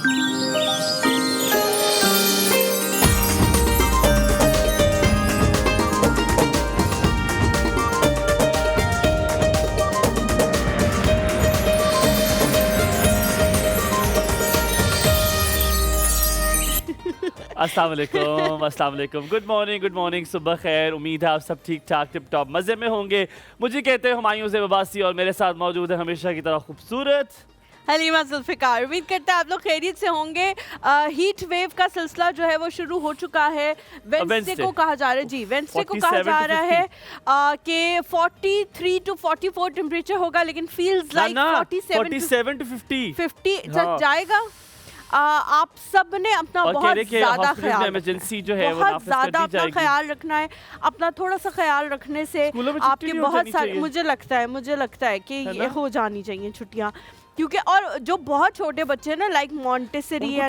अस्सलाम वालेकुम, good morning, सुबह खैर। उम्मीद है आप सब ठीक ठाक टिप टॉप मज़े में होंगे। मुझे कहते हैं हुमायूं ज़ेब अब्बासी और मेरे साथ मौजूद है हमेशा की तरह खूबसूरत हलीमा जुल्फ़िकार। उम्मीद करते हैं आप लोग खैरियत से होंगे। हीट वेव का सिलसिला जो है वो शुरू हो चुका है। वेडनेसडे को कहा जा रहा है, जी वेडनेसडे को कहा जा रहा है कि 43 to 44 टेम्परेचर होगा, लेकिन फील्स लाइक 47 to 50 जाएगा। आप सब ने अपना बहुत ज़्यादा ख्याल इमरजेंसी जो है बहुत ज़्यादा अपना ख्याल रखना है। अपना थोड़ा सा ख्याल रखने से आपके बहुत सारे मुझे लगता है कि ये हो जानी चाहिए छुट्टियाँ, क्योंकि और जो बहुत छोटे बच्चे हैं ना, लाइक मॉन्टेसरी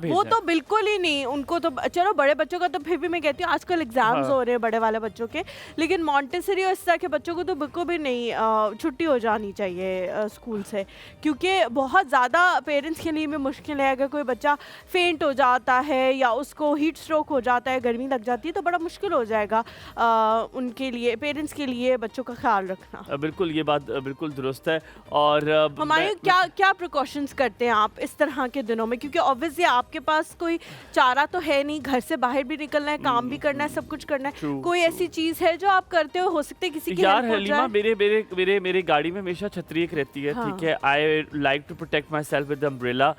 वो तो बिल्कुल ही नहीं। उनको तो चलो बड़े बच्चों का तो फिर भी मैं कहती हूँ आजकल एग्जाम्स हो रहे हैं बड़े वाले बच्चों के, लेकिन मॉन्टेसरी और इस तरह के बच्चों को तो बिल्कुल भी नहीं छुट्टी हो जानी चाहिए स्कूल से, क्योंकि बहुत ज़्यादा पेरेंट्स के लिए भी मुश्किल है। अगर कोई बच्चा फेंट हो जाता है या उसको हीट स्ट्रोक हो जाता है, गर्मी लग जाती है, तो बड़ा मुश्किल हो जाएगा उनके लिए, पेरेंट्स के लिए बच्चों का ख्याल रखना। बिल्कुल, ये बात बिल्कुल दुरुस्त है। और हमारे क्या प्रिकॉशंस करते हैं आप इस तरह के दिनों में, क्योंकि ऑब्वियसली आपके पास कोई चारा तो है नहीं, घर से बाहर भी निकलना है, काम भी करना है, सब कुछ करना है। कोई ऐसी चीज है जो आप करते हो सकते है किसी की यार हलीमा, मेरे गाड़ी में हमेशा छतरी एक रहती है, ठीक है। I like to protect myself with umbrella.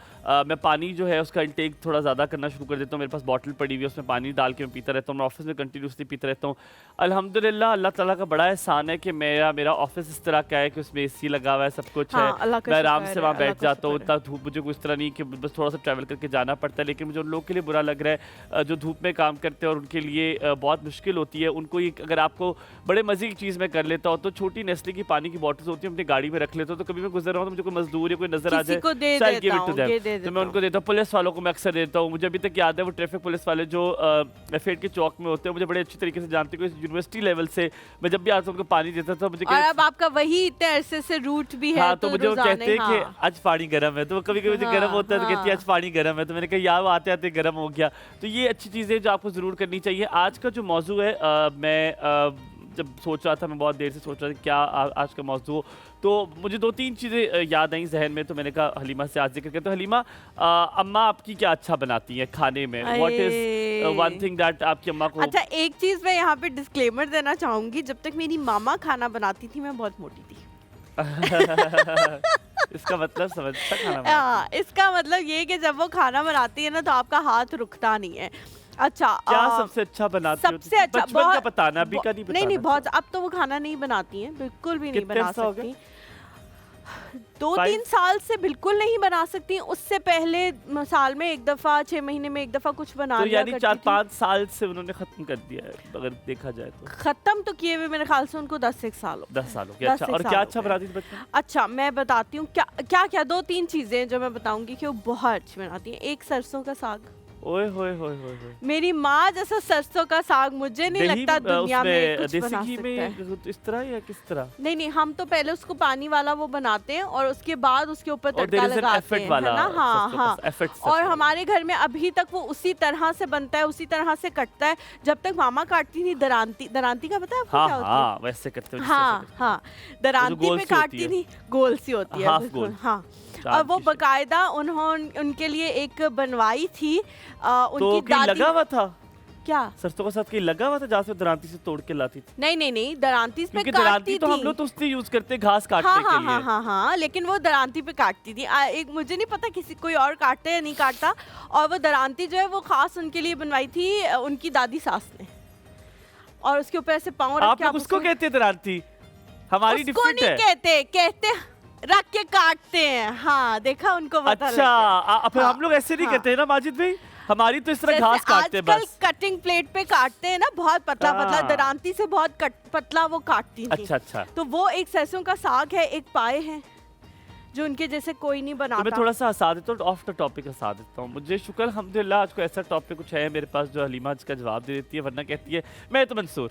मैं पानी जो है उसका इंटेक थोड़ा ज़्यादा करना शुरू कर देता हूँ। मेरे पास बॉटल पड़ी हुई है, उसमें पानी डाल के मैं पीता रहता हूँ। मैं ऑफिस में कंटिन्यूसली पीता रहता हूँ। अल्हम्दुलिल्लाह, अल्लाह ताला का बड़ा एहसान है कि मेरा ऑफिस इस तरह का है कि उसमें एसी लगा हुआ है, सब कुछ है। मैं आराम से वहाँ बैठ जाता हूँ। इतना धूप मुझे कोई इस तरह नहीं कि बस थोड़ा सा ट्रैवल करके जाना पड़ता है, लेकिन मुझे उन लोगों के लिए बुरा लग रहा है जो धूप में काम करते हैं और उनके लिए बहुत मुश्किल होती है। उनको अगर आपको बड़े मज़े की चीज़ में कर लेता हूँ तो छोटी नेस्ले की पानी की बॉटल्स होती है, अपनी गाड़ी में रख लेता हूँ। तो कभी मैं गुजर रहा हूँ तो मुझे कोई मजदूर या कोई नजर आ जाए तो मैं उनको देता हूँ। पुलिस वालों को मैं अक्सर देता हूँ। मुझे अभी तक याद है वो ट्रैफिक पुलिस वाले जो एफेड के चौक में होते हैं, मुझे बड़े अच्छी तरीके से जानते हैं। यूनिवर्सिटी लेवल से मैं जब भी आता हूँ उनको पानी देता था। मुझे अब आपका वही इतने अरसे से रूट भी है, तो मुझे वो कहते हैं कि आज पानी गर्म है, तो कभी कभी गर्म होता है तो कहती है आज पानी गर्म है, तो मैंने कहा यार वो आते आते गर्म हो गया। तो ये अच्छी चीज़ें जो आपको ज़रूर करनी चाहिए। आज का जो मौजू है, मैं जब सोच रहा था, मैं बहुत देर से सोच रहा था क्या आज का मौजू हो, तो मुझे 2-3 चीज़ें याद आई जहन में, तो मैंने कहा हलीमा से आज जिक्र करते। तो हलीमा, अम्मा आपकी क्या अच्छा बनाती हैं खाने में? What is one thing that आपकी अम्मा को? अच्छा, एक चीज़ मैं यहाँ पे डिस्क्लेमर देना चाहूँगी, जब तक मेरी मामा खाना बनाती थी मैं बहुत मोटी थी। इसका मतलब समझता खाना इसका मतलब ये कि जब वो खाना बनाती है ना तो आपका हाथ रुकता नहीं है। अच्छा, क्या सबसे अच्छा बनाती हो? सबसे अच्छा बचपन का बताना, अभी का नहीं बताना। नहीं बहुत, अब तो वो खाना नहीं बनाती हैं, बिल्कुल भी नहीं बना सकती। 2-3 साल से बिल्कुल नहीं बना सकती। उससे पहले साल में एक दफा, 6 महीने में एक दफा कुछ बना लिया करती थी। 4-5 साल से उन्होंने खत्म कर दिया है, अगर देखा जाए तो। खत्म तो किए हुए मेरे ख्याल से उनको 10 साल हो गया। अच्छा, और क्या अच्छा बनाती थी बच्चे? अच्छा, मैं बताती हूँ क्या 2-3 चीजें जो मैं बताऊंगी कि वो बहुत अच्छी बनाती हैं। एक, सरसों का साग। ओए होए मेरी माँ जैसा सरसों का साग मुझे नहीं लगता दुनिया में कुछ बना सकता है। इस तरह या किस तरह? नहीं, हम तो पहले उसको पानी वाला वो बनाते हैं और उसके बाद उसके ऊपर तड़का लगाते हैं, है ना? हाँ। और हमारे घर में अभी तक वो उसी तरह से बनता है, उसी तरह से कटता है। जब तक मामा काटती थी दरांती का पता है आपको क्या होती है? वैसे करते हैं। हाँ, दरांती पे काटती थी, गोल सी होती है बिल्कुल। हाँ, और वो बकायदा उनके लिए एक बनवाई थी उनकी दादी। लगा हुआ था क्या? सरसों के साथ कहीं लगा हुआ था जहाँ से दरांती से तोड़ के लाती थी? नहीं, दरांती पे काटती दरांती तो हम लोग तो उससे यूज करते घास काटने के लिए। हाँ, लेकिन वो दरांती पे काटती थी। एक मुझे नहीं पता कोई और काटता या नहीं काटता। और वो दरांती जो है वो खास उनके लिए बनवाई थी उनकी दादी सास ने, और उसके ऊपर ऐसे पाँव रख के। आप उसको कहते हैं दरांती? हमारी डिफरेंट है। कहते रख के काटते हैं। हाँ, देखा, उनको पता। अच्छा, फिर हम लोग ऐसे नहीं करते हैं ना माजिद भाई, हमारी तो इस तरह घास काटते हैं बस। कटिंग प्लेट पे काटते हैं ना, बहुत पतला दरांती से बहुत पतला वो काटती थी। अच्छा। तो वो एक सरसों का साग है, एक पाए हैं जो उनके जैसे कोई नहीं बनाता। तो मैं थोड़ा सा हंसा देता हूँ, ऑफ द टॉपिक हंसा देता हूँ। मुझे शुक्र अल्हम्दुलिल्लाह आज को ऐसा टॉपिक कुछ है मेरे पास जो हलीमा का जवाब दे देती है, वरना कहती है मैं तो मंसूर।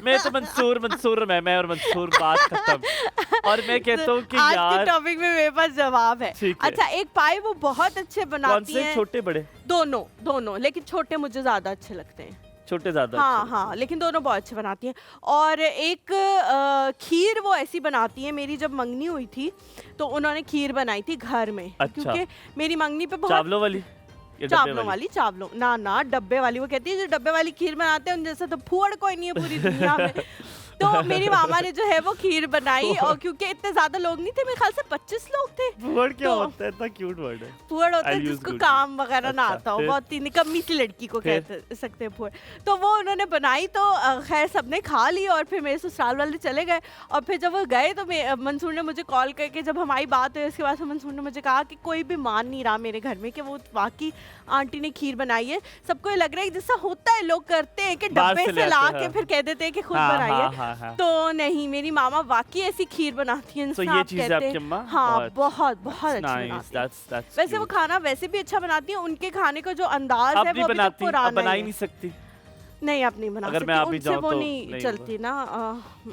मैं तो मंसूर मैं और मंसूर बात खत्म। और मैं कहता हूँ कि आज यार के टॉपिक में मेरे पास जवाब है। ठीक है। अच्छा, एक पाई वो बहुत अच्छे कौन बनाती से, हैं। छोटे बड़े? दोनों, लेकिन छोटे मुझे ज्यादा अच्छे लगते हैं। छोटे ज्यादा हाँ अच्छे हाँ, लेकिन दोनों बहुत अच्छे बनाती हैं। और एक खीर वो ऐसी बनाती है, मेरी जब मंगनी हुई थी तो उन्होंने खीर बनाई थी घर में। अच्छा। क्योंकि मेरी मंगनी पे बहुत चावलों वाली या डब्बे चावलों वाली, चावलों ना डब्बे वाली। वो कहती है जो डब्बे वाली खीर बनाते हैं उन जैसा तो फूहड़ कोई नहीं है पूरी दुनिया में। तो मेरी मामा ने जो है वो खीर बनाई, और क्योंकि इतने ज्यादा लोग नहीं थे, मेरे ख्याल से 25 लोग थे। फूहड़ क्या तो होता है? इतना क्यूट वर्ड है। फूहड़ होता है I'll use जिसको good. काम वगैरह ना अच्छा, आता हो, फिर? बहुत ही निकम्मी सी लड़की को फिर? कह सकते हैं फूहड़। तो वो उन्होंने बनाई, तो खैर सबने खा ली, और फिर मेरे ससुराल वाले चले गए। और फिर जब वो गए तो मंसूर ने मुझे कॉल करके, जब हमारी बात हुई उसके बाद से मंसूर ने मुझे कहा कि कोई भी मान नहीं रहा मेरे घर में कि वो वाकई आंटी ने खीर बनाई है। सबको ये लग रहा है कि जैसा होता है लोग करते हैं कि बाहर डब्बे से ले से ला आते हैं, के फिर कह देते हैं कि खुद हाँ, बनाई हाँ, है। हाँ, हाँ। तो नहीं, मेरी मामा वाकई ऐसी खीर बनाती है। तो ये चीज़ है आपकी अम्मा? हाँ, बहुत अच्छी Nice, बनाती है। that's वैसे वो cute. खाना वैसे भी अच्छा बनाती है, उनके खाने का जो अंदाज आप है नहीं वो अभी तक बनाती, पुराना आप बना ही है। नहीं सकती। नहीं, आप नहीं बना अगर सकती, मैं आप ही उनसे जाऊं वो तो नहीं नहीं चलती ना।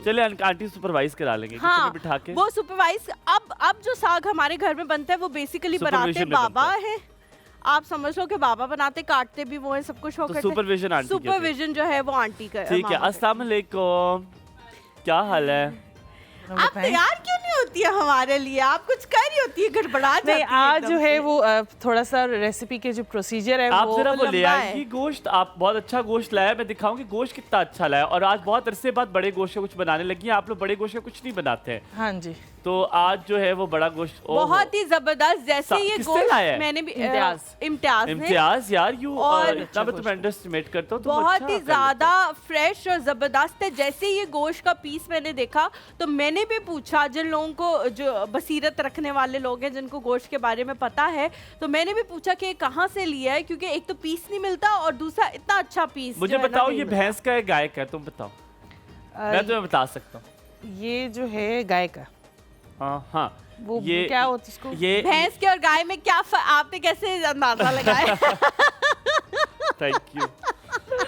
चले आंटी सुपरवाइज करा लेंगे किचन हाँ, में बिठा के। वो सुपरवाइज। अब जो साग हमारे घर में बनता है वो बेसिकली बनाते Supervision में बाबा बनता है। आप समझ लो कि बाबा बनाते, काटते भी वो है, सब कुछ वो तो करते हैं। सुपरविजन आंटी के थे। सुपरविजन जो है वो आंटी का। ठीक है। मामा का। अस्सलाम वालेकुम, क्या हाल है? आप तैयार क्यों नहीं होती है हमारे लिए? आप कुछ कर रही होती है, गड़बड़ा जाती नहीं, है आज एकदम जो है से। वो थोड़ा सा रेसिपी के जो प्रोसीजर है आप वो जरा वो ले लंबा आएंगी गोश्त। आप बहुत अच्छा गोश्त लाया, मैं दिखाऊंगी गोश्त कितना अच्छा लाया। और आज बहुत अरसे बाद बड़े गोश्त का कुछ बनाने लगी हैं। आप लोग बड़े गोश्त का कुछ नहीं बनाते हैं, हाँ जी। तो आज जो है वो बड़ा गोश्त बहुत ही जबरदस्त। जैसे ये किसने गोश्त लाया है? मैंने भी इम्तियाज ने इम्तियाज यार, यू और इतना मैं तुम्हें अंडरएस्टिमेट करता हूँ, तुम बहुत अच्छा ही कर ज्यादा फ्रेश और जबरदस्त है। जैसे ये गोश्त का पीस मैंने देखा तो मैंने भी पूछा, जिन लोगों को जो बसीरत रखने वाले लोग हैं, जिनको गोश्त के बारे में पता है, तो मैंने भी पूछा कि कहाँ से लिया है, क्योंकि एक तो पीस नहीं मिलता और दूसरा इतना अच्छा पीस। मुझे बताओ ये भैंस का है गाय का है? तुम बताओ, मैं तुम्हें बता सकता हूँ। ये जो है गाय का, हाँ वो ये क्या होता है इसको? ये भैंस के और गाय में क्या आपने कैसे अंदाजा लगाया? Thank you.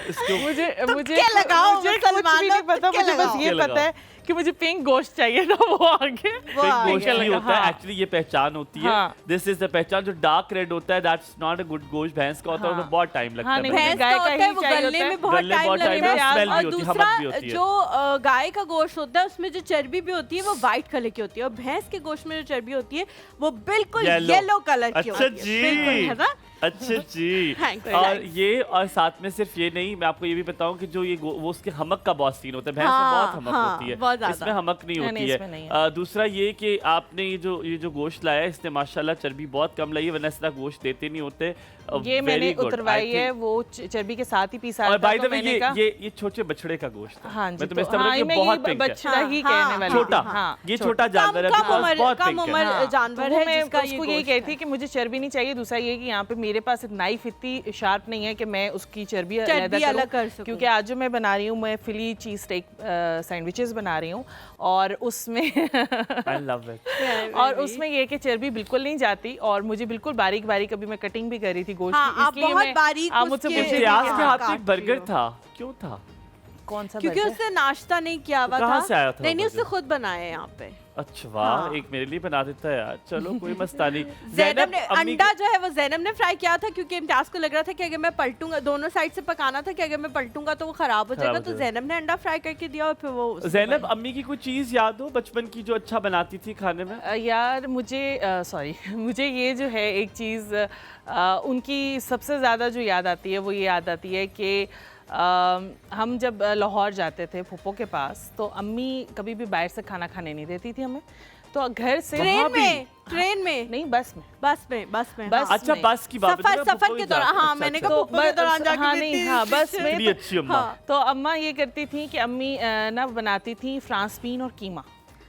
इसको मुझे तुक्के लगाओ, मुझे कुछ भी मुसलमानों, नहीं पता, तुक्के मुझे बस लगाओ। ये तुक्के पता है कि मुझे पिंक गोश्त चाहिए ना, वो आगे वो पिंक आ गोश्त गया। ही होता है हाँ। एक्चुअली, ये पहचान होती है। हाँ। दिस इज द पहचान। जो डार्क रेड होता है दैट्स नॉट अ गुड गोश्त। भैंस का होता है, हाँ। उसमें बहुत टाइम लगता हाँ, है नहीं, बनने भैंस में। गाय का का होता है ही वो चाहिए गलने होता है। में बहुत गलने में टाइम बहुत time लगेगा। लगता है, smell भी और होती है, दूसरा हमक भी होती है। जो गाय का गोश्त होता है उसमें जो चर्बी भी होती है वो व्हाइट कलर की होती है, और भैंस के गोश्त में जो चर्बी होती है वो बिल्कुल येलो कलर की अच्छा होती है। बिल्कुल, जी, है ना? अच्छा जी। Thanks, और thanks. ये और साथ में सिर्फ ये नहीं, मैं आपको ये भी बताऊं कि जो ये वो उसके हमक का बहुत सीन होता है। भैंस में हाँ, बहुत हमक हाँ, होती है, बहुत ज्यादा। इसमें हमक नहीं नहीं, होती नहीं, है। इसमें नहीं है। दूसरा ये कि आपने ये जो गोश्त लाया है, इसने माशाल्लाह चर्बी बहुत कम लाई है, वरना इस तरह गोश्त देते नहीं होते। ये मैंने उतरवाई है, वो चर्बी के साथ ही पीसा और था, बाय द तो वे मैंने कहा- ये छोटे बछड़े का गोश्त है। हाँ जी, मैं तुम्हें तो इस तरह हाँ, की मैं बहुत ये पिंक है। बछड़ा ही हाँ, कहने वाली छोटा, थी। हाँ, ये छोटा जानवर है, कम because बहुत कम पिंक है। उम्र हाँ, जानवर तो वो है मैं जिसका उसको ये यही गोश्त कहती है। कि मुझे चर्बी नहीं चाहिए। दूसरा ये कि यहाँ पे मेरे पास नाइफ इतनी शार्प नहीं है कि मैं उसकी चर्बी अलग कर सकूं। क्योंकि आज जो मैं बना रही हूँ, मैं फिली चीज स्टेक सैंडविचेस बना रही हूँ, और उसमें I love it. और उसमें ये कि चर्बी बिल्कुल नहीं जाती, और मुझे बिल्कुल बारीक बारीक, अभी मैं कटिंग भी कर रही थी गोश्त हाँ, की, आप इसलिए बहुत मैं- बारीक आप मुझसे उसके- पूछे इम्तियाज कि के हाँ, हाथ में एक बर्गर था, क्यों था? कौन सा क्योंकि burger? उसने नाश्ता नहीं किया हुआ कहाँ था। से आया था नहीं वो नहीं, उसने burger? खुद बनाया है यहाँ पे। अच्छा वाह, हाँ। एक मेरे लिए बना देता है यार। चलो कोई मसला नहीं। ज़ैनब ने अम्मी अंडा जो है वो ज़ैनब ने फ्राई किया था, क्योंकि इम्तियाज को लग रहा था कि अगर मैं पलटूंगा, दोनों साइड से पकाना था कि अगर मैं पलटूंगा तो वो खराब हो जाएगा, तो ज़ैनब ने अंडा फ्राई करके दिया और फिर वो ज़ैनब, अम्मी की कोई चीज याद हो बचपन की जो अच्छा बनाती थी खाने में? यार मुझे सॉरी मुझे ये जो है एक चीज़ उनकी सबसे ज़्यादा जो याद आती है वो ये याद आती है कि हम जब लाहौर जाते थे फूफो के पास, तो अम्मी कभी भी बाहर से खाना खाने नहीं देती थी हमें, तो घर से ट्रेन में नहीं, बस में बस अच्छा में। बस की बात सफर के दौरान। हाँ, मैंने कहा फूफो के दौरान जाके हाँ नहीं, हाँ बस में इतनी अच्छी अम्मा। हाँ। तो अम्मा ये करती थी कि अम्मी ना बनाती थी फ्रांस बीन और कीमा।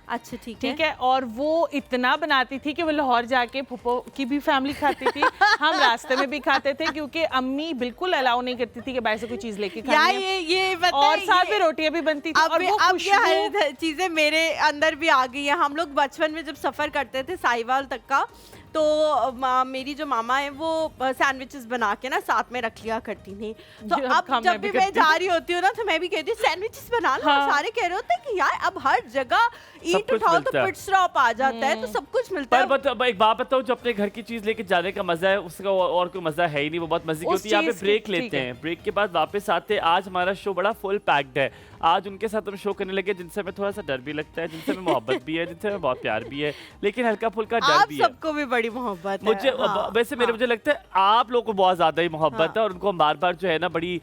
अच्छा ठीक ठीक है, और वो इतना बनाती थी कि वो लाहौर जाके फूफो की भी फैमिली खाती थी, हम रास्ते में भी खाते थे, क्योंकि अम्मी बिल्कुल अलाउ नहीं करती थी कि बाहर से कोई चीज लेके यार खानी है। ये और साथ में रोटियां भी बनती थी, और वो अब ये खुशबू हर चीजें मेरे अंदर भी आ गई हैं। हम लोग बचपन में जब सफर करते थे साहिवाल तक का, तो मेरी जो मामा है वो सैंडविचेस बना के ना साथ में रख लिया करती थी। तो अब जब भी मैं जा रही होती हूँ ना तो मैं भी कहती हूँ सैंडविचेस बना लो। सारे कह रहे होते हैं कि यार अब हर जगह ईट उठाओ तो पिट स्टॉप आ जाता है, तो सब कुछ मिलता है। पर एक बात बताओ, जो अपने घर की चीज लेके जाने का मजा है उसका और कोई मजा है ही नहीं। वो बहुत मजे की होती है। यहाँ पे ब्रेक लेते हैं, ब्रेक के बाद वापस आते हैं। आज हमारा शो बड़ा फुल पैक्ड है। आज उनके साथ हम शो करने लगे जिनसे हमें थोड़ा सा डर भी लगता है, जिनसे हमें मोहब्बत भी है, जिनसे हमें बहुत प्यार भी है, लेकिन हल्का फुल्का डर भी है। सबको भी बड़ी मोहब्बत है मुझे वैसे मेरे मुझे लगता है आप लोगों को बहुत ज्यादा ही मोहब्बत है और उनको बार बार जो है ना बड़ी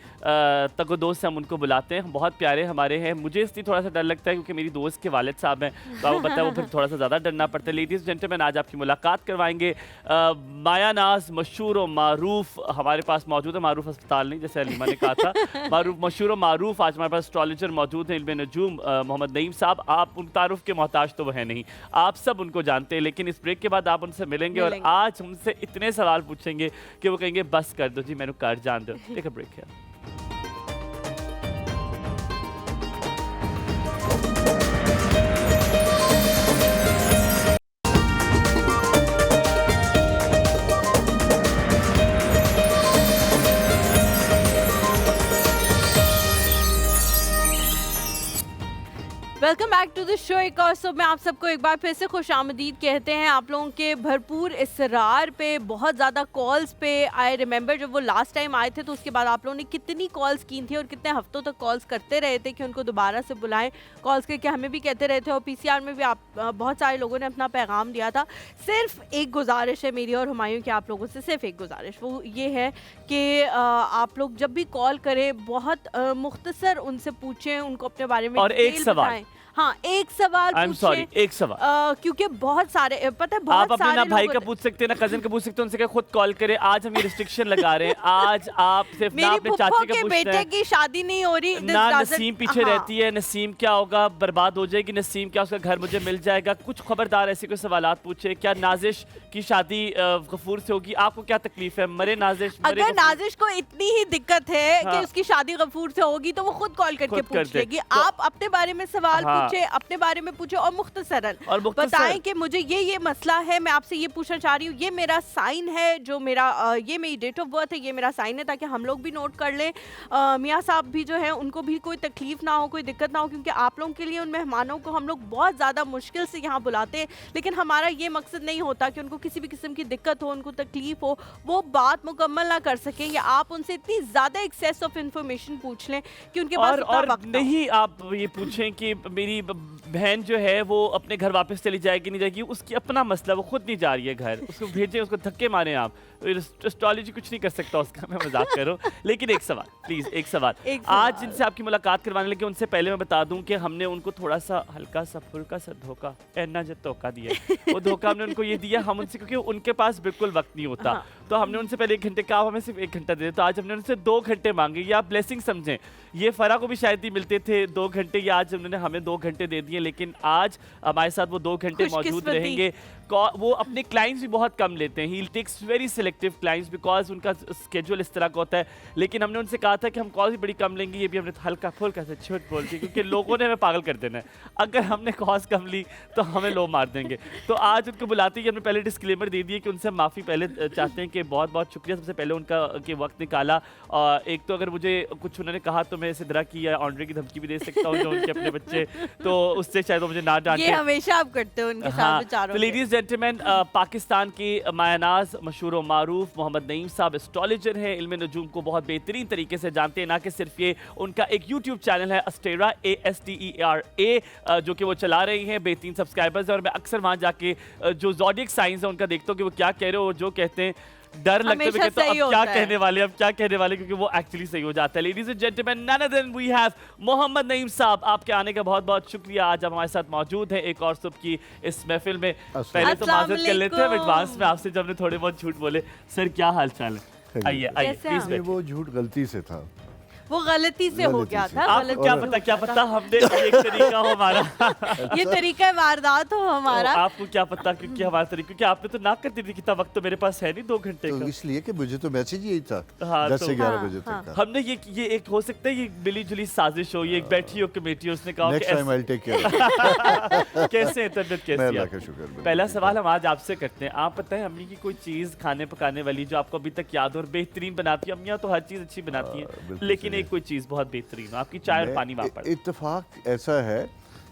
तगोदोस से हम उनको बुलाते हैं। हम बहुत प्यारे हमारे हैं। मुझे इसलिए थोड़ा सा डर लगता है क्योंकि मेरी दोस्त के वालिद साहब हैं, तो आपको पता है वो फिर थोड़ा सा ज्यादा डरना पड़ता है। लेडीज जेंटलमैन, आज आपकी मुलाकात करवाएंगे माया नाज, मशहूर और मारूफ हमारे पास मौजूद है। मारूफ अस्पताल नहीं, जैसे अलीमा ने कहा था। मारूफ, मशहूर और मारूफ आज हमारे पास एस्ट्रोलॉजर मौजूद है, इल्म नजूम मोहम्मद नईम साहब। आप उन तारुफ के मोहताज तो वो है नहीं, आप सब उनको जानते हैं, लेकिन इस ब्रेक के बाद आप उनसे मिलेंगे और आज हमसे इतने सवाल पूछेंगे कि वो कहेंगे बस कर दो जी, मैंने कर जान दो। टेक अ ब्रेक है। Welcome back to the show. एक और सब में आप सबको एक बार फिर से खुश आमदीद कहते हैं। आप लोगों के भरपूर इसरार पे, बहुत ज़्यादा कॉल्स पे। आई रिमेंबर जब वो लास्ट टाइम आए थे तो उसके बाद आप लोगों ने कितनी कॉल्स की थी और कितने हफ्तों तक कॉल्स करते रहे थे कि उनको दोबारा से बुलाएं। कॉल्स करके हमें भी कहते रहे थे और पीसीआर में भी आप बहुत सारे लोगों ने अपना पैगाम दिया था। सिर्फ एक गुजारिश है मेरी और हुमायूं की आप लोगों से, सिर्फ एक गुजारिश, वो ये है कि आप लोग जब भी कॉल करें बहुत मुख्तसर उनसे पूछें, उनको अपने बारे में और एक सवाल, हाँ एक सवाल सॉरी एक सवाल, क्योंकि बहुत सारे पता है बहुत आप अपने सारे ना भाई का पूछ सकते हैं ना कजन का पूछ सकते हैं, उनसे क्या खुद कॉल करें। आज हम ये रिस्ट्रिक्शन लगा रहे हैं। आज आप सिर्फ ना अपने चाची का पूछ बेटे की शादी नहीं हो रही ना, नसीम पीछे रहती है, नसीम क्या होगा, बर्बाद हो जाएगी नसीम, क्या उसका घर मुझे मिल जाएगा, कुछ खबरदार ऐसे कोई सवालात पूछे। क्या नाजिश की शादी गफूर से होगी, आपको क्या तकलीफ है, मरे नाजिश, मरे अगर नाजिश को इतनी ही दिक्कत है कि उसकी शादी गफूर से होगी तो वो खुद कॉल करके पूछ लेगी। आप अपने बारे में सवाल पूछे, अपने बारे में पूछे और मुख्तसरन बताएं कि मुझे ये मसला है, मैं आपसे ये पूछना चाह रही हूँ, ये मेरा साइन है, जो मेरा ये मेरी डेट ऑफ बर्थ है, ये मेरा साइन है, ताकि हम लोग भी नोट कर लें। मियाँ साहब भी जो है उनको भी कोई तकलीफ ना हो, कोई दिक्कत ना हो, क्योंकि आप लोगों के लिए उन मेहमानों को हम लोग बहुत ज़्यादा मुश्किल से यहाँ बुलाते हैं, लेकिन हमारा ये मकसद नहीं होता कि उनको किसी भी किस्म की दिक्कत हो, उनको तकलीफ हो, वो बात मुकम्मल ना कर सकें या आप उनसे इतनी ज़्यादा एक्सेस ऑफ इंफॉर्मेशन पूछ लें कि उनके पास और नहीं आप ये पूछें कि मेरी बहन जो है वो अपने घर वापस चली जाएगी नहीं जाएगी, उसकी अपना मसला, वो खुद नहीं जा रही है घर, उसको भेजें, उसको धक्के मारें आप। एस्ट्रोलॉजी कुछ नहीं कर सकता उसका, मैं मजाक कर रहा हूं। लेकिन एक सवाल प्लीज, एक सवाल। आज जिनसे आपकी मुलाकात करवाने लगे उनसे पहले मैं बता दूं कि हमने उनको थोड़ा सा हल्का सा फुल्का सा धोखा, ऐना जो धोखा दिया, वो धोखा हमने उनको ये दिया, हम उनसे, क्योंकि उनके पास बिल्कुल वक्त नहीं होता, तो हमने उनसे पहले 1 घंटे कहा, हमें सिर्फ 1 घंटा दे, तो आज हमने उनसे 2 घंटे मांगे। ये आप ब्लेसिंग समझें। ये फरा को भी शायद ही मिलते थे 2 घंटे, या आज उन्होंने हमें 2 घंटे दे दिए, लेकिन आज हमारे साथ वो 2 घंटे मौजूद रहेंगे। वो अपने क्लाइंट्स भी बहुत कम लेते हैं, he takes very selective clients because उनका स्केड्यूल इस तरह का होता है। लेकिन हमने उनसे कहा था कि हम कॉल्स भी बड़ी कम लेंगे, ये भी हमने हल्का फुल्का से झूठ बोल के, क्योंकि लोगों ने हमें पागल कर देना है अगर हमने कॉल्स कम ली तो हमें लोग मार देंगे। तो आज उनको बुलाते ही हमने पहले डिस्क्लेमर दे दिए कि उनसे माफ़ी पहले चाहते हैं कि बहुत बहुत शुक्रिया सबसे पहले उनका कि वक्त निकाला। एक तो अगर मुझे कुछ उन्होंने कहा तो मैं सिद्रा की या ऑनरे की धमकी भी दे सकता हूँ, जो उनके अपने बच्चे, तो उससे शायद वो मुझे ना डांटे। ये हमेशा आप करते हो उनके साथ विचारों। तो लेडीज जेंटलमैन, पाकिस्तान की मायानाज, मशहूर और मारूफ मोहम्मद नईम साहब एस्ट्रोलॉजर हैं, इल्म नजूम को बहुत बेहतरीन तरीके से जानते हैं। ना कि सिर्फ ये, उनका एक यूट्यूब चैनल है अस्टेरा, ASTERA, जो कि वो चला रही हैं, बेहतरीन सब्सक्राइबर्स हैं, और मैं अक्सर वहाँ जाके जो ज़ोडिएक साइंस है उनका देखता हूँ कि वो क्या कह रहे हो और जो कहते हैं डर लगता है, कहते अब क्या कहने वाले, अब क्या कहने वाले, क्योंकि वो एक्चुअली सही हो जाता है। Ladies and gentleman, none other than we have Mohammad Naeem sahab, आपके आने का बहुत बहुत शुक्रिया। आज आप हमारे साथ मौजूद हैं एक और सुबह की इस महफिल में। पहले तो माजरत कर लेते हैं एडवांस में आपसे जब हमने थोड़े बहुत झूठ बोले। सर क्या हाल चाल है? आइए आइए प्लीज। वो झूठ गलती से था, वो गलती से हो गया था। आपको क्या पता हमने एक तरीका हो हमारा ये तरीका वारदात हो हमारा। आपको क्या पता, क्योंकि हमारा तरीका, क्योंकि आपने तो ना कर दी थी, कितना वक्त तो मेरे पास है नहीं 2 घंटे तो का। इसलिए कि मुझे तो मैसेज यही था हाँ, 10 से 11 हाँ, बजे हाँ। तक का। हमने ये एक हो सकता है ये मिली जुली साजिश हो, ये एक बैठी हो कमेटी, उसने कहा next time I take care. कैसे है तबीयत, मैं कैसी अल्लाह है? का शुक्र बिल्कुल पहला ठीक सवाल हम आज आपसे करते हैं। आप पता है अम्मी की कोई चीज़ खाने पकाने वाली जो आपको अभी तक याद हो और बेहतरीन बनाती है? अम्मियाँ तो हर चीज़ अच्छी बनाती हैं, बिल्कुल लेकिन सही एक कोई चीज़ बहुत बेहतरीन हो, आपकी चाय और पानी वहाँ पर। इत्तेफाक ऐसा है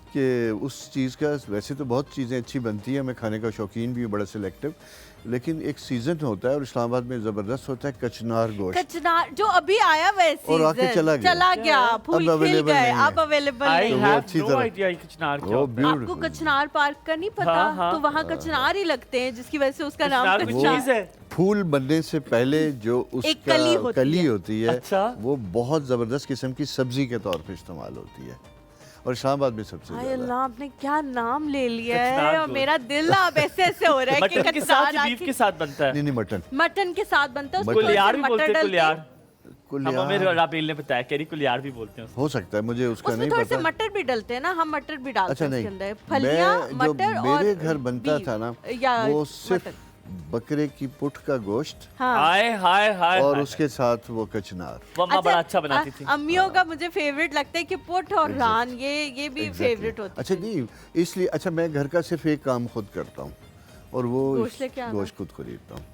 कि उस चीज़ का, वैसे तो बहुत चीज़ें अच्छी बनती हैं, मैं खाने का शौकीन भी हूँ, बड़ा सिलेक्टिव, लेकिन एक सीज़न होता है और इस्लामाबाद में ज़बरदस्त होता है कचनार गोश्त। कचनार जो अभी आया वैसे और आके चला गया। फूल अब खिल available गए, नहीं है। अब अवेलेबल आई नहीं वो है। हैव अच्छी नो तरह- आइडिया ये कचनार क्या वो होता है। आपको beautiful। कचनार पार्क का नहीं पता? हाँ, हाँ। तो वहाँ कचनार ही लगते हैं, जिसकी वजह से उसका नाम कचनार कोई कचनार। चीज़ है? फूल बनने से पहले जो उसका कली होती है। है, अच्छा। वो बहुत ज़बरदस्त किस्म की सब्जी के तौर पे इस्तेमाल होती है और इस्लामाबाद में सबसे हाय ज़्यादा। अल्लाह, आपने क्या नाम ले लिया कचनार है, और गोश्त। मेरा दिल अब ऐसे ऐसे हो रहा है कि मटन के साथ कचनार बीफ के साथ बनता है। नहीं मटन मटन के साथ बनता है, उसमें थोड़ा कुलियार सा भी मटर बोलते हैं, डलते कुलियार। हैं। हमें कुलियार राबेल ने बताया, कह रही कुलियार भी बोलते हैं उसको। हो सकता है, मुझे उसका उसमें नहीं थोड़े से पता। मटर भी डलते हैं ना, हम मटर भी डालते अच्छा हैं नहीं, उसके अंदर, फलियां, मैं जो मटर और मेरे घर बनता बीफ, था ना, या वो सिर्फ मटन। बकरे की पुट का गोश्त हाँ। हाय हाय हाय और हाय। उसके साथ वो कचनार। वो अम्मा बड़ा अच्छा बनाती थी। अम्मियों का मुझे फेवरेट लगता है कि पुट और रान, ये भी Exactly। फेवरेट होती अच्छा है। नहीं, इसलिए अच्छा मैं घर का सिर्फ एक काम खुद करता हूँ और वो गोश्त लेके आना। गोश्त खुद खरीदता हूँ,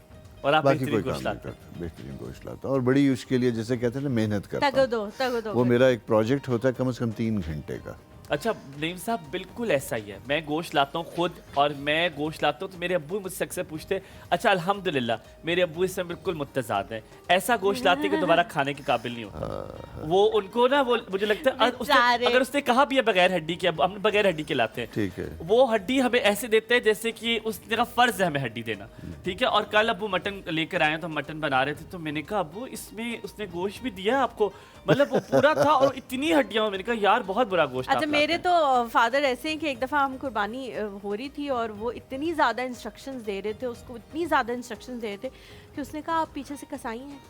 और आप बाकी बेहतरीन कोई काम गोश्त नहीं लाते हैं। करता। बेहतरीन गोश्त लाता हूँ और बड़ी उसके लिए जैसे कहते हैं ना मेहनत करता तगो हूँ। दो वो मेरा एक प्रोजेक्ट होता है कम से कम 3 घंटे का। अच्छा नईम साहब, बिल्कुल ऐसा ही है। मैं गोश्त लाता हूँ खुद, और मैं गोश्त लाता हूँ तो मेरे अब्बू मुझसे अक्सर पूछते हैं, अच्छा अल्हम्दुलिल्लाह मेरे अब्बू इसमें बिल्कुल मुत्तज़ाद हैं, ऐसा गोश्त लाते हैं कि दोबारा खाने के काबिल नहीं होता। वो उनको ना, वो मुझे लगता है बेचारे। अगर उसने कहा भी है बगैर हड्डी के, अब हम बगैर हड्डी के लाते हैं, ठीक है। वो हड्डी हमें ऐसे देते हैं जैसे कि उसने का फर्ज है हमें हड्डी देना, ठीक है। और कल अब्बू मटन लेकर आए तो हम मटन बना रहे थे, तो मैंने कहा अब्बू इसमें उसने गोश्त भी दिया आपको, मतलब वो पूरा था और इतनी हड्डियां। मैंने कहा यार बहुत बुरा गोश्त अच्छा आप मेरे लाते हैं। तो फादर ऐसे हैं कि एक दफ़ा हम कुर्बानी हो रही थी और वो इतनी ज़्यादा इंस्ट्रक्शंस दे रहे थे, उसको इतनी ज़्यादा इंस्ट्रक्शंस दे रहे थे कि उसने कहा आप पीछे से कसाई हैं,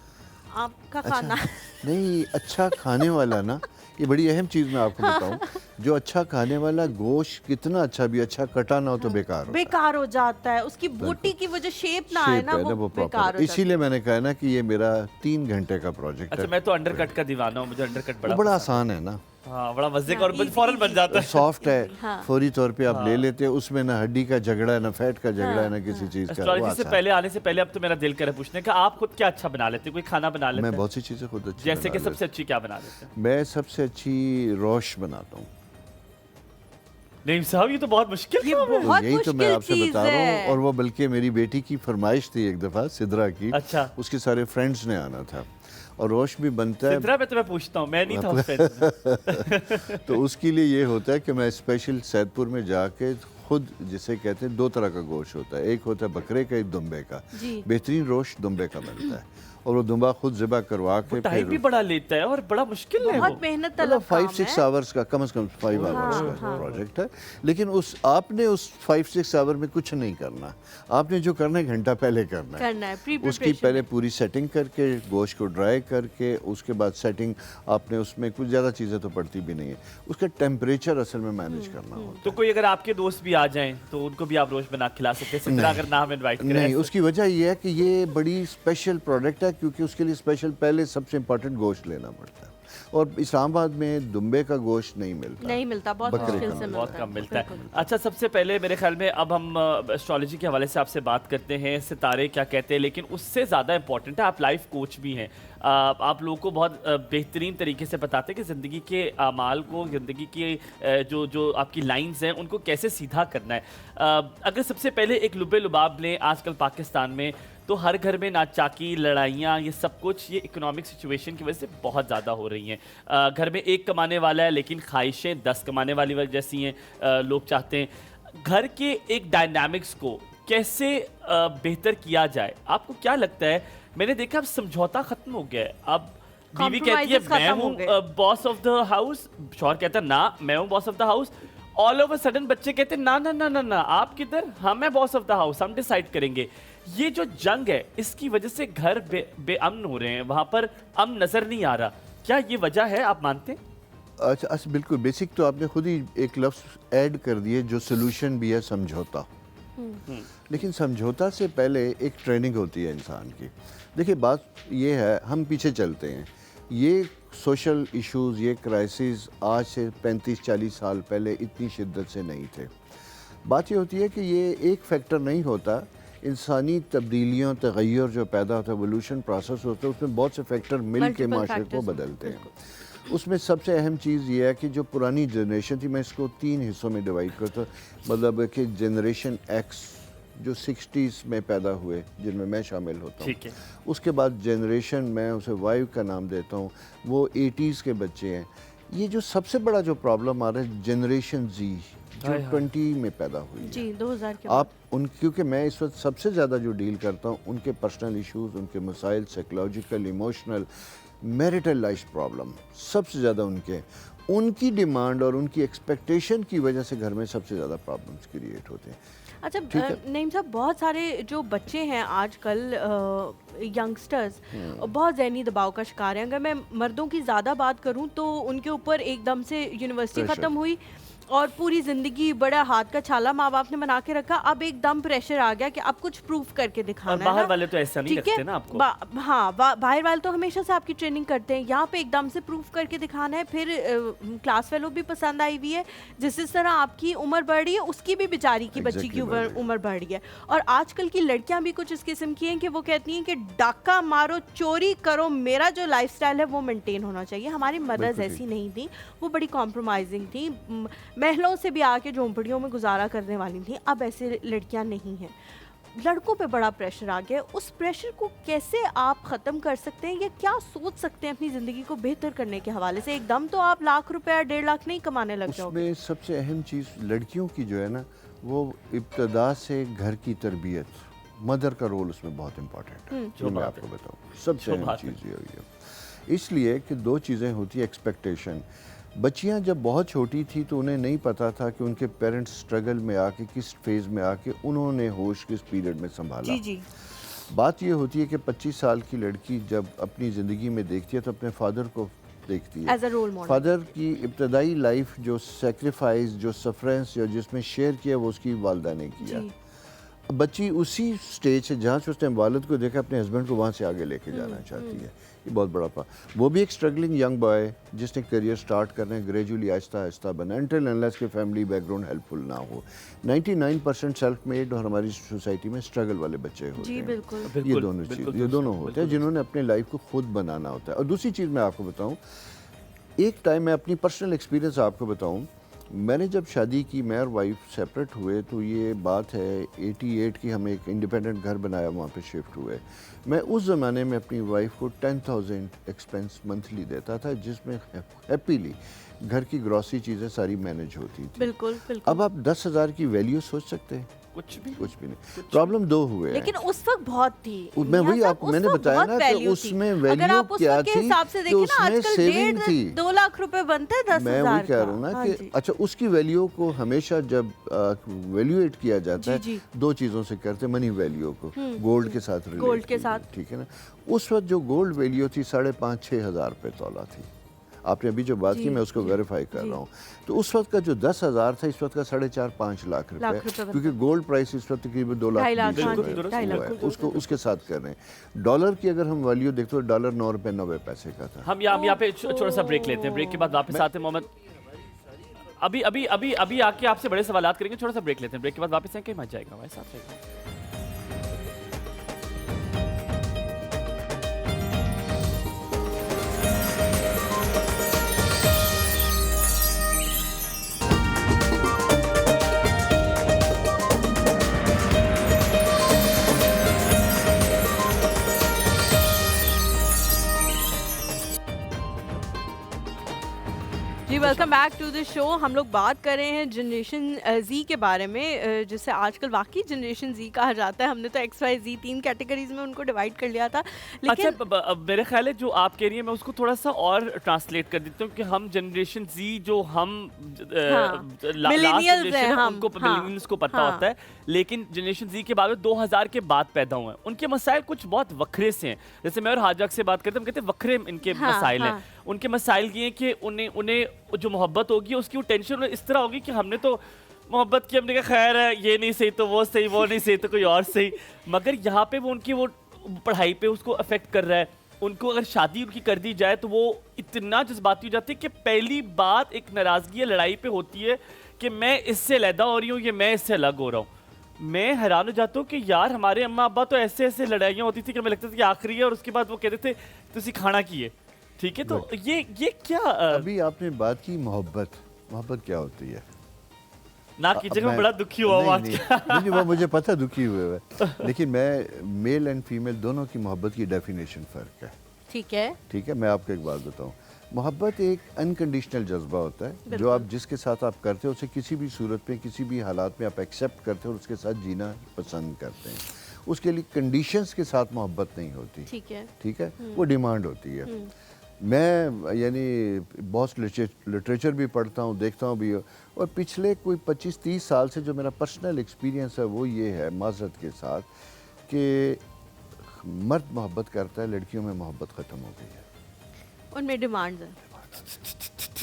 आपका खाना। नहीं, अच्छा खाने वाला ना, ये बड़ी अहम चीज़ मैं आपको बताऊं, जो अच्छा खाने वाला गोश्त कितना अच्छा भी अच्छा कटा ना हो तो बेकार होता है। बेकार हो जाता है, उसकी बोटी की वो जो शेप ना आए शेप ना, है ना वो वो बेकार प्रॉपर। हो जाता है। इसीलिए मैंने कहा ना कि ये मेरा 3 घंटे का प्रोजेक्ट अच्छा है। मैं तो अंडरकट का दीवाना हूँ, मुझे अंडरकट वो बड़ा बड़ा पसंद आसान है ना, है। हाँ बड़ा मजे का, और हाँ, फौरन बन जाता है। सॉफ्ट है, हाँ। फौरी तौर पे आप ले लेते हैं, उसमें ना हड्डी का झगड़ा है ना फैट का झगड़ा है ना किसी चीज़ का। वो एस्ट्रोलॉजी से आसान है। पहले आने से पहले अब तो मेरा दिल करे पूछने का, आप खुद क्या अच्छा बना लेते हैं? कोई खाना बना लेते मैं हैं? बहुत सी चीज़ें खुद अच्छी जैसे कि बना सबसे अच्छी क्या बना लेते हैं? लेता हूं। मैं सबसे अच्छी रोश बनाता हूँ। नईम साहब ये तो बहुत मुश्किल ये काम है। बहुत यही तो मैं मुश्किल आपसे चीज बता रहा हूँ, है। और वो बल्कि मेरी बेटी की फरमाइश थी एक दफ़ा सिद्रा की। अच्छा। उसके सारे फ्रेंड्स ने आना था और रोश भी बनता है। सिद्रा में तो मैं पूछता हूँ, मैं नहीं था उस फ्रेंड्स में। तो उसके लिए ये होता है कि मैं स्पेशल सैदपुर में जाके खुद, जिसे कहते हैं 2 तरह का गोश्त होता है, एक होता है बकरे का, एक दुम्बे का। जी। बेहतरीन रोश दुम्बे का मिलता है और वो दुम्बा खुद ज़िबा करवा के टाइम भी बड़ा लेता है और बड़ा मुश्किल है वो। बहुत मेहनत तलब काम 5-6 है। आवर्स का, कम से कम 5 आवर्स का प्रोजेक्ट है। लेकिन आपने उस 5-6 आवर में कुछ नहीं करना, आपने जो करना है घंटा पहले करना है। प्री उसकी प्रिपरेशन पहले पूरी सेटिंग करके, गोश्त को ड्राई करके, उसके बाद सेटिंग, आपने उसमें कुछ ज़्यादा चीज़ें तो पड़ती भी नहीं है, उसका टेम्परेचर असल में मैनेज करना होता तो कोई अगर आपके दोस्त भी आ जाएं तो उनको भी आप रोज बना के खिला सकते हैं, सिद्रा अगर नाम इनवाइट है। करें। नहीं, उसकी वजह ये है कि ये बड़ी स्पेशल प्रोडक्ट है, क्योंकि उसके लिए स्पेशल पहले सबसे इम्पोर्टेंट गोश्त लेना पड़ता है और इस्लामाबाद में दुम्बे का गोश्त नहीं मिलता। नहीं मिलता, बहुत बकरे मुश्किल का से बहुत मिलता कम है। मिलता है। बिल्कुल। अच्छा सबसे पहले मेरे ख्याल में अब हम एस्ट्रोलॉजी के हवाले से आपसे बात करते हैं, सितारे क्या कहते हैं, लेकिन उससे ज़्यादा इंपॉर्टेंट है आप लाइफ कोच भी हैं। आप लोगों को बहुत बेहतरीन तरीके से बताते हैं कि ज़िंदगी के आमाल को, ज़िंदगी के जो आपकी लाइंस हैं उनको कैसे सीधा करना है। अगर सबसे पहले एक लुबे लुबाब लें, आजकल पाकिस्तान में तो हर घर में नाचाकी, लड़ाइयाँ, ये सब कुछ ये इकोनॉमिक सिचुएशन की वजह से बहुत ज़्यादा हो रही हैं। घर में एक कमाने वाला है लेकिन ख्वाहिशें 10 कमाने वाली जैसी हैं। लोग चाहते हैं घर के एक डायनामिक्स को कैसे बेहतर किया जाए। आपको क्या लगता है? मैंने देखा अब समझौता ख़त्म हो गया है। अब बीवी कहती है Compromises मैं खत्म हो हूँ गए। बॉस ऑफ द हाउस, शौहर कहता है ना मैं हूँ boss of the house. All over sudden बच्चे कहते हैं ना ना ना ना ना आप किधर, हम मैं बॉस ऑफ द हाउस, हम डिसाइड करेंगे। ये जो जंग है इसकी वजह से घर बेअमन हो रहे हैं, वहां पर अमन नजर नहीं आ रहा। क्या ये वजह है, आप मानते हैं? अच्छा बिल्कुल बेसिक तो आपने खुद ही एक लफ्ज़ ऐड कर दिए जो सोल्यूशन भी है, समझौता। लेकिन समझौता से पहले एक ट्रेनिंग होती है इंसान की। देखिए बात ये है, हम पीछे चलते हैं, ये सोशल इश्यूज़, ये क्राइसिस आज से 35-40 साल पहले इतनी शिद्दत से नहीं थे। बात ये होती है कि ये एक फैक्टर नहीं होता, इंसानी तब्दीलियों, तगय्युर जो पैदा होता है, एवोल्यूशन प्रोसेस होता है, उसमें बहुत से फैक्टर मिल के माशरे को बदलते हैं। उसमें सबसे अहम चीज़ ये है कि जो पुरानी जनरेशन थी, मैं इसको 3 हिस्सों में डिवाइड करता हूँ। मतलब कि जनरेशन एक्स जो 60s में पैदा हुए, जिनमें मैं शामिल होता हूँ, उसके बाद जनरेशन, मैं उसे वाई का नाम देता हूँ, वो 80s के बच्चे हैं। ये जो सबसे बड़ा जो प्रॉब्लम आ रहा है जनरेशन जी, जो 20 में पैदा हुई जी, 2000 के आप उन, क्योंकि मैं इस वक्त सबसे ज़्यादा जो डील करता हूँ उनके पर्सनल इश्यूज, उनके मसाइल, psychological, emotional, marital life problem सबसे ज़्यादा उनकी डिमांड और उनकी एक्सपेक्टेशन की वजह से घर में सबसे ज़्यादा प्रॉब्लम्स क्रिएट होते हैं। अच्छा नईम साहब, बहुत सारे जो बच्चे हैं आजकल यंगस्टर्स बहुत ज़हनी दबाव का शिकार हैं। अगर मैं मर्दों की ज़्यादा बात करूं तो उनके ऊपर एकदम से यूनिवर्सिटी ख़त्म हुई और पूरी ज़िंदगी बड़ा हाथ का छाला माँ बाप ने बना के रखा, अब एकदम प्रेशर आ गया कि अब कुछ प्रूफ करके दिखाना है। बाहर वाले तो ऐसा नहीं रखते ना आपको। हाँ, बाहर वाले तो हमेशा से आपकी ट्रेनिंग करते हैं, यहाँ पे एकदम से प्रूफ करके दिखाना है। फिर क्लास फेलो भी पसंद आई हुई है, जिस तरह आपकी उम्र बढ़ रही है उसकी भी बेचारी की बच्ची की उम्र बढ़ रही है। और आजकल की लड़कियां भी कुछ इस किस्म की हैं कि वो कहती हैं कि डाका मारो, चोरी करो, मेरा जो लाइफस्टाइल है वो मेंटेन होना चाहिए। हमारी मदर्स ऐसी नहीं थी, वो बड़ी कॉम्प्रोमाइजिंग थी, महलों से भी आके झोंपड़ियों में गुजारा करने वाली थी। अब ऐसे लड़कियां नहीं हैं। लड़कों पे बड़ा प्रेशर आ गया, उस प्रेशर को कैसे आप ख़त्म कर सकते हैं या क्या सोच सकते हैं अपनी ज़िंदगी को बेहतर करने के हवाले से? एकदम तो आप लाख रुपया 1.5 लाख नहीं कमाने लग जाओगे। उसमें सबसे अहम चीज़ लड़कियों की जो है ना, वो इब्तदा से घर की तरबियत, मदर का रोल उसमें बहुत इम्पोर्टेंट है। जो मैं आपको बताऊँ सबसे अहम चीज़ ये हुई है। इसलिए कि 2 चीज़ें होती है। एक्सपेक्टेशन, बच्चियां जब बहुत छोटी थी तो उन्हें नहीं पता था कि उनके पेरेंट्स स्ट्रगल में आके, किस फेज़ में आके उन्होंने होश किस पीरियड में संभाला। जी। बात ये होती है कि 25 साल की लड़की जब अपनी ज़िंदगी में देखती है तो अपने फादर को देखती है as a role model. Father की इब्तदाई लाइफ, जो सेक्रीफाइस, जो सफरेंस, जो जिसमें शेयर किया, वो उसकी वालदा ने किया। बच्ची उसी स्टेज से जहाँ से उसने वालिद को देखा, अपने हस्बैंड को वहाँ से आगे लेके जाना चाहती है। ये बहुत बड़ा वो भी एक स्ट्रगलिंग यंग बॉय जिसने करियर स्टार्ट करना है, ग्रेजुअली आहिस्ता आहिस्ता बना, अनटिल अनलेस के फैमिली बैकग्राउंड हेल्पफुल ना हो। 99% सेल्फ मेड और हमारी सोसाइटी में स्ट्रगल वाले बच्चे होते हैं। बिल्कुल। ये दोनों होते हैं जिन्होंने अपनी लाइफ को खुद बनाना होता है। और दूसरी चीज़ मैं आपको बताऊँ, एक टाइम मैं अपनी पर्सनल एक्सपीरियंस आपको बताऊँ, मैंने जब शादी की, मैं और वाइफ सेपरेट हुए, तो ये बात है 88 की, हम एक इंडिपेंडेंट घर बनाया, वहाँ पे शिफ्ट हुए। मैं उस ज़माने में अपनी वाइफ को 10,000 एक्सपेंस मंथली देता था, जिसमें हैप्पीली घर की ग्रॉसरी चीज़ें सारी मैनेज होती थी। बिल्कुल। अब आप 10,000 की वैल्यू सोच सकते हैं? कुछ भी नहीं। प्रॉब्लम 2 हुए, लेकिन उस वक्त बहुत थी। मैं वही आपको मैंने बताया ना कि उसमें वैल्यू क्या थी, हिसाब से देखिए ना, आजकल सेविंग थी। 2 लाख रुपए बनते हैं 10,000। मैं वही कह रहा हूँ ना कि अच्छा, उसकी वैल्यू को हमेशा जब वैल्यूएट किया जाता है 2 चीज़ों से करते हैं। मनी वैल्यू को गोल्ड के साथ, ठीक है ना। उस वक्त जो गोल्ड वैल्यू थी 5,500-6 हज़ार रुपये तोला थी। आपने अभी जो बात की, मैं उसको वेरीफाई कर रहा हूँ। तो उस वक्त का जो 10,000 था, इस वक्त का 4.5-5 लाख रुपए, क्योंकि गोल्ड प्राइस इस वक्त तकरीबन 2 लाख उसको उसके साथ कर रहे हैं। डॉलर की अगर हम वैल्यू देखते तो डॉलर 9 रुपये 90 पैसे का था। हम यहाँ पे छोटा सा ब्रेक लेते हैं, ब्रेक के बाद वापस आते हैं मोहम्मद। अभी आके आपसे बड़े सवाल करेंगे, छोटा सा ब्रेक लेते हैं, ब्रेक के बाद वापस आएंगे, मजा आएगा हमारे साथ रहेगा। Welcome back to the show. हम लोग बात कर रहे हैं जनरेशन जी के बारे में, जिसे आजकल वाकई जनरेशन जी कहा जाता है। हमने तो XYZ 3 कैटेगरीज में उनको डिवाइड कर लिया था, लेकिन अच्छा मेरे ख्याल है जो आप कह रही हैं मैं उसको थोड़ा सा और ट्रांसलेट कर देती हूँ कि हम जनरेशन जी जो हम मिलेनियल्स हैं, उनको मिलेनियल्स को पता होता है, लेकिन जनरेशन जी के बाद 2000 के बाद पैदा हुए हैं, उनके मसाइल कुछ बहुत वखरे से हैं। जैसे मैं और हाजक से बात करते हैं, हम कहते हैं वखरे इनके मसाइल हैं। उनके मसाइल ये हैं कि उन्हें उन्हें जो मोहब्बत होगी उसकी वो टेंशन इस तरह होगी कि हमने तो मोहब्बत की, हमने कहा खैर है, ये नहीं सही तो वो सही, वो नहीं सही तो कोई और सही। मगर यहाँ पे वो उनकी वो पढ़ाई पे उसको अफेक्ट कर रहा है। उनको अगर शादी उनकी कर दी जाए तो वो इतना जज्बाती हो जाती है कि पहली बात एक नाराज़गी या लड़ाई पे होती है कि मैं इससे अलहदा हो रही हूँ, ये मैं इससे अलग हो रहा हूँ। मैं हैरान हो जाता हूँ कि यार हमारे अम्मा अब्बा तो ऐसे ऐसे लड़ाइयाँ होती थी कि हमें लगता था कि आखिरी है, और उसके बाद वो कहते थे तुसी खाना किए, ठीक है। तो ये क्या अभी आपने बात की मोहब्बत क्या होती है ना कीजिएगा, मैं बड़ा दुखी हुआ हूँ आज। नहीं, वो मुझे पता दुखी हुए हुए, लेकिन मैं मेल एंड फीमेल दोनों की मोहब्बत की डेफिनेशन फ़र्क है। ठीक है, ठीक है, मैं आपको एक बात बताऊं। मोहब्बत एक अनकंडीशनल जज्बा होता है जो आप जिसके साथ आप करते हो उसे किसी भी सूरत में किसी भी हालात में आप एक्सेप्ट करते हो और उसके साथ जीना पसंद करते हैं। उसके लिए कंडीशंस के साथ मोहब्बत नहीं होती। ठीक है, वो डिमांड होती है। मैं यानी बहुत लिटरेचर भी पढ़ता हूँ, देखता हूँ भी, और पिछले कोई 25-30 साल से जो मेरा पर्सनल एक्सपीरियंस है वो ये है माजरत के साथ कि मर्द मोहब्बत करता है, लड़कियों में मोहब्बत ख़त्म हो गई है, उनमें डिमांड है।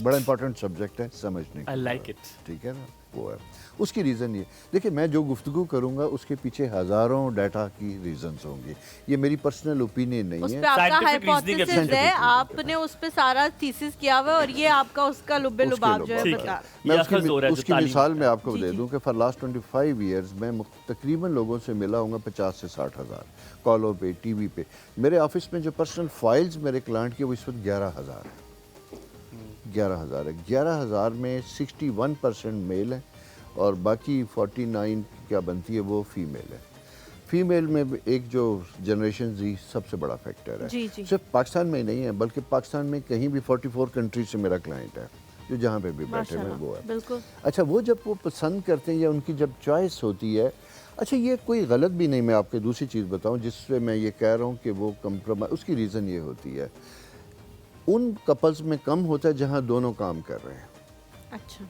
बड़ा इंपॉर्टेंट सब्जेक्ट है समझने I like it। ठीक है ना, वो है उसकी रीज़न। ये देखिए, मैं जो गुफ्तगू करूंगा उसके पीछे हज़ारों डाटा की रीजंस होंगी, ये मेरी पर्सनल ओपिनियन नहीं उस है। पे आपका Scientific reasoning हाइपोथेसिस है, आपने उस पे सारा थीसिस किया हुआ है और ये आपका उसका लुब्बे लुबाब जो है ठीक बता। है। मैं ये अखज़ हो रहा है जो उसकी तालीम मिसाल है। मैं आपको दे दूं कि फॉर लास्ट 25 ईयर्स मैं तकरीबन लोगों से मिला हूँगा 50 से 60 हज़ार कॉलों पे, टीवी पे। मेरे ऑफिस में जो पर्सनल फाइल्स मेरे क्लाइंट के वो इस वक्त 11,000 है। 11,000 है। 11,000 में 61% मेल है और बाकी 49 क्या बनती है वो फीमेल है। फीमेल में एक जो जनरेशन जी सबसे बड़ा फैक्टर है। जी, जी। सिर्फ पाकिस्तान में ही नहीं है बल्कि पाकिस्तान में कहीं भी 44 कंट्री से मेरा क्लाइंट है जो जहाँ पे भी बैठे हुए वो है। बिल्कुल। अच्छा, वो जब वो पसंद करते हैं या उनकी जब चॉइस होती है, अच्छा ये कोई गलत भी नहीं, मैं आपको दूसरी चीज़ बताऊं जिससे मैं ये कह रहा हूँ कि वो कंप्रोमाइज, उसकी रीज़न ये होती है उन कपल्स में कम होता है जहाँ दोनों काम कर रहे हैं। अच्छा,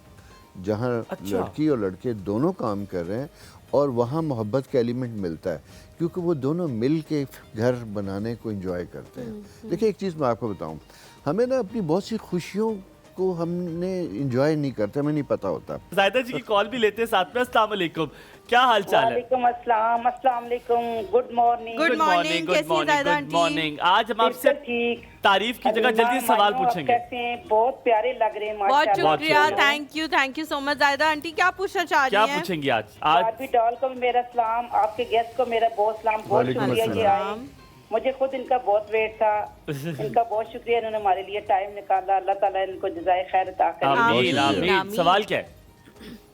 जहाँ लड़की और लड़के दोनों काम कर रहे हैं और वहाँ मोहब्बत का एलिमेंट मिलता है क्योंकि वो दोनों मिल के घर बनाने को एंजॉय करते हैं। देखिए, एक चीज़ मैं आपको बताऊं, हमें ना अपनी बहुत सी खुशियों को हमने एंजॉय नहीं करते, हमें नहीं पता होता। जायदा जी की कॉल भी लेते हैं साथ में। अस्सलाम वालेकुम, क्या हाल चाल है? वालेकुम अस्सलाम, अस्सलाम वालेकुम, गुड मॉर्निंग। गुड मॉर्निंग, कैसी हैं जायदा आंटी? मॉर्निंग। आज हम आपसे ठीक, तारीफ की जगह जल्दी से सवाल पूछेंगे। कैसे हैं? बहुत प्यारे लग रहे हैं बहुत माशाल्लाह। शुक्रिया, थैंक यू सो मच। जायदा आंटी क्या पूछना चाह क्या रही हैं? पूछेंगी आज? बारबी डॉल को भी मेरा सलाम, आपके गेस्ट को मेरा बहुत सलाम, बहुत वालेकुम शुक्रिया कि अस्सलाम। आए। मुझे खुद इनका बहुत वेट था, इनका बहुत शुक्रिया, इन्होंने हमारे लिए टाइम निकाला। अल्लाह ताला इनको जज़ाए खैर अता करे। आमीन आमीन। आमीन। सवाल क्या है?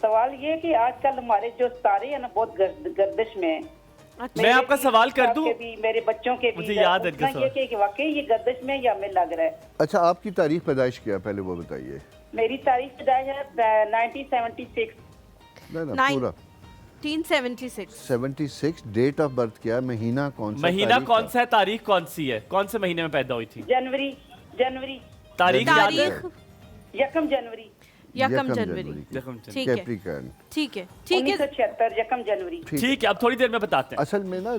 सवाल ये कि आजकल हमारे जो तारे हैं ना बहुत गर्दिश में हैं। अच्छा। मैं आपका सवाल कर दूं? के भी, मेरे बच्चों के भी, मुझे याद है इनका उतना ये कि वाकई ये गर्दिश में या हमें लग रहा है। अच्छा, आपकी तारीख पैदाइश क्या, पहले वो बताइए। मेरी तारीख पैदाइश है 1976। ना पूरा 1976। 76। डेट ऑफ बर्थ क्या है, महीना कौन सा, महीना तारीख कौन क्या? सा है, तारीख कौन सी है, कौन से महीने में पैदा हुई थी? जनवरी तारीख याद है? तारीख 1 जनवरी यकम जनवरी। ठीक है, कैप्रिकॉर्न। ठीक है, 1976 1 जनवरी। ठीक है, अब थोड़ी देर में बताते हैं। असल में ना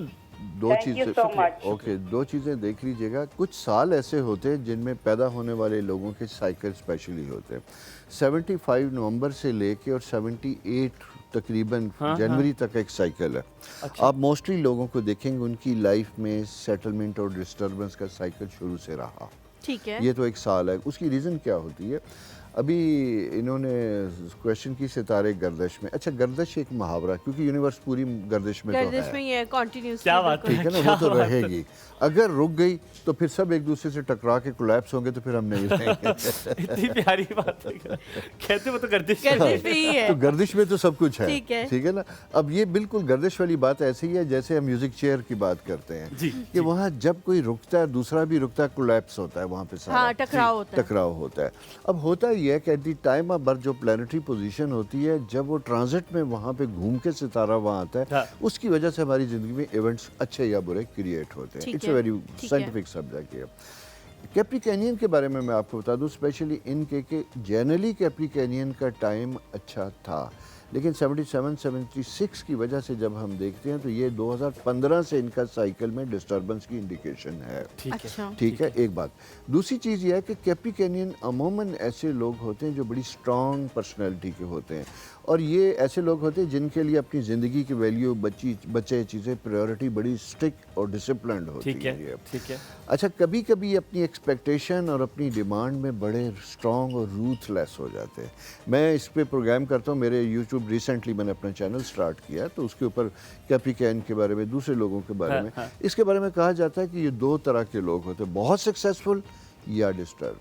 दो Thank you so much. Okay, दो चीज़ें देख लीजिएगा। कुछ साल ऐसे होते हैं जिनमें पैदा होने वाले लोगों के साइकिल स्पेशली होते हैं। 75 नवंबर से लेके और 78 तकरीबन जनवरी तक एक साइकिल है। आप मोस्टली लोगों को देखेंगे उनकी लाइफ में सेटलमेंट और डिस्टर्बेंस का साइकिल शुरू से रहा। ठीक है। ये तो एक साल है। उसकी रीज़न क्या होती है? अभी इन्होंने क्वेश्चन की सितारे गर्दिश में। अच्छा, गर्दिश एक मुहावरा, क्योंकि यूनिवर्स पूरी गर्दिश में तो गर्दिश है। में ये कंटिन्यूअसली। क्या बात है? ठीक है ना, वो तो रहेगी। अगर रुक गई तो फिर सब एक दूसरे से टकरा के कोलैप्स होंगे तो फिर हम नहीं रहेंगे। इतनी प्यारी बात है, कहते वो तो गर्दिश गर्दिश में ही है। तो गर्दिश में तो सब कुछ है। ठीक है। ना। अब ये बिल्कुल गर्दिश वाली बात ऐसी है जैसे हम म्यूजिक चेयर की बात करते हैं जी, कि वहाँ जब कोई रुकता है दूसरा भी रुकता है, कोलैप्स होता है वहाँ पे सारा। हाँ, टकराव होता है। टकराव होता है। अब होता ये है कि at the time of birth जो प्लानिटरी पोजीशन होती है, जब वो ट्रांजिट में वहाँ पे घूम के सितारा वहाँ आता है, हाँ। उसकी वजह से हमारी ज़िंदगी में इवेंट्स अच्छे या बुरे क्रिएट होते हैं। ठीक इट्स है, अ वेरी ठीक है। साइंटिफिक सब्जेक्ट है। कैप्रिकॉर्नियन के बारे में मैं आपको बता दूं, स्पेशली इनके कि जनरली कैप्रिकॉर्नियन का टाइम अच्छा था, लेकिन 77-76 की वजह से जब हम देखते हैं तो ये 2015 से इनका साइकिल में डिस्टर्बेंस की इंडिकेशन है। अच्छा ठीक है, एक बात। दूसरी चीज़ यह है कि कैप्रिकॉर्नियन अमूमन ऐसे लोग होते हैं जो बड़ी स्ट्रॉन्ग पर्सनैलिटी के होते हैं, और ये ऐसे लोग होते हैं जिनके लिए अपनी ज़िंदगी की वैल्यू बचे चीज़ें प्रायोरिटी बड़ी स्ट्रिक्ट और डिसिप्लिन्ड होती है। ठीक है। अच्छा, कभी कभी अपनी एक्सपेक्टेशन और अपनी डिमांड में बड़े स्ट्रॉन्ग और रूथलेस हो जाते हैं। मैं इस पे प्रोग्राम करता हूँ, मेरे यूट्यूब रिसेंटली मैंने अपना चैनल स्टार्ट किया, तो उसके ऊपर कैप्रिकॉर्न के बारे में, दूसरे लोगों के बारे में, इसके बारे में कहा जाता है कि ये दो तरह के लोग होते हैं, बहुत सक्सेसफुल या डिस्टर्ब।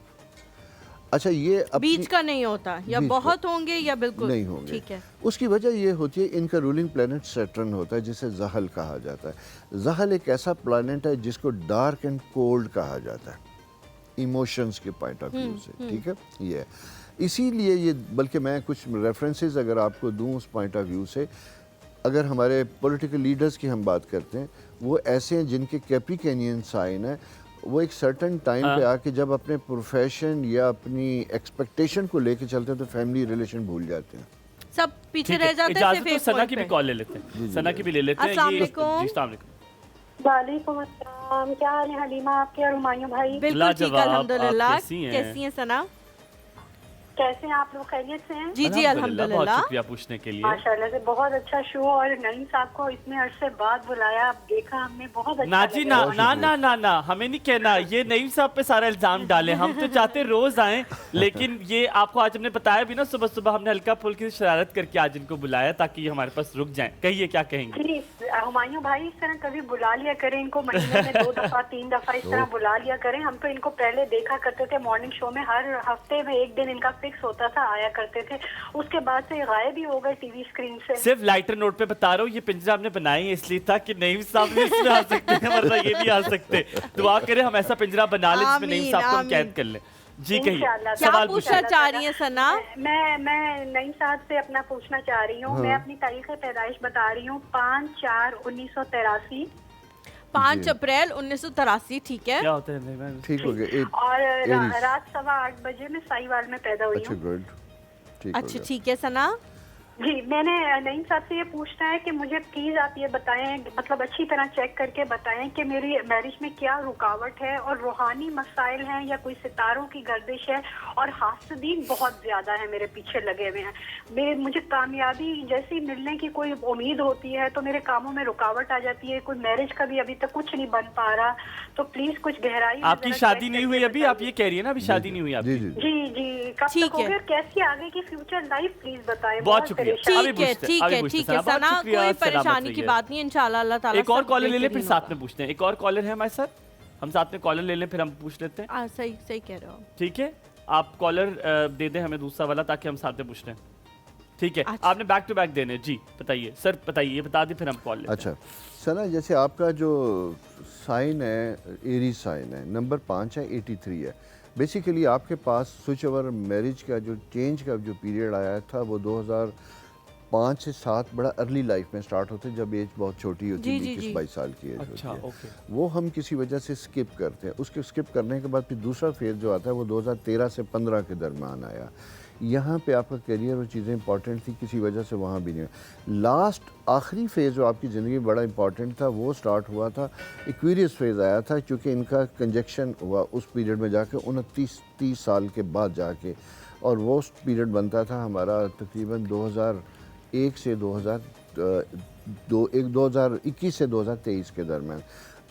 अच्छा, ये बीच का नहीं होता, या बहुत होंगे या बिल्कुल नहीं होंगे। ठीक है। उसकी वजह ये होती है, इनका रूलिंग प्लैनेट सैटर्न होता है, जिसे ज़हल कहा जाता है। ज़हल एक ऐसा प्लैनेट है जिसको डार्क एंड कोल्ड कहा जाता है इमोशंस के पॉइंट ऑफ व्यू से। ठीक है, ये इसीलिए ये, बल्कि मैं कुछ रेफरेंसेस अगर आपको दूं उस पॉइंट ऑफ व्यू से, अगर हमारे पॉलिटिकल लीडर्स की हम बात करते हैं, वो ऐसे हैं जिनके कैप्रिकॉर्नियन साइन है, वो एक सर्टन टाइम पे आके जब अपने प्रोफेशन या अपनी एक्सपेक्टेशन को लेके चलते हैं तो फैमिली रिलेशन भूल जाते हैं, सब पीछे रह जाते हैं। इजाजत सिर्फ तो एक सना पॉइंट की भी पे। कॉल ले लेते हैं, सना की भी ले लेते हैं। अस्सलाम ये वालेकुम। जी, अस्सलाम वालेकुम। वालेकुम अस्सलाम, क्या हाल है हलीमा आपके और हुमायूं भाई? बिल्कुल ठीक, लाजवाब, अल्हम्दुलिल्लाह। आप कैसी हैं? कैसी हैं सना? कैसे हैं आप लोग, खैरियत से हैं? जी जी बहुत अल्हम्दुलिल्लाह। शुक्रिया पूछने के लिए। माशाल्लाह से बहुत अच्छा शो, और नईम साहब को इतने अरसे बाद बुलाया, अब देखा हमने, बहुत अच्छा ना जी लगा। ना ना ना ना ना, हमें नहीं कहना, ये नईम साहब पे सारा इल्जाम डाले। हम तो चाहते रोज आए, लेकिन ये आपको आज हमने बताया भी ना, सुबह सुबह हमने हल्का फुल्की शरारत करके आज इनको बुलाया ताकि ये हमारे पास रुक जाएं। कहिए क्या कहेंगे? प्लीज हुमायूं भाई, इस तरह कभी बुला लिया करें इनको, महीने में 2 दफा 3 दफा इस तरह बुला लिया करें। हम तो इनको पहले देखा करते थे मॉर्निंग शो में, हर हफ्ते में एक दिन इनका फिक्स होता था, आया करते थे। उसके बाद से गायब ही हो गए टीवी स्क्रीन से। सिर्फ लाइटर नोट पे बता रहा हूँ, ये पिंजरा हमने बनाई है इसलिए था कि नईम साहब भी इसमें आ सकते हैं, वरना ये नहीं आ सकते। दुआ करें हम ऐसा पिंजरा बना लें जिसमें नईम साहब को हम कैद कर लें। जी कहिए, इंशाअल्लाह। क्या सवाल पूछना पूछिए। चाह रही हैं सना? मैं नईम साहब से अपना पूछना चाह रही हूँ। मैं अपनी तारीख पैदाइश बता रही हूँ, 5/4/1983, 5 अप्रैल 1983। ठीक है, क्या होता है नईम? ठीक हो गया। और एरीज। रात 8:15 बजे मैं साहिवाल में पैदा हुई अच्छा, हूँ। गुड, ठीक हो अच्छा गया। ठीक है सना। जी, मैंने नईम साहब से ये पूछना है कि मुझे प्लीज आप ये बताएं, मतलब अच्छी तरह चेक करके बताएं कि मेरी मैरिज में क्या रुकावट है, और रूहानी मसाइल हैं या कोई सितारों की गर्दिश है, और हासदीन बहुत ज्यादा है मेरे पीछे लगे हुए हैं। मुझे कामयाबी जैसी मिलने की कोई उम्मीद होती है तो मेरे कामों में रुकावट आ जाती है। कोई मैरिज का भी अभी तक कुछ नहीं बन पा रहा, तो प्लीज कुछ गहराई में आपकी जरा शादी check नहीं हुई करके अभी? आप ये कह रही है ना अभी शादी नहीं हुई जी आपकी? जी जी जी, कब ठीक तक होगी है। और कैसी आगे की फ्यूचर लाइफ प्लीज बताएं। बहुत शुक्रिया। परेशान। अभी ठीक है पूछते हैं, ठीक अभी है पूछते ठीक हैं है सना, बहुत सना, शुक्रिया, कोई सलामत परेशानी की रहिए। बात नहीं, इंशाल्लाह अल्लाह ताला एक और सब कॉलर ले लें, फिर बेहतरीन साथ में पूछते हैं। एक और कॉलर है हमारे साथ, हम साथ में कॉलर ले लें फिर हम पूछ लेते हैं। होगा। सही सही कह रहे हो। ठीक है, आप कॉलर दे दें हमें दूसरा वाला ताकि हम साथ में पूछ लें। ठीक है, अच्छा। आपने बैक टू बैक देने। जी बताइए सर, बताइए, बता दें फिर हम कॉल लेते हैं। अच्छा सना, जैसे आपका जो साइन है एरीज साइन है, नंबर 5 है, 83 है। बेसिकली आपके पास स्विच ओवर मैरिज का जो चेंज का जो पीरियड आया था वो 2005 से 7 बड़ा अर्ली लाइफ में स्टार्ट होते हैं, जब एज बहुत छोटी होती है, जी, जी, 21-22 साल की एज अच्छा, होती है। ओके। वो हम किसी वजह से स्किप करते हैं। उसके स्किप करने के बाद फिर दूसरा फेज़ जो आता है वो 2013 से 15 के दरमियान आया। यहाँ पे आपका करियर और चीज़ें इंपॉर्टेंट थी, किसी वजह से वहाँ भी नहीं। लास्ट आखिरी फेज़ जो आपकी ज़िंदगी में बड़ा इंपॉर्टेंट था वो स्टार्ट हुआ था, एक्वेरियस फेज़ आया था, क्योंकि इनका कंजक्शन हुआ उस पीरियड में जाके 29-30 साल के बाद जाके, और वो पीरियड बनता था हमारा तकरीबन 2001 से 2021 से 2023 के दरमियान।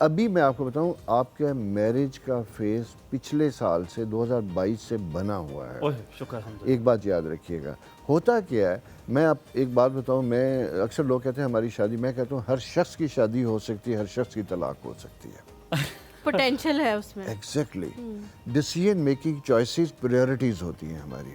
अभी मैं आपको बताऊं, आपके मैरिज का फेज़ पिछले साल से 2022 से बना हुआ है। ओह शुक्र, अल्हम्दुलिल्लाह। एक बात याद रखिएगा, होता क्या है, मैं आप एक बात बताऊं, मैं अक्सर लोग कहते हैं हमारी शादी, मैं कहता हूं हर शख्स की शादी हो सकती है, हर शख्स की तलाक हो सकती है। पोटेंशियल है उसमें। Exactly. Decision making choices priorities होती हैं हमारी।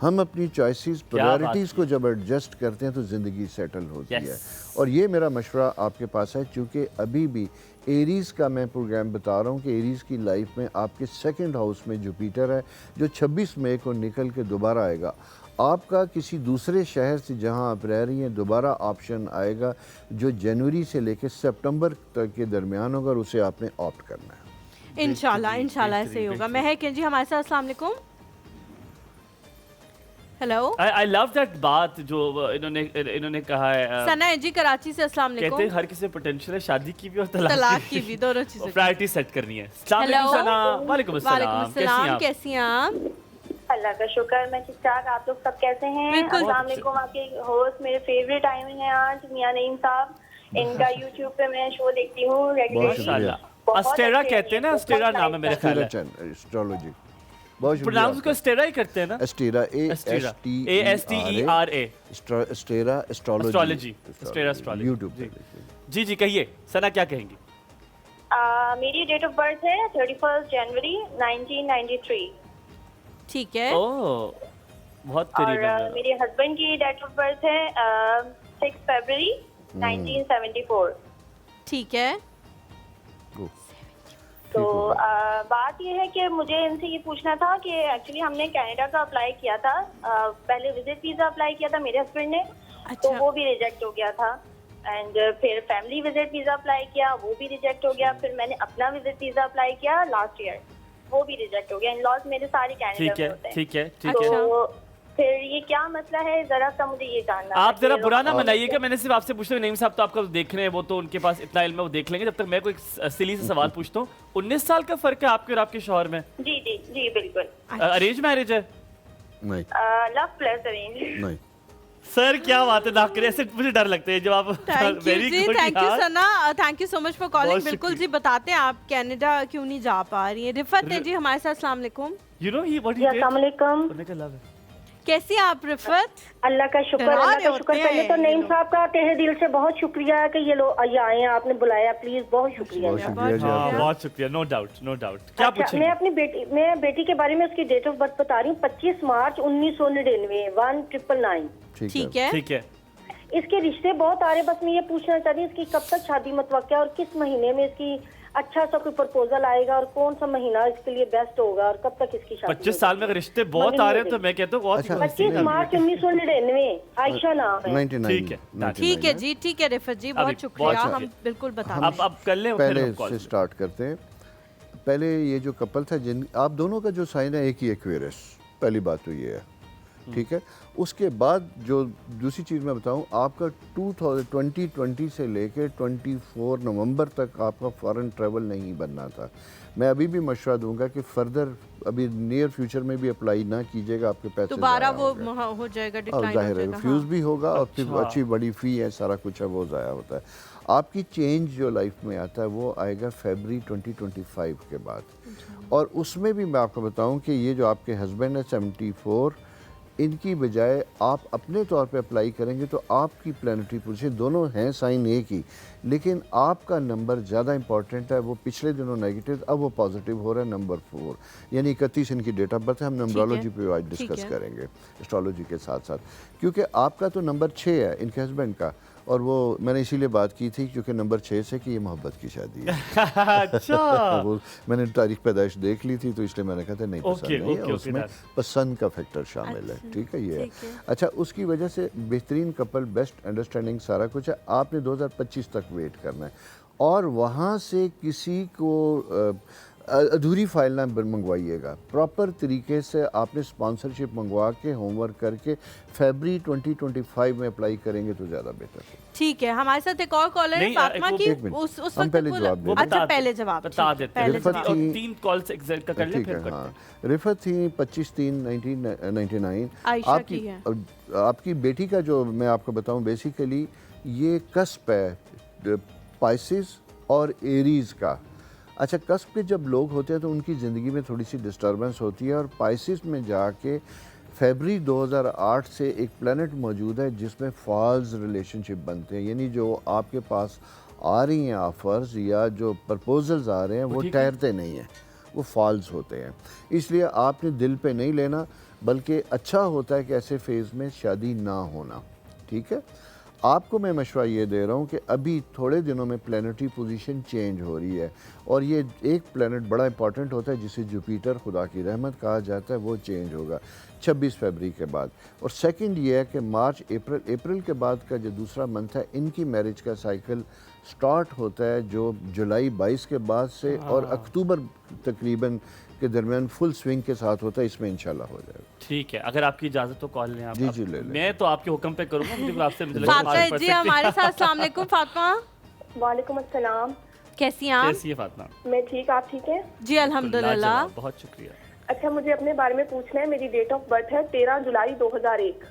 हम अपनी चॉइसेस क्या बात प्रायोरिटीज़ को जब एडजस्ट करते हैं तो ज़िंदगी सेटल होती Yes. है। और ये मेरा मशवरा आपके पास है, क्योंकि अभी भी एरीज़ का मैं प्रोग्राम बता रहा हूँ कि एरीज़ की लाइफ में आपके सेकंड हाउस में जुपिटर है, जो 26 मई को निकल के दोबारा आएगा। आपका किसी दूसरे शहर से जहां आप रह रही हैं दोबारा ऑप्शन आएगा, जो जनवरी से लेकर सितंबर तक के दरमियान होगा, और उसे आपने ऑप्ट करना है। इंशाल्लाह इंशाल्लाह ऐसे ही होगा। महक जी हमारे साथ, अस्सलाम वालेकुम। हेलो आई लव दैट बात जो इन्होंने कहा है। सना जी कराची से, अस्सलाम कहते हैं वालेकुम। हर किसी में पोटेंशियल है, शादी की भी और तलाक तलाक की भी, दोनों चीजें। प्रायोरिटी सेट करनी है। अस्सलाम हेलो। वालेकुम सना। वालेकुम अस्सलाम, कैसी हैं आप? कैसी हैं आप? अल्लाह का शुक्र, मैं ठीक ठाक। आप लोग सब कैसे हैं? बिल्कुल। अस्सलाम वालेकुम। आपके होस्ट मेरे फेवरेट आए हुए हैं आज, मियां नईम साहब। इनका यूट्यूब पे मैं शो देखती हूँ रेगुलरली। माशाल्लाह। अस्टेरा कहते हैं ना, अस्टेरा नाम है मेरे ख्याल है। एस्ट्रोलॉजी बहुत प्रोनाउंस को अस्टेरा ही करते हैं ना? एस्टेरा, ASTERA एस्टेरा एस्ट्रोलॉजी, अस्टेरा एस्ट्रोलॉजी। यूट्यूब पे जी जी कहिए सना, क्या कहेंगी? मेरी डेट ऑफ बर्थ है 31 जनवरी 1993 ठीक है। ओह बहुत करीब है और मेरा। मेरे हस्बैंड की डेट ऑफ बर्थ है 6 फरवरी 1974। ठीक है। तो बात ये है कि मुझे इनसे ये पूछना था कि एक्चुअली हमने कनाडा का अप्लाई किया था। पहले विजिट वीज़ा अप्लाई किया था मेरे हस्बैंड ने, तो अच्छा। वो भी रिजेक्ट हो गया था। एंड फिर फैमिली विजिट वीज़ा अप्लाई किया, वो भी रिजेक्ट हो गया। फिर मैंने अपना विजिट वीज़ा अप्लाई किया लास्ट ईयर, वो भी रिजेक्ट हो गया। इन लॉज मेरे सारे कनाडा ठीक में है होते हैं। ठीक है ठीक है। तो फिर ये क्या मसला है, जरा सा मुझे ये जानना आप था जरा कि बुरा ना लोग- मनाइएगा, मैंने सिर्फ आपसे पूछा। नईम साहब तो आपका देख रहे हैं, वो तो उनके पास इतना इल्म है, वो देख लेंगे। जब तक मैं कोई सिली से सवाल पूछता हूँ, 19 साल का फर्क है आपके और आपके शौहर में। जी जी जी बिल्कुल। अरेंज मैरिज है? नहीं लव प्लस अरेंज। नहीं सर क्या बात है, ना करें ऐसे, मुझे डर लगता है जब आप। थैंक यू Very जी, good थैंक यू यार। Sana, thank you so much for calling. बहुत बिल्कुल जी, शुक्रिया। बताते हैं आप कनाडा क्यों नहीं जा पा रही हैं। रिफत है जी हमारे साथ, अस्सलाम वालेकुम। You know he what he ji did? अस्सलाम वालेकुम। उन्होंने कहा love है। कैसी हैं आप रिफत? अल्लाह का शुक्र, डरा अल्लाह रहे का शुक्र। होते पहले तो हैं नईम ये साहब का तहे दिल से बहुत शुक्रिया है कि ये लोग ये आए हैं, आपने बुलाया, प्लीज बहुत शुक्रिया। बहुत मेरा। शुक्रिया जी हाँ आपका। बहुत शुक्रिया, नो डाउट नो डाउट। क्या अच्छा, पूछेंगे? मैं बेटी के बारे में उसकी डेट ऑफ बर्थ बता रही हूँ। 25 मार्च 1999 1999। ठीक है। ठीक है। इसके रिश्ते बहुत आ रहे, बस मैं ये पूछना चाह रही हूँ इसकी कब तक शादी मुतवक्किया है और किस महीने में इसकी अच्छा सा कोई प्रपोजल आएगा और कौन सा महीना इसके लिए बेस्ट होगा और कब तक इसकी शादी 25 साल में अगर रिश्ते बहुत आ रहे हैं तो मैं कहता हूँ बहुत अच्छा, 25 मार्च 1999 आयशा नाम है। 99 ठीक है, 99 ठीक है जी, ठीक है रिफत जी, अभी बहुत शुक्रिया। बहुत हम बिल्कुल बता अब कर लें फिर पहले हम कॉल। से स्टार्ट करते हैं। पहले ये जो कपल था, जिन आप दोनों का जो साइन है एक ही एक्वेरियस, पहली बात तो ये है, ठीक है। उसके बाद जो दूसरी चीज़ मैं बताऊं, आपका 2020 से लेके 24 नवंबर तक आपका फॉरेन ट्रैवल नहीं बनना था। मैं अभी भी मशवरा दूंगा कि फर्दर अभी नियर फ्यूचर में भी अप्लाई ना कीजिएगा, आपके पैसे दोबारा ज़ाया वो होंगे। हो जाएगा, और डिक्लाइन हो जाहिर है जाएगा। रिफ्यूज़ हाँ। भी होगा और फिर अच्छा। अच्छी बड़ी फ़ी है, सारा कुछ है, वो ज़ाया होता है। आपकी चेंज जो लाइफ में आता है वो आएगा फरवरी 2025 के बाद। और उसमें भी मैं आपको बताऊं कि ये जो आपके हस्बैंड है 74, इनकी बजाय आप अपने तौर पे अप्लाई करेंगे तो आपकी प्लानिटरी पोजीशन, दोनों हैं साइन एक ही, लेकिन आपका नंबर ज़्यादा इंपॉर्टेंट है। वो पिछले दिनों नेगेटिव, अब वो पॉजिटिव हो रहा है, नंबर 4, यानी 31 इनकी डेट ऑफ बर्थ है। हम नंबरोलॉजी पे आज डिस्कस है। करेंगे एस्ट्रोलॉजी के साथ साथ, क्योंकि आपका तो नंबर 6 है इनके हस्बैंड का, और वो मैंने इसीलिए बात की थी क्योंकि नंबर 6 से कि ये मोहब्बत की शादी है। अच्छा वो मैंने तारीख पैदाइश देख ली थी तो इसलिए मैंने कहा था नहीं पसंद ओके, नहीं है, ओके, उसमें ओके, पसंद का फैक्टर शामिल है, ठीक है, ये है। अच्छा, उसकी वजह से बेहतरीन कपल, बेस्ट अंडरस्टैंडिंग, सारा कुछ है। आपने 2025 तक वेट करना है और वहाँ से किसी को अधूरी फाइल ना मंगवाइएगा। प्रॉपर तरीके से आपने स्पॉन्सरशिप मंगवा के होमवर्क करके फरवरी 2025 में अप्लाई करेंगे तो ज़्यादा बेहतर है। ठीक है, हमारे साथ एक और कॉलर है नहीं, फातिमा एक की। एक मिनट, उस हम वक्त पहले वो- जवाब दे वो दें। अच्छा बता- पहले जवाब, बता ठीक है, देते हैं। पहले रिफत जवाब। थी- और 3 कॉल्स एग्जैक्ट का कर लें ठीक फिर है, करते हाँ। हैं। रिफत थी 25/3/1999। आयशा की है। आपकी बेटी का जो मैं आपको बताऊं, बेसिकली ये कस्प है पाइसिस और एरीज का। अच्छा, कस्प के जब लोग होते हैं तो उनकी ज़िंदगी में थोड़ी सी डिस्टर्बेंस होती है, और पाइसिस में जाके फरवरी 2008 से एक प्लैनेट मौजूद है जिसमें फॉल्स रिलेशनशिप बनते हैं, यानी जो आपके पास आ रही हैं ऑफर्स या जो प्रपोजल्स आ रहे हैं वो ठीक है। ठहरते नहीं हैं, वो फॉल्स होते हैं। इसलिए आपने दिल पे नहीं लेना, बल्कि अच्छा होता है कि ऐसे फेज़ में शादी ना होना, ठीक है। आपको मैं मशवरा ये दे रहा हूँ कि अभी थोड़े दिनों में प्लानिटरी पोजीशन चेंज हो रही है, और ये एक प्लानट बड़ा इंपॉर्टेंट होता है जिसे जुपिटर, खुदा की रहमत कहा जाता है, वो चेंज होगा 26 फरवरी के बाद। और सेकंड ये है कि मार्च अप्रैल के बाद का जो दूसरा मंथ है, इनकी मैरिज का साइकिल स्टार्ट होता है जो जुलाई 22 के बाद से और अक्टूबर तकरीबन के दरमियान फुल स्विंग के साथ होता है, इसमें इंशाल्लाह हो जाएगा। ठीक है, अगर आपकी इजाजत तो कॉल लें आप। जी जी ले लें। मैं तो आपके हुक्म पे करूंगा, मुझे आपसे मुझे लगा फातिमा आप जी पढ़ हमारे साथ। अस्सलाम वालेकुम फातिमा, वालेकुम अस्सलाम। कैसी हैं आप? कैसी है फातिमा? मैं ठीक, आप ठीक हैं? जी अल्हम्दुलिल्लाह। लाजवाब, बहुत शुक्रिया। अच्छा, मुझे अपने बारे में पूछना है। मेरी डेट ऑफ बर्थ है 13 जुलाई 2001।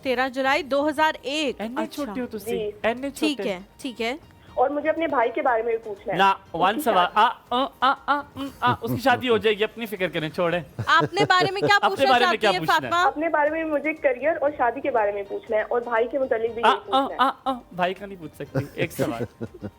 13 जुलाई 2001। एन्ने छोटे हो जी। तुसी, एन्ने छोटे। ठीक है ठीक है। और मुझे अपने भाई के बारे में भी पूछना है। ना वन सवाल उसकी शादी हो जाएगी, अपनी फिक्र करें, छोड़ें। अपने बारे में क्या अपने पूछना बारे में चाहती क्या है पूछना है? फातिमा? अपने बारे में मुझे करियर और शादी के बारे में पूछना है और भाई के मुतालिक भी यही पूछना है। भाई का नहीं पूछ सकती। एक सवाल,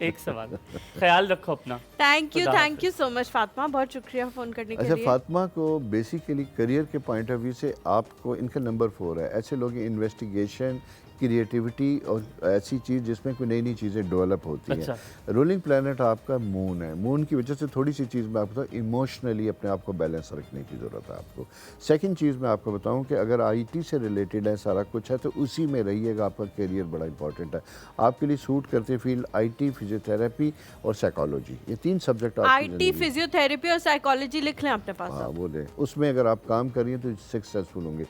एक सवाल। ख्याल रखो अपना। थैंक यू खुदा सो मच फातिमा, बहुत शुक्रिया फ़ोन करने के अच्छा, लिए। फातिमा को बेसिकली करियर के पॉइंट ऑफ व्यू से आपको इनका नंबर 4 है। ऐसे लोग इन्वेस्टिगेशन, क्रिएटिविटी और ऐसी चीज़ जिसमें कोई नई नई चीज़ें डेवलप होती हैं। अच्छा। रूलिंग प्लैनेट आपका मून है। मून की वजह से थोड़ी सी चीज़ मैं आपको बताऊँ, इमोशनली अपने आप को बैलेंस रखने की ज़रूरत है आपको। सेकंड चीज़ मैं आपको बताऊँ कि अगर आईटी से रिलेटेड है सारा कुछ है तो उसी में रहिएगा, आपका करियर बड़ा इंपॉर्टेंट है। आपके लिए सूट करते फील्ड आईटी, फिजियोथेरेपी और साइकोलॉजी, ये 3 सब्जेक्ट आईटी, फिजियोथेरेपी और साइकोलॉजी लिख लें अपने पास। हाँ बोले, उसमें अगर आप काम कर रही हैं तो सक्सेसफुल होंगे।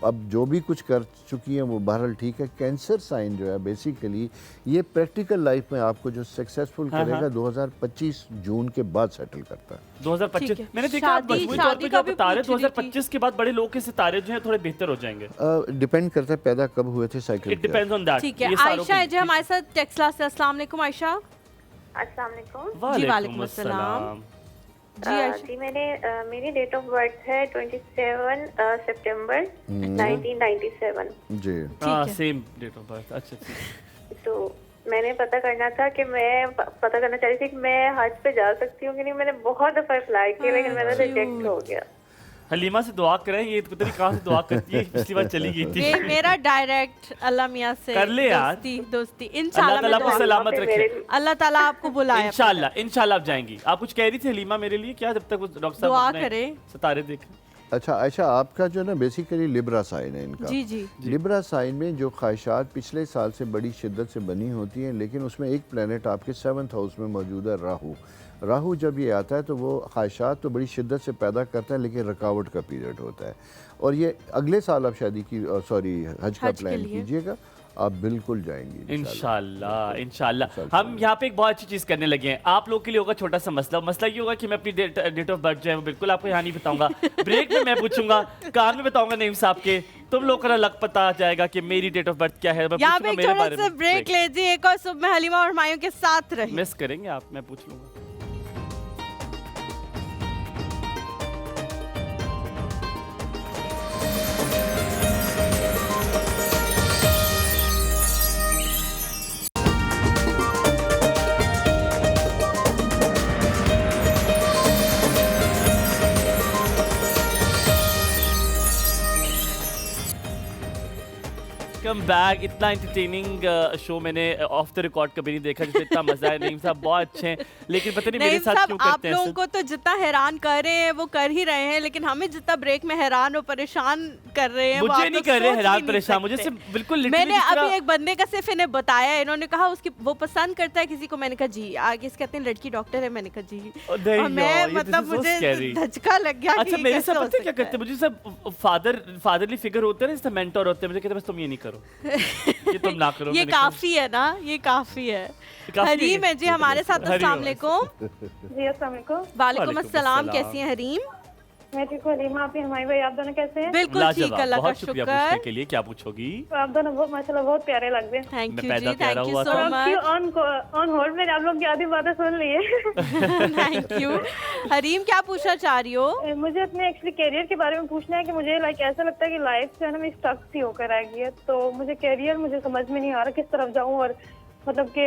अब जो भी कुछ कर चुकी हैं वो बहरहाल ठीक है। कैंसर साइन जो है बेसिकली ये प्रैक्टिकल लाइफ में आपको जो सक्सेसफुल करेगा 2025 जून के बाद सेटल करता है। 2025 मैंने देखा आप मजबूरी तौर पे जो बता रहे 2025 के बाद बड़े लोगों के सितारे जो हैं थोड़े बेहतर हो जाएंगे। डिपेंड करता है पैदा कब हुए थे, cycle it depends on that. ठीक है। आयशा है जो हमारे साथ टेक्स्ट क्लास से। अस्सलाम वालेकुम आयशा। अस्सलाम वालेकुम। जी वालेकुम अस्सलाम। जी आयशा, जी मेरी डेट ऑफ बर्थ है 27 सितंबर 1997। जी हाँ सेम डेट ऑफ बर्थ। अच्छा ठीक। तो मैंने पता करना था कि मैं पता करना चाह रही थी कि मैं हज पे जा सकती हूँ कि नहीं। मैंने बहुत दफा अप्लाई किया लेकिन मेरा रिजेक्ट हो गया। हलीमा से दुआ करें, ये पता नहीं कहाँ से दुआ करती है, पिछली बार चली गई थी। ये मेरा डायरेक्ट अल्लाह मियां से कर ले यार। दोस्ती इंशाल्लाह। अल्लाह ताला आपको सलामत रखे। अल्लाह ताला आपको बुलाए। इंशाल्लाह इंशाल्लाह आप जाएंगी। आप कुछ कह रही थी हलीमा मेरे लिए, क्या जब तक वो डॉक्टर साहब दुआ अपने करें। सितारे देखें। अच्छा आयशा, आपका जो ना बेसिकली लिब्रा साइन है इनका। जी जी। लिब्रा साइन में जो ख्वाहिशात पिछले साल से बड़ी शिद्दत से बनी होती हैं, लेकिन उसमें एक प्लेनेट आपके 7th हाउस में मौजूद है, राहु। राहु जब ये आता है तो वो ख्वाहिशात तो बड़ी शिद्दत से पैदा करता है, लेकिन रुकावट का पीरियड होता है। और ये अगले साल आप शादी की हज का प्लान कीजिएगा, आप बिल्कुल जाएंगी इंशाल्लाह इंशाल्लाह। हम यहाँ पे एक बहुत अच्छी चीज़ करने लगे हैं। आप लोग के लिए होगा छोटा सा मसला ये होगा कि मैं अपनी डेट ऑफ बर्थ जो है वो बिल्कुल आपको यहाँ नहीं बताऊंगा। ब्रेक में मैं पूछूंगा, कान में बताऊंगा नईम साहब के, तुम लोग का अलग पता आ जाएगा कि मेरी डेट ऑफ बर्थ क्या है। यहाँ पे थोड़ा सा ब्रेक लीजिए, एक और सुबह हलीमा और मायूं के साथ रहिए। मिस करेंगे आप, मैं पूछ लूंगा। Welcome back. इतना एंटरटेनिंग शो मैंने ऑफ द रिकॉर्ड कभी नहीं देखा जिसमें इतना मजा है। नईम साहब बहुत अच्छे हैं, लेकिन पता नहीं मेरे साथ क्यों करते हैं। आप लोगों को तो जितना हैरान कर रहे हैं वो कर ही रहे हैं, लेकिन हमें जितना ब्रेक में हैरान और परेशान कर रहे हैं मुझे नहीं कर रहे हैरान परेशान, मुझे सिर्फ बिल्कुल मैंने अभी एक बंदे का सिर्फ इन्हें बताया, इन्होंने कहा उसकी वो पसंद करता है किसी को। मैंने कहा जी, आगे कहते हैं लड़की डॉक्टर है। मैंने कहा जी, और मैं मतलब मुझे धचका लग गया। अच्छा मेरे साथ पता क्या करते, मुझे सब फादरली फिगर होते हैं ना, मेंटर होते हैं, मुझे कहते हैं बस तुम ये नहीं करो, ये तुम ना करो। ये काफी है ना, ये काफी है। हरीम है जी हमारे साथ। अस्सलाम वालेकुम। जी अस्सलाम वालेकुम। वालेकुम अस्सलाम। कैसी हैं हरीम? मैं ठीक हूँ हलीमा, आप हमारे भाई, आप दोनों कैसे हैं? बिल्कुल ठीक, अल्लाह का शुक्रिया पूछने शुक्र। के लिए। क्या पूछोगी? आप दोनों बहुत माशाल्लाह बहुत प्यारे लग रहे हैं। थैंक मैं यू पैदा जी, प्यारा थैंक यू हुआ सो था। मच। ऑन होल्ड में आप लोग की आधी बातें सुन ली है। Thank you. हरीम क्या पूछना चाह रही हो? मुझे अपने एक्चुअली करियर के बारे में पूछना है कि मुझे ऐसा लगता है कि लाइफ जो है ना मेरी स्टक सी होकर आ गई है। तो मुझे करियर मुझे समझ में नहीं आ रहा किस तरफ जाऊँ, और मतलब कि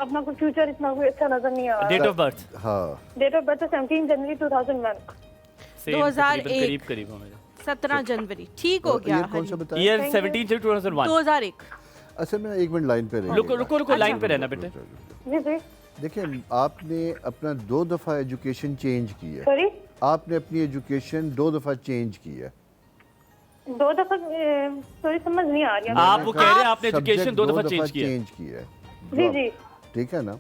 अपना कोई फ्यूचर इतना कोई अच्छा नजर नहीं आ रहा। Date of birth? हाँ, डेट ऑफ बर्थ 17 जनवरी 2001। 2001 करीब हो मेरे। 17 जनवरी ठीक हो गया। कौन सा बताया? ईयर 17 से 2001। 2001। अच्छा मैं एक मिनट लाइन पे रहिए। रुको लाइन पे रहना बेटे। जी जी। देखिए, आपने अपना 2 दफ़ा एजुकेशन चेंज की है। सॉरी, आपने अपनी एजुकेशन 2 दफ़ा चेंज की है। 2 दफा सॉरी समझ नहीं आ रही। आप वो कह रहे हैं आपने एजुकेशन 2 दफा चेंज की है। की है। जी जी। ठीक है ना।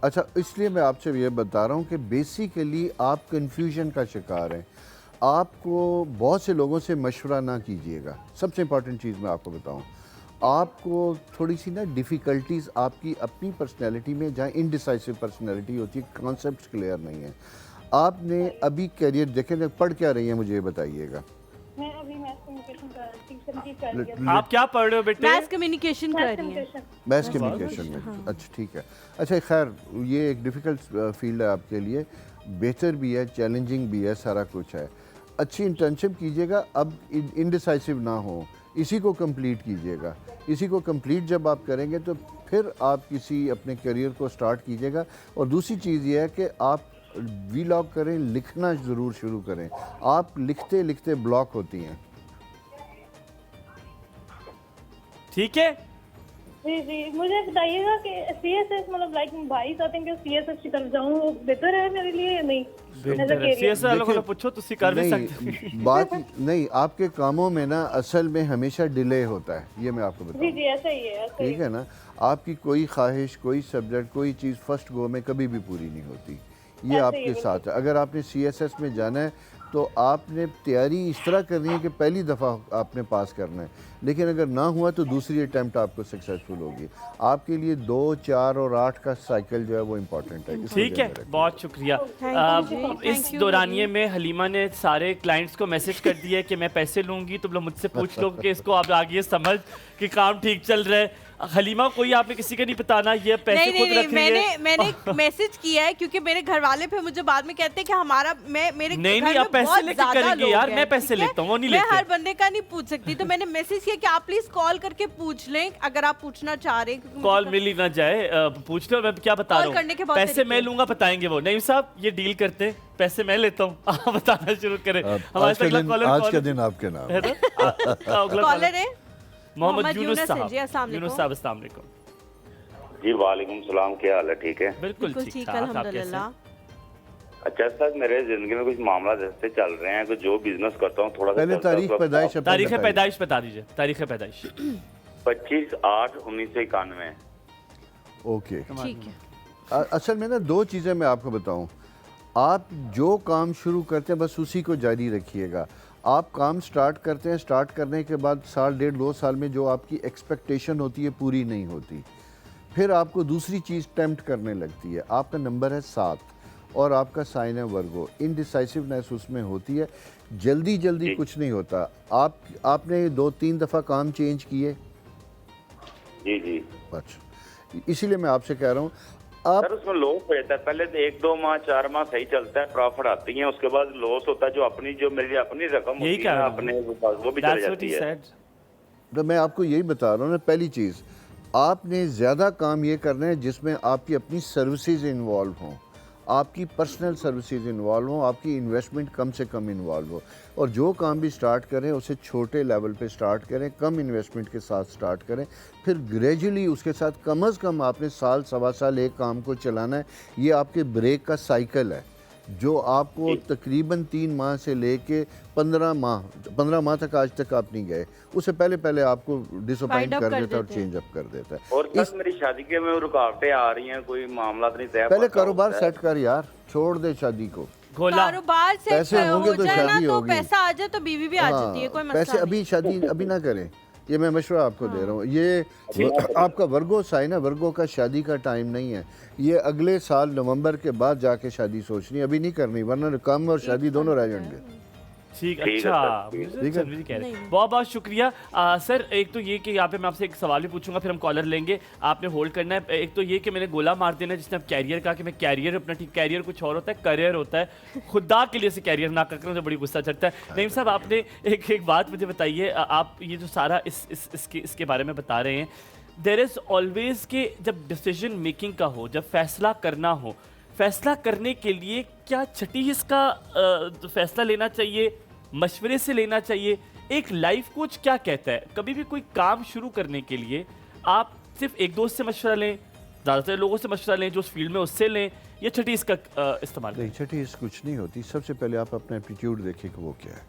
अच्छा, इसलिए मैं आपसे ये बता रहा हूँ कि बेसिकली आप कन्फ्यूजन का शिकार हैं। आपको बहुत से लोगों से मशवरा ना कीजिएगा। सबसे इम्पॉर्टेंट चीज़ मैं आपको बताऊँ, आपको थोड़ी सी ना डिफ़िकल्टीज़ आपकी अपनी पर्सनैलिटी में, जहाँ इनडिसाइसिव पर्सनैलिटी होती है, कॉन्सेप्ट क्लियर नहीं है। आपने अभी कैरियर देखें, पढ़ क्या रही हैं मुझे ये बताइएगा। मैं अभी मैथ कम्युनिकेशन कर रही हूँ। आप क्या पढ़ रहे हो बेटे? मैथ्स कम्युनिकेशन कर रही है। मैथ्स कम्युनिकेशन में। अच्छा, ठीक है। अच्छा, खैर ये एक डिफ़िकल्ट फील्ड है आपके लिए, बेहतर भी है, चैलेंजिंग भी है, सारा कुछ है। अच्छी इंटर्नशिप कीजिएगा। अब इनडिसाइसिव ना हो, इसी को कंप्लीट कीजिएगा। इसी को कंप्लीट जब आप करेंगे तो फिर आप किसी अपने करियर को स्टार्ट कीजिएगा। और दूसरी चीज़ ये है कि आप वीलॉग करें, लिखना ज़रूर शुरू करें। आप लिखते लिखते ब्लॉक होती हैं। ठीक है, जी जी, मुझे बताइएगा कि CSS मतलब लाइक भाई चाहते हैं कि CSS की तरफ जाऊँ, वो बेहतर है मेरे लिए या नहीं? सीएसआर वालों को पूछो, तुसी कर भी सकते नहीं, बात नहीं, आपके कामों में ना असल में हमेशा डिले होता है, ये मैं आपको जी बताऊँ। जी, ऐसा ही है, ऐसा ही ठीक है ना। आपकी कोई ख्वाहिश, कोई सब्जेक्ट, कोई चीज़ फर्स्ट गो में कभी भी पूरी नहीं होती। ये आपके साथ है। अगर आपने CSS में जाना है तो आपने तैयारी इस तरह करनी है कि पहली दफ़ा आपने पास करना है, लेकिन अगर ना हुआ तो दूसरी अटैम्प्ट आपको सक्सेसफुल होगी। आपके लिए 2, 4 और 8 का साइकिल जो है वो इम्पोर्टेंट है। ठीक है, बहुत शुक्रिया। इस दौरानिए में हलीमा ने सारे क्लाइंट्स को मैसेज कर दिया है कि मैं पैसे लूँगी, तुम लोग मुझसे पूछ लो कि इसको आप आगे समझ कि काम ठीक चल रहा है। हलीमा, कोई आपने किसी का नहीं बताना, ये पैसे खुद रख रही है। मैंने मैसेज किया है क्योंकि मेरे घर वाले फिर मुझे बाद में कहते हैं कि हमारा मेरे नहीं, घर में आप पैसे बहुत लेके ज़्यादा करेंगे लोग यार, हैं, मैं पैसे ठीक है? लेता हूँ, वो नहीं मैं लेते। हर बंदे का नहीं पूछ सकती, तो मैंने मैसेज किया कि आप प्लीज कॉल करके पूछ लें अगर आप पूछना चाह रहे हैं, क्योंकि कॉल मुझे- मिल ही ना जाए, पूछ लो। मैं क्या बता कॉल रहा करने के हूँ, बहुत पैसे तरीके मैं हैं। लूंगा, बताएंगे वो। नहीं साहब, ये डील करते हैं, पैसे मैं लेता हूँ, आप बताना शुरू करें। हमारे आज का अगला दिन, कॉलर आज का कौन दिन आपके नाम है है। ना? अगला कॉलर है मोहम्मद यूनुस है साहब। जी, अस्सलाम यूनुस वालेकुम। साहब, अस्सलाम वालेकुम। जी वालेकुम सलाम, क्या हाल है? ठीक है, बिल्कुल बिल्कुल ठीक ठीक, ठाक। आप कैसे हैं? अल्हम्दुलिल्लाह। अच्छा सर, मेरे जिंदगी में कुछ मामला ऐसे चल रहे हैं कि जो बिजनेस करता हूँ थोड़ा सा पहले तारीख पैदाइश, अपनी तारीख बताइए। पैदाइश बता दीजिए, तारीख पैदाइश। 25/8/1991। ओके, ठीक है। असल में ना दो चीज़ें मैं आपको बताऊं। आप जो काम शुरू करते हैं बस उसी को जारी रखिएगा। आप काम स्टार्ट करते हैं, स्टार्ट करने के बाद साल, 1.5-2 साल में जो आपकी एक्सपेक्टेशन होती है पूरी नहीं होती, फिर आपको दूसरी चीज़ टेम्प्ट करने लगती है। आपका नंबर है 7 और आपका साइन है वर्गो। इनडिसाइसिवनेस उसमें होती है, जल्दी जल्दी कुछ नहीं होता। आपने 2-3 दफ़ा काम चेंज किए? जी जी। अच्छा, इसीलिए मैं आपसे कह रहा हूँ आप सर उसमें लॉस हो जाता है, पहले तो 1-2 माह 4 माह सही चलता है, प्रॉफिट आती है, उसके बाद लॉस होता है। जो अपनी, जो मेरी अपनी रकम यही होती है ना, कारण अपने वो भी चली That's what जाती he है। said. तो मैं आपको यही बता रहा हूँ ना, पहली चीज़ आपने ज़्यादा काम ये करना है जिसमें आपकी अपनी सर्विसेज इन्वॉल्व हों, आपकी पर्सनल सर्विसेज इन्वॉल्व हों, आपकी इन्वेस्टमेंट कम से कम इन्वॉल्व हो। और जो काम भी स्टार्ट करें उसे छोटे लेवल पे स्टार्ट करें, कम इन्वेस्टमेंट के साथ स्टार्ट करें, फिर ग्रेजुअली उसके साथ कम से कम आपने साल, सवा साल एक काम को चलाना है। ये आपके ब्रेक का साइकिल है जो आपको तकरीबन 3 माह से लेके 15 माह तक आज तक आप नहीं गए, उससे पहले आपको डिसअपॉइंट कर देता है और चेंज अप कर देता है। और सर मेरी शादी के में रुकावटें आ रही हैं, कोई मामला नहीं तय। पहले कारोबार सेट कर यार, छोड़ दे शादी को। कारोबार से पैसे होंगे तो जाए ना, शादी तो होगी। पैसा आ जाए तो बीवी भी आ जाती है, कोई मसला पैसे अभी शादी अभी ना करें, ये मैं मशवरा आपको दे रहा हूँ। ये आपका वर्गो साइन है, वर्गो का शादी का टाइम नहीं है। ये अगले साल नवंबर के बाद जाके शादी सोचनी, अभी नहीं करनी, वरना काम और शादी दोनों रह जाएंगे। ठीक, ठीक है अच्छा, सर, मुझे ठीक है। तनवीर कह रहे हैं। बहुत बहुत शुक्रिया। सर, एक तो ये कि यहाँ पे मैं आपसे एक सवाल भी पूछूंगा, फिर हम कॉलर लेंगे, आपने होल्ड करना है। एक तो ये कि मैंने गोला मार देना, जिसने अब कैरियर कहा कि मैं कैरियर अपना, ठीक, कैरियर कुछ और होता है, करियर होता है। खुदा के लिए से कैरियर ना कर, मुझे बड़ी गुस्सा चढ़ता है। नईम साहब, आपने एक बात मुझे बताइए, आप ये जो सारा इसके बारे में बता रहे हैं, देयर इज़ ऑलवेज के जब डिसीजन मेकिंग का हो, जब फैसला करना हो, फैसला करने के लिए क्या छठी इसका फैसला लेना चाहिए, मशवरे से लेना चाहिए? एक लाइफ कोच क्या कहता है, कभी भी कोई काम शुरू करने के लिए आप सिर्फ एक दोस्त से मशवरा लें, ज़्यादातर लोगों से मशवरा लें जो उस फील्ड में, उससे लें, या छठी इसका इस्तेमाल नहीं, छठी इस कुछ नहीं होती। सबसे पहले आप अपना एप्टीट्यूड देखें कि वो क्या है।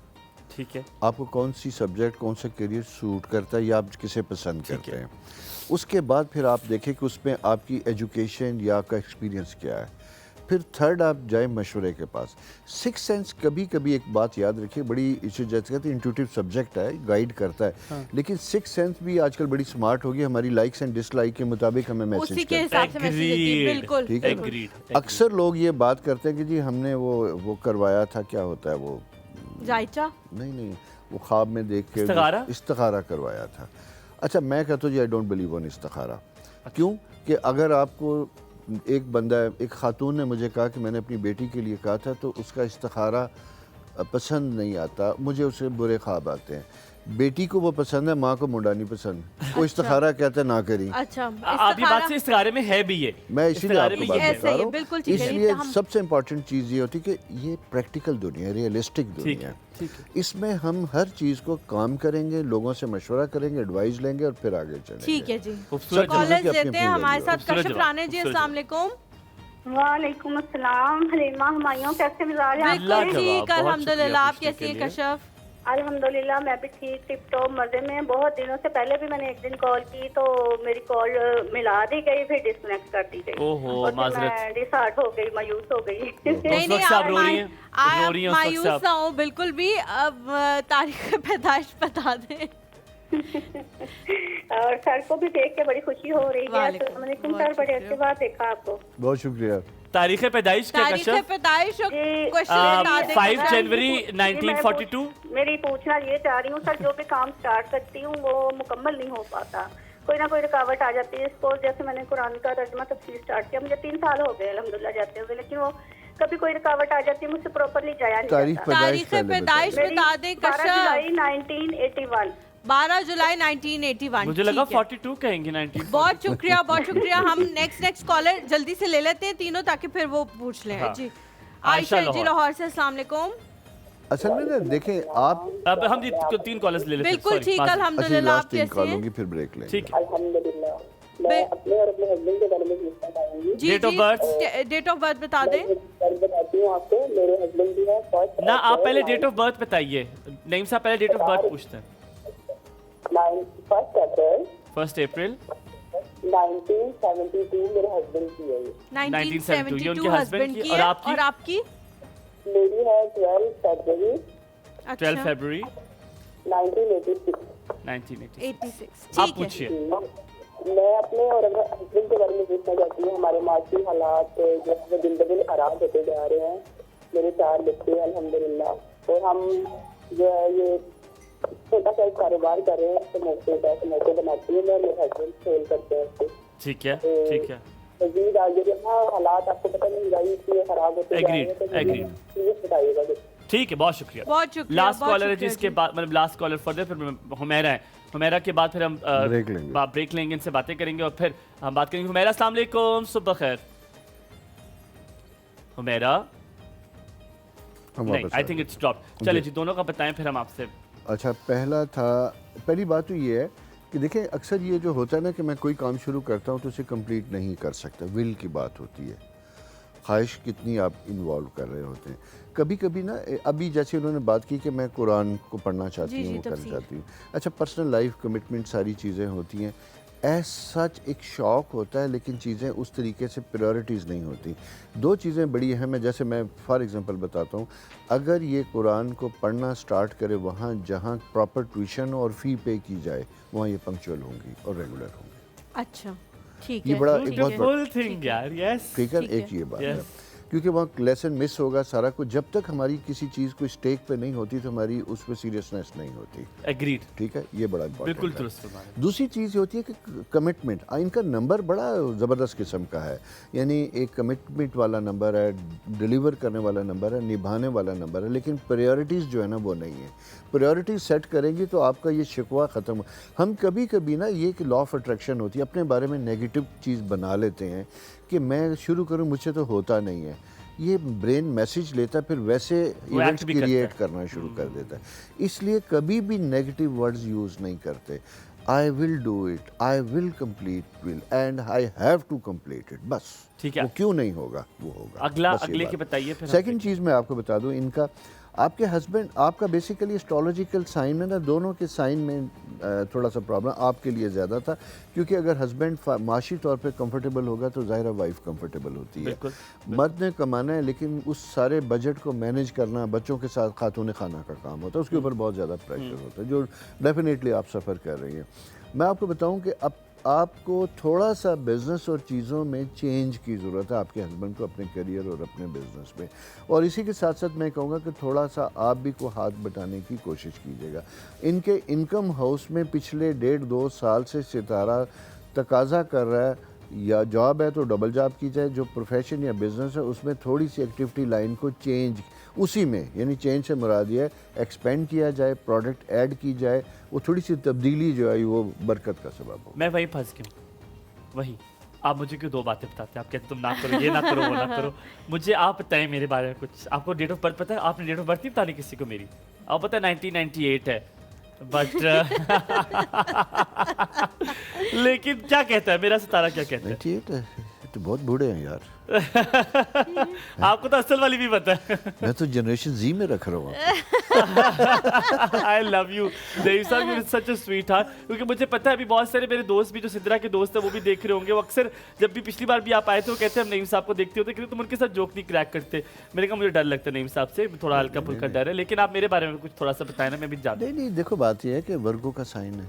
ठीक है। आपको कौन सी सब्जेक्ट, कौन सा करियर सूट करता है या आप किसे पसंद करते हैं। उसके बाद फिर आप देखें कि उसमें आपकी एजुकेशन या आपका एक्सपीरियंस क्या है। फिर थर्ड आप जाए मशवरे के पास। सिक्स सेंस कभी कभी एक बात याद रखिए, बड़ी इसे जैसे कहते हैं इंट्यूटिव सब्जेक्ट है, गाइड करता है। हाँ। लेकिन सिक्स सेंस भी आजकल बड़ी स्मार्ट होगी, हमारी लाइक्स एंड डिसलाइक के मुताबिक हमें मैसेज करता है। ठीक है। अक्सर लोग ये बात करते हैं कि जी हमने वो करवाया था, क्या होता है वो, जायचा नहीं, वो ख्वाब में देख के इस्तिखारा करवाया था। अच्छा, मैं कहता हूँ जी आई डोंट बिलीव ऑन इस्तिखारा। क्यों कि अगर आपको एक बंदा, एक खातून ने मुझे कहा कि मैंने अपनी बेटी के लिए कहा था तो उसका इस्तिखारा पसंद नहीं आता, मुझे उसे बुरे ख्वाब आते हैं। बेटी को वो पसंद है, माँ को मुंडा नहीं पसंद। वो इस्तिखारा कहता है ना करी। अच्छा, आप ये बात से इस्तिखारे में है भी ये, मैं इसीलिए आपको बात बता रहा हूँ। इसलिए सबसे इम्पोर्टेंट चीज़ ये होती है कि ये प्रैक्टिकल दुनिया, रियलिस्टिक दुनिया है। इसमें हम हर चीज़ को काम करेंगे, लोगों से मशवरा करेंगे, एडवाइस लेंगे और फिर आगे चलेंगे। ठीक है जी। कॉलेज देते हैं हमारे साथ कशिफ राणे जी। अस्सलाम वालेकुम। वालेकुम अस्सलाम। हलीमा हुमायूं, कैसे मिजाज हैं? बिल्कुल ठीक, अल्हम्दुलिल्लाह। आप कैसी हैं कशिफ? अल्हम्दुलिल्लाह मैं भी ठीक, टिप टॉप मजे में। बहुत दिनों से पहले भी मैंने एक दिन कॉल की तो मेरी कॉल मिला दी गई, फिर डिस्कनेक्ट कर दी गई। ओहो, और माजरत। डिसहार्ट हो गई, मायूस हो गई। नहीं आप रो रही हैं? मायूस ना हो बिल्कुल भी। अब तारीख पैदाइश बता दें। और सर को भी देख के बड़ी खुशी हो रही है। सर, बड़े अच्छी बात देखा आपको, बहुत शुक्रिया। तारीख पैदाइश क्या? तारीख पैदाइश 5 जनवरी 1942। मेरी पूछना ये चाह रही हूँ सर, जो भी काम स्टार्ट करती हूँ वो मुकम्मल नहीं हो पाता, कोई ना कोई रुकावट आ जाती है। सपोज जैसे मैंने कुरान का तर्जुमा तफसीर स्टार्ट किया, मुझे 3 साल हो गए अल्हम्दुलिल्लाह जाते हुए, लेकिन वो कभी कोई रुकावट आ जाती है, मुझसे प्रॉपर्ली जाया नहीं जाता। तारीख पैदाइश बता दें। 12 जुलाई 1981। 12 जुलाई 1981। मुझे लगा 42 कहेंगे। 19। बहुत शुक्रिया, बहुत शुक्रिया। हम नेक्स्ट कॉलर जल्दी से ले लेते हैं तीनों, ताकि फिर वो पूछ लें। हाँ। जी आयशा जी लाहौर से। अस्सलाम वालेकुम। असल में ना देखें आप, अब हम 3 कॉलर्स ले लेते हैं। बिल्कुल ठीक, अल्हम्दुलिल्लाह। आप कैसे हैं? फिर ब्रेक लें। ठीक है। अल्हम्दुलिल्लाह। मैं अपने और अपने हस्बैंड के बारे में पूछना चाहूंगी। जी, डेट ऑफ बर्थ बता दें। बताती हूँ आपको, मेरे हस्बैंड भी है फर्स्ट ना। आप पहले डेट ऑफ बर्थ बताइए। नईम साहब पहले डेट ऑफ बर्थ पूछते हैं। 1 अप्रैल 1972 मेरे हस्बैंड की है। 1972 ये उनके हस्बैंड की। और आपकी? मेरी है 12 फरवरी। 12 फरवरी 1986। आप पूछिए। मैं अपने और अपने हस्बैंड के बारे में पूछना चाहती हूँ। हमारे माशी हालात जो है दिन ब दिन खराब होते जा रहे हैं। मेरे 4 बच्चे हैं अल्हम्दुलिल्लाह, और हम जो है ये छोटा सा कारोबार कर रहे हैं। तो मौके बनाती हूँ मैं, मेरे हस्बैंड सेल करते हैं उसको। ठीक है, ठीक है। मजीद आगे जो है हालात आपको पता नहीं, महंगाई इतनी खराब होते जा रहे हैं, तो बताइएगा। ठीक है, बहुत शुक्रिया। बहुत शुक्रिया। लास्ट कॉलर है जिसके बाद, मतलब लास्ट कॉलर फर्दर, फिर हुमैरा है। हुमैरा के बाद फिर हम ब्रेक लेंगे, इनसे बातें करेंगे और फिर हम बात करेंगे। हुमैरा अस्सलाम वालेकुम, सुबह खैर। हुमैरा नहीं, आई थिंक इट्स ड्रॉप्ड। चलिए जी, दोनों का बताएं फिर हम आपसे। अच्छा, पहली बात तो ये है कि देखें अक्सर ये जो होता है ना कि मैं कोई काम शुरू करता हूँ तो उसे कंप्लीट नहीं कर सकता। विल की बात होती है, ख्वाहिश कितनी आप इन्वॉल्व कर रहे होते हैं। कभी कभी ना, अभी जैसे उन्होंने बात की कि मैं कुरान को पढ़ना चाहती हूँ, करना चाहती हूँ। अच्छा, पर्सनल लाइफ, कमिटमेंट, सारी चीज़ें होती हैं। एज सच एक शौक़ होता है, लेकिन चीज़ें उस तरीके से प्रायोरिटीज़ नहीं होती। 2 चीज़ें बड़ी अहम है। जैसे मैं फॉर एग्ज़ाम्पल बताता हूँ, अगर ये कुरान को पढ़ना स्टार्ट करे वहाँ जहाँ प्रॉपर ट्यूशन और फ़ी पे की जाए, वहाँ ये पंक्चुअल होंगी और रेगुलर होंगी। अच्छा, ठीक है। ये बड़ा एक बहुत बड़ा थिंग यार। यस, ठीक है, एक ये बात है, क्योंकि वहाँ लेसन मिस होगा सारा कुछ। जब तक हमारी किसी चीज़ को स्टेक पे नहीं होती तो हमारी उस पर सीरियसनेस नहीं होती। एग्रीड। ठीक है, ये बड़ा इंपॉर्टेंट बिल्कुल है। दुरुस्त। दूसरी चीज़ ये होती है कि कमिटमेंट, इनका नंबर बड़ा ज़बरदस्त किस्म का है। यानी एक कमिटमेंट वाला नंबर है, डिलीवर करने वाला नंबर है, निभाने वाला नंबर है, लेकिन प्रायोरिटीज़ जो है ना वो नहीं है। प्रायोरिटीज़ सेट करेंगी तो आपका ये शिकवा ख़त्म। हम कभी कभी ना ये कि लॉ ऑफ अट्रैक्शन होती है, अपने बारे में नेगेटिव चीज़ बना लेते हैं कि मैं शुरू करूँ, मुझसे तो होता नहीं है। ये ब्रेन मैसेज लेता है, फिर वैसे इवेंट्स क्रिएट करना शुरू कर देता है। इसलिए कभी भी नेगेटिव वर्ड्स यूज़ नहीं करते। I will do it, I will complete will and I have to complete it, बस। ठीक है, वो क्यों नहीं होगा, वो होगा। अगले के बताइए फिर। सेकंड चीज़ मैं आपको बता दूं, इनका आपके हस्बैंड, आपका बेसिकली एस्ट्रोलॉजिकल साइन में ना, दोनों के साइन में थोड़ा सा प्रॉब्लम आपके लिए ज़्यादा था, क्योंकि अगर हस्बैंड माशी तौर पे कंफर्टेबल होगा तो ज़ाहिर वाइफ कंफर्टेबल होती है। मर्द ने कमाना है, लेकिन उस सारे बजट को मैनेज करना बच्चों के साथ खातून खाना का काम होता है, उसके ऊपर बहुत ज़्यादा प्रेशर होता है, जो डेफिनेटली आप सफ़र कर रही हैं। मैं आपको बताऊं कि अब आपको थोड़ा सा बिज़नेस और चीज़ों में चेंज की ज़रूरत है, आपके हस्बैंड को अपने करियर और अपने बिज़नेस में। और इसी के साथ साथ मैं कहूँगा कि थोड़ा सा आप भी को हाथ बटाने की कोशिश कीजिएगा। इनके इनकम हाउस में पिछले 1.5-2 साल से सितारा तकाजा कर रहा है, या जॉब है तो डबल जॉब की जाए, जो प्रोफेशन या बिज़नेस है उसमें थोड़ी सी एक्टिविटी लाइन को चेंज, उसी में यानी चेंज से मुराद ये है एक्सपेंड किया जाए, प्रोडक्ट ऐड की जाए, वो थोड़ी सी तब्दीली जो है वो बरकत का सबब हो। मैं वहीं फंस गया हूँ, वही आप मुझे क्यों 2 बातें बताते हैं? आप कहते तुम ना करो, ये ना करो, वो ना करो। मुझे आप बताएं मेरे बारे में कुछ। आपको डेट ऑफ बर्थ पता है? आपने डेट ऑफ बर्थ नहीं बतानी किसी को मेरी। आप पता है 1998 है, बट लेकिन क्या कहता है मेरा सितारा, क्या कहता है? 98 है तो बहुत बूढ़े हैं यार। आपको तो असल वाली भी पता है। मैं तो जनरेशन जी में रख रहा हूँ। आई लव यू देव साहब, you such a sweet heart. क्योंकि मुझे पता है अभी बहुत सारे मेरे दोस्त भी, जो सिद्रा के दोस्त हैं, वो भी देख रहे होंगे। वो अक्सर जब भी पिछली बार भी आप आए थे, वो कहते हैं हम नईम साहब को देखते होते, क्योंकि तुम उनके साथ जोक नहीं क्रैक करते। मैंने कहा मुझे डर लगता है नईम साहब से, थोड़ा हल्का फुल्का डर है। लेकिन आप मेरे बारे में कुछ थोड़ा सा बताएं ना, मैं भी जानता हूं। नहीं, देखो बात यह है कि वर्गो का साइन है।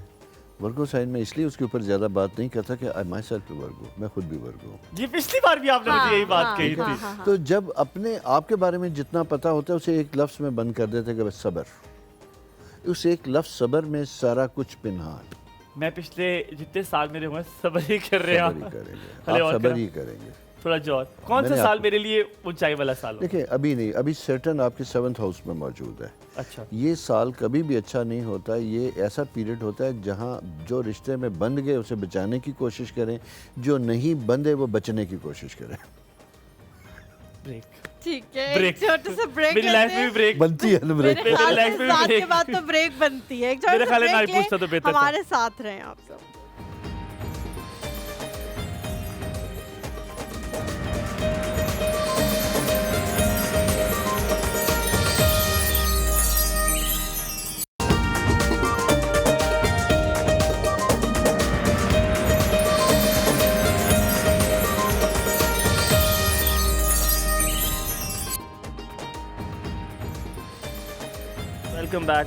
वर्गो साइन में इसलिए उसके ऊपर ज़्यादा बात नहीं करता कि आई माई सेल्फ वर्गो, मैं खुद भी वर्गो हूँ। ये पिछली बार भी आपने मुझे यही बात कही थी। तो जब अपने आपके बारे में जितना पता होता है उसे एक लफ्ज़ में बंद कर देते कि बस सब्र। उस एक लफ्ज़ सब्र में सारा कुछ पिन्हा है। मैं पिछले जितने साल मेरे हुए सब्र ही कर रहे हैं। सब्र ही करेंगे, आप सब्र ही करेंगे। थोड़ा जोर। कौन सा साल मेरे लिए ऊंचाई वाला साल? देखिए अभी नहीं, अभी सर्टन आपके 7th हाउस में मौजूद है। अच्छा। ये साल कभी भी अच्छा नहीं होता। ये ऐसा पीरियड होता है जहाँ जो रिश्ते में बंध गए उसे बचाने की कोशिश करें, जो नहीं बंधे वो बचने की कोशिश करें। ब्रेक। ठीक है, ब्रेक। एक छोटा सा ब्रेक मेरी लाइफ में भी ब्रेक बनती है ना, ब्रेक। मेरे लाइफ में भी साथ ब्रेक के बाद तो ब्रेक बनती है। एक छोटा मेरे सा ख्याल में ब्रेक ना पूछता तो लें, बेहतर था। हमारे साथ रहें आप सब।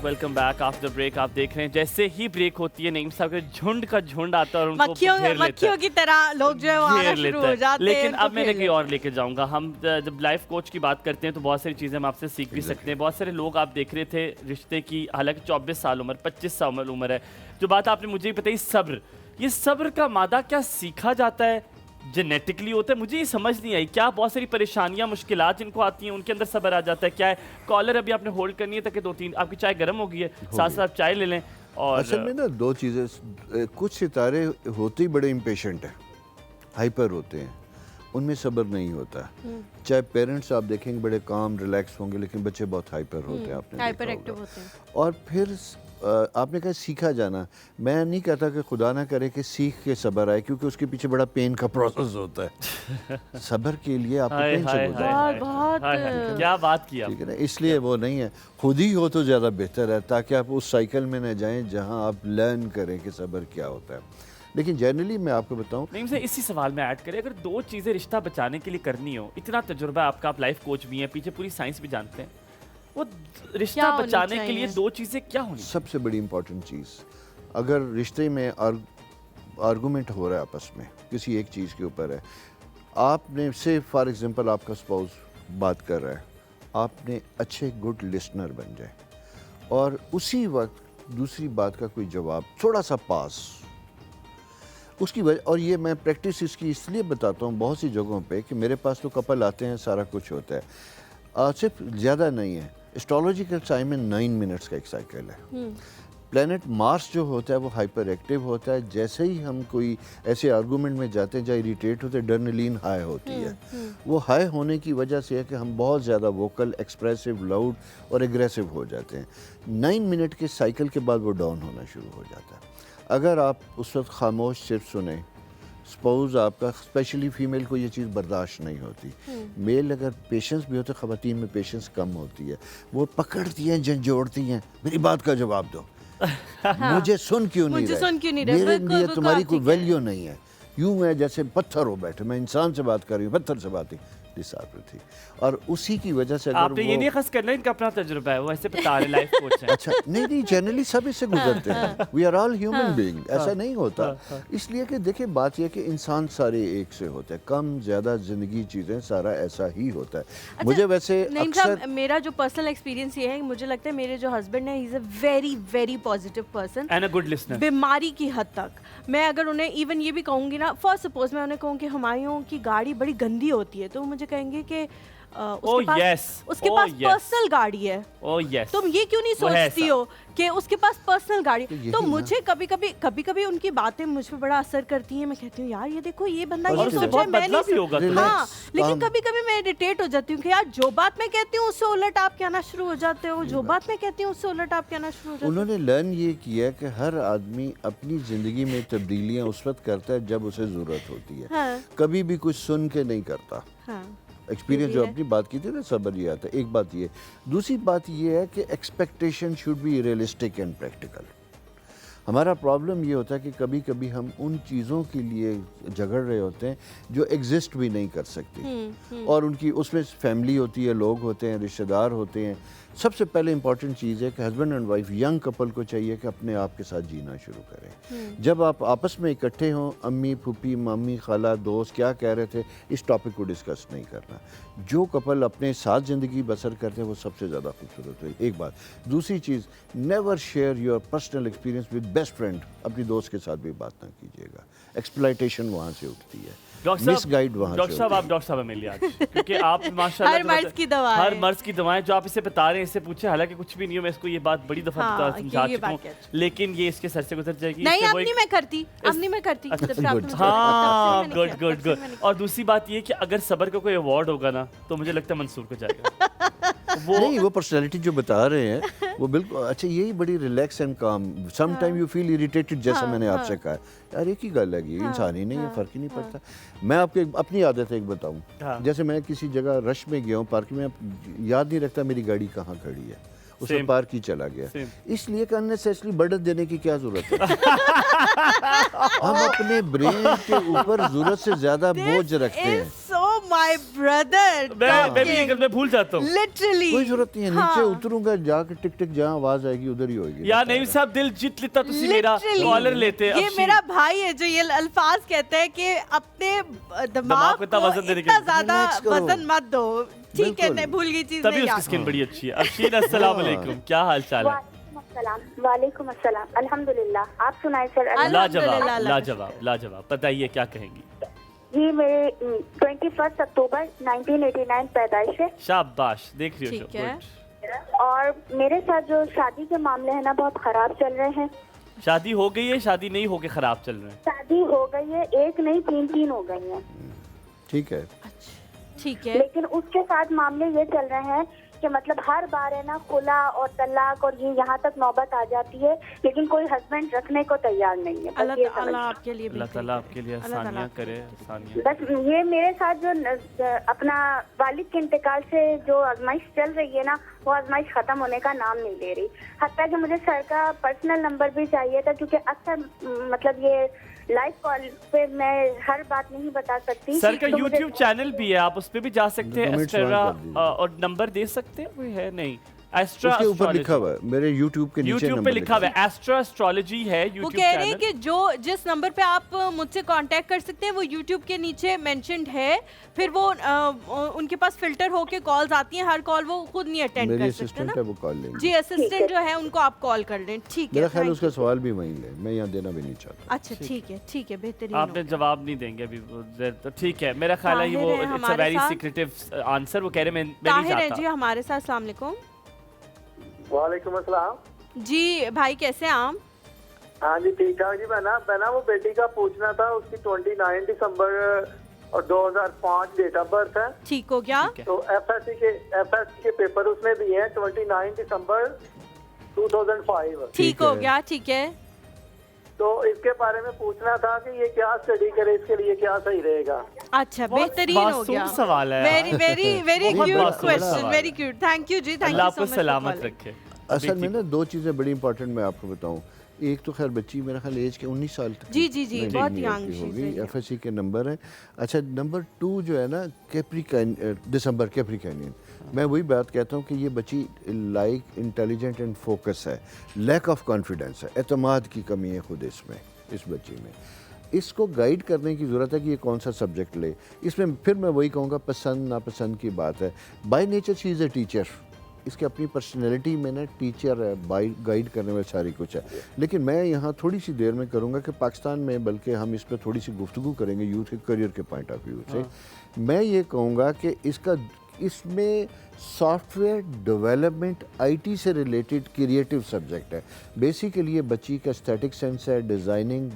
Welcome back after break. आप देख रहे हैं जैसे ही ब्रेक होती है नईम साहब के झुंड का झुंड आता है और उनको घेर लेता मक्खियों की तरह लोग जो है वो आना शुरू हो जाते हैं। लेकिन अब मैं कहीं और लेके जाऊंगा। हम जब लाइफ कोच की बात करते हैं तो बहुत सारी चीज़ें हम आपसे सीख भी सकते हैं। बहुत सारे लोग आप देख रहे थे रिश्ते की, हालांकि 24 साल उम्र, 25 साल उम्र है। जो बात आपने मुझे ही बताई सब्र, ये सब्र का मादा क्या सीखा जाता है, जेनेटिकली होता है? मुझे ये समझ नहीं आई। क्या बहुत सारी परेशानियां, मुश्किलात जिनको आती हैं उनके अंदर सब्र आ जाता है? क्या है? कॉलर अभी आपने होल्ड करनी है ताकि 2-3 आपकी चाय गर्म हो गई है, साथ साथ चाय ले लें। और असल में ना 2 चीज़ें, कुछ सितारे होते ही बड़े इम्पेशेंट हैं, हाइपर होते हैं, उनमें सब्र नहीं होता। चाहे पेरेंट्स आप देखेंगे बड़े काम रिलैक्स होंगे, लेकिन बच्चे बहुत हाइपर होते हैं, आपने हाइपर देखा एक्टिव होगा। होते हैं। और फिर आपने कहा सीखा जाना, मैं नहीं कहता कि खुदा ना करे कि सीख के सब्र आए, क्योंकि उसके पीछे बड़ा पेन का प्रोसेस होता है। सब्र के लिए आपको पेन से गुजरना, क्या बात किया, ठीक है ना? इसलिए वो नहीं है, खुद ही हो तो ज़्यादा बेहतर है, ताकि आप उस साइकिल में न जाएं जहां आप लर्न करें कि सब्र क्या होता है। लेकिन जनरली मैं आपको बताऊं, नहीं से इसी सवाल में ऐड करें, अगर 2 चीज़ें रिश्ता बचाने के लिए करनी हो, इतना तजुर्बा आपका, आप लाइफ कोच भी हैं, पीछे पूरी साइंस भी जानते हैं, वो रिश्ता बचाने के लिए 2 चीज़ें क्या होनी? सबसे बड़ी इंपॉर्टेंट चीज़, अगर रिश्ते में आर्गूमेंट हो रहा है आपस में किसी एक चीज़ के ऊपर है, आपने से फॉर एग्जांपल आपका स्पाउस बात कर रहा है, आपने अच्छे गुड लिसनर बन जाए और उसी वक्त दूसरी बात का कोई जवाब थोड़ा सा पास उसकी वजह। और ये मैं प्रैक्टिस इसकी इसलिए बताता हूँ बहुत सी जगहों पे कि मेरे पास तो कपल आते हैं, सारा कुछ होता है, सिर्फ ज़्यादा नहीं है। एस्ट्रोलॉजिकल टाइम में 9 मिनट्स का एक साइकिल है। प्लैनेट मार्स जो होता है वो हाइपर एक्टिव होता है। जैसे ही हम कोई ऐसे आर्गूमेंट में जाते हैं जहाँ इरिटेट होते हैं, एड्रेनलिन हाई होती है। वो हाई होने की वजह से है कि हम बहुत ज़्यादा वोकल, एक्सप्रेसिव, लाउड और एग्रेसिव हो जाते हैं। 9 मिनट के साइकिल के बाद वो डाउन होना शुरू हो जाता है। अगर आप उस वक्त खामोश सिर्फ सुने, स्पाउस आपका, स्पेशली फीमेल को ये चीज़ बर्दाश्त नहीं होती। मेल अगर पेशेंस भी होते, ख़वातीन में पेशेंस कम होती है, वो पकड़ती हैं, झंझोड़ती हैं, मेरी बात का जवाब दो। मुझे सुन क्यों नहीं रहे, मेरे लिए तुम्हारी कोई वैल्यू नहीं है। यूं मैं जैसे पत्थर हो बैठे, मैं इंसान से बात कर रही हूँ, पत्थर से बात थी। और उसी की वजह से अगर आपने ये नहीं खस करना, इनका अपना तजुर्बा है, वो ऐसे बता रहे, लाइफ कोच है। अच्छा नहीं, जनरली सब इससे गुजरते हैं। We are all human being, ऐसा नहीं होता। इसलिए कि देखिए बात यह कि इंसान सारे एक से होते हैं, कम ज़्यादा ज़िंदगी चीज़ें सारा ऐसा ही होता है। अच्छा, मुझे वैसे अक्सर मेरा जो पर्सनल एक्सपीरियंस ये है, मुझे लगता है मेरे जो हस्बैंड है, he is a very very positive person and a good listener. बीमारी की हद तक मैं अगर उन्हें इवन ये भी कहूँगी ना, फॉर सपोज मैं उन्हें कहूँ कि हुमायूं की गाड़ी बड़ी गंदी होती है, तो वो मुझे कहेंगे कि उसके पास पर्सनल गाड़ी है। तुम ये क्यों नहीं सोचती हो कि उसके पास पर्सनल गाड़ी। तो मुझे कभी कभी उनकी बातें मुझ पे बड़ा असर करती हैं। मैं कहती हूँ यार ये देखो ये बंदा ये सोचा, मैं नहीं। हाँ, लेकिन कभी कभी मैं इरिटेट हो जाती हूँ कि यार जो बात मैं कहती हूँ उससे उलट आप कहना शुरू हो जाते हो, जो बात मैं कहती हूँ उससे उलट आप कहना शुरू हो जाते हो। उन्होंने लर्न ये किया कि हर आदमी अपनी ज़िंदगी में तब्दीलियाँ उस वक्त करता है जब उसे ज़रूरत होती है, कभी भी कुछ सुन के नहीं करता। एक्सपीरियंस जो अपनी बात की थी ना, सब्र ये आता है। एक बात ये, दूसरी बात ये है कि expectation should be realistic and practical. हमारा प्रॉब्लम ये होता है कि कभी कभी हम उन चीज़ों के लिए झगड़ रहे होते हैं जो एग्जिस्ट भी नहीं कर सकती, और उनकी उसमें फैमिली होती है, लोग होते हैं, रिश्तेदार होते हैं। सबसे पहले इंपॉर्टेंट चीज़ है कि husband and wife, young couple को चाहिए कि अपने आप के साथ जीना शुरू करें। जब आप आपस में इकट्ठे हों, अम्मी फूफी मामी खाला दोस्त क्या कह रहे थे, इस टॉपिक को डिस्कस नहीं करना। जो कपल अपने साथ ज़िंदगी बसर करते हैं वो सबसे ज़्यादा खूबसूरत है, एक बात। दूसरी चीज़, never share your personal experience with best friend. अपनी दोस्त के साथ भी बात ना कीजिएगा, एक्सप्लॉइटेशन वहाँ से उठती है, मिसगाइड वहाँ से। डॉक्टर साहब, आप डॉक्टर साहब मिलिए आज, क्योंकि आप माशाल्लाह हर मर्ज की दवा हर मर्ज की दवाएं जो आप इसे बता रहे हैं, इससे पूछे, हालांकि कुछ भी नहीं हो, मैं इसको ये बात बड़ी दफा समझा चुका हूं, लेकिन ये इसके सर से गुजर जाएगी। नहीं, अब नहीं मैं करती, अब नहीं मैं करती। हाँ, गुड गुड गुड। और दूसरी बात ये कि अगर सब्र का कोई अवार्ड होगा ना, तो मुझे लगता है मंसूर को जाएगा। वो पर्सनालिटी जो बता रहे हैं वो बिल्कुल अच्छा, यही बड़ी relax and calm. Some time you feel irritated, जैसा मैंने आपसे कहा यार एक ही गल है, इंसान ही नहीं है, फर्क ही नहीं पड़ता। मैं आपको अपनी आदत एक बताऊं, जैसे मैं किसी जगह रश में गया हूँ, पार्किंग में, याद नहीं रखता मेरी गाड़ी कहाँ खड़ी है, उसमें पार्क ही चला गया, इसलिए कि अननेसेसरी बर्डन देने की क्या जरूरत है। हम अपने ब्रेन के ऊपर जरूरत से ज्यादा बोझ रखते हैं। My brother, मैं भूल जाता हूँ, लिटरली कोई जरूरत नहीं है। नीचे उतरूंगा, जाके टिक टिक जहाँ आवाज आएगी उधर ही होगी। यार नहीं साहब, दिल जीत लेता तुसी मेरा, कॉलर लेते। ये मेरा भाई है जो ये अल्फाज कहता है कि अपने दिमाग को इतना ज्यादा वजन मत दो। ठीक है, नहीं भूल गई चीज, तभी उसकी स्किन बड़ी अच्छी है। अफशीन, अस्सलाम वालेकुम, क्या हाल चाल है? वालेकुम अस्सलाम, अल्हम्दुलिल्लाह। आप सुनाए सर? लाजवाब लाजवाब लाजवाब। बताइए क्या कहेंगी? जी, मेरे 21 अक्टूबर 1989 पैदाइश है। शाबाश, देख रही हो। ठीक है। और मेरे साथ जो शादी के मामले है ना, बहुत खराब चल रहे हैं। शादी हो गई है, शादी नहीं होके खराब चल रहे हैं? शादी हो गई है, एक नहीं तीन हो गई है। ठीक है, ठीक है। लेकिन उसके साथ मामले ये चल रहे हैं कि मतलब हर बार है ना खुला और तलाक और ये यहाँ तक नौबत आ जाती है, लेकिन कोई हस्बैंड रखने को तैयार नहीं है। अल्लाह आपके लिए, अल्लाह ताला आपके लिए आसानियाँ करे, आसानियाँ। बस ये मेरे साथ जो अपना वालिद के इंतकाल से जो आजमाइश चल रही है ना, वो आजमाइश खत्म होने का नाम नहीं ले रही। हत्ता कि मुझे सर का पर्सनल नंबर भी चाहिए था, क्योंकि अक्सर मतलब ये लाइव कॉल पे मैं हर बात नहीं बता सकती। सर का YouTube चैनल भी है, आप उस पे भी जा सकते हैं, एस्ट्रा, और नंबर दे सकते हैं, कोई है नहीं, एस्ट्रा उसके ऊपर लिखा हुआ है, मेरे YouTube के नीचे YouTube पे लिखा हुआ है, एस्ट्रा एस्ट्रोलॉजी है YouTube। वो कह रहे हैं कि जो जिस नंबर पे आप मुझसे कांटेक्ट कर सकते हैं वो YouTube के नीचे मेंशन्ड है। फिर वो उनके पास फिल्टर होके कॉल्स आती हैं, हर कॉल वो खुद नहीं अटेंड कर सकते ना। वो कॉल लेंगे जी, असिस्टेंट जो है उनको आप कॉल कर लें। ठीक है, मेरा ख्याल उसका सवाल भी वहीं ले, मैं यहाँ देना भी नहीं चाहता। अच्छा ठीक है, बेहतरीन। आपने जवाब नहीं देंगे अभी, तो ठीक है। मेरा ख्याल है वो it's a very secretive answer. वो कह रहे मैं नहीं चाहता। जी हमारे साथ, अस्सलाम वालेकुम। वालेकुम अस्सलाम जी भाई, कैसे हैं आप? हाँ जी, ठीक ठाक जी। मैं ना वो बेटी का पूछना था, उसकी 29 दिसंबर और 2005 डेट ऑफ बर्थ है। ठीक हो गया। तो एफएससी के पेपर उसमें भी हैं 29 दिसंबर 2005। ठीक हो गया, ठीक है। तो इसके बारे में पूछना था कि ये क्या स्टडी करे, इसके लिए क्या सही रहेगा। अच्छा, बेहतरीन हो मासूम गया। सवाल है। वेरी वेरी वेरी बहुत क्यूट मासूम क्वेश्चन, सवाल वेरी क्यूट। थैंक यू जी, थैंक अल्लाह यू आपको सो मच। सलामत रखे। असल में ना दो चीज़ें बड़ी इंपॉर्टेंट मैं आपको बताऊं। एक तो खैर बच्ची मेरा ख्याल एज के 19 साल तक जी जी जी, नहीं, बहुत नहीं यंग की शी होगी। है। एफएससी के नंबर है। अच्छा, नंबर 2 जो है ना दिसंबर कैप्रिकॉर्नियन, मैं वही बात कहता हूँ कि ये बच्ची लाइक इंटेलिजेंट एंड फोकस है, लैक ऑफ कॉन्फिडेंस है, एतमाद की कमी है खुद इसमें, इस बच्ची में। इसको गाइड करने की ज़रूरत है कि ये कौन सा सब्जेक्ट ले। इसमें फिर मैं वही कहूँगा पसंद नापसंद की बात है। By nature she is a teacher, इसकी अपनी पर्सनैलिटी में ना टीचर है, बाई गाइड करने में सारी कुछ है। लेकिन मैं यहाँ थोड़ी सी देर में करूँगा कि पाकिस्तान में, बल्कि हम इस पर थोड़ी सी गुफ्तगू करेंगे यूथ के करियर के पॉइंट ऑफ व्यू से। मैं ये कहूँगा कि इसमें सॉफ्टवेयर डेवलपमेंट आईटी से रिलेटेड क्रिएटिव सब्जेक्ट है। बेसिकली ये बच्ची का स्टैटिक सेंस है, डिज़ाइनिंग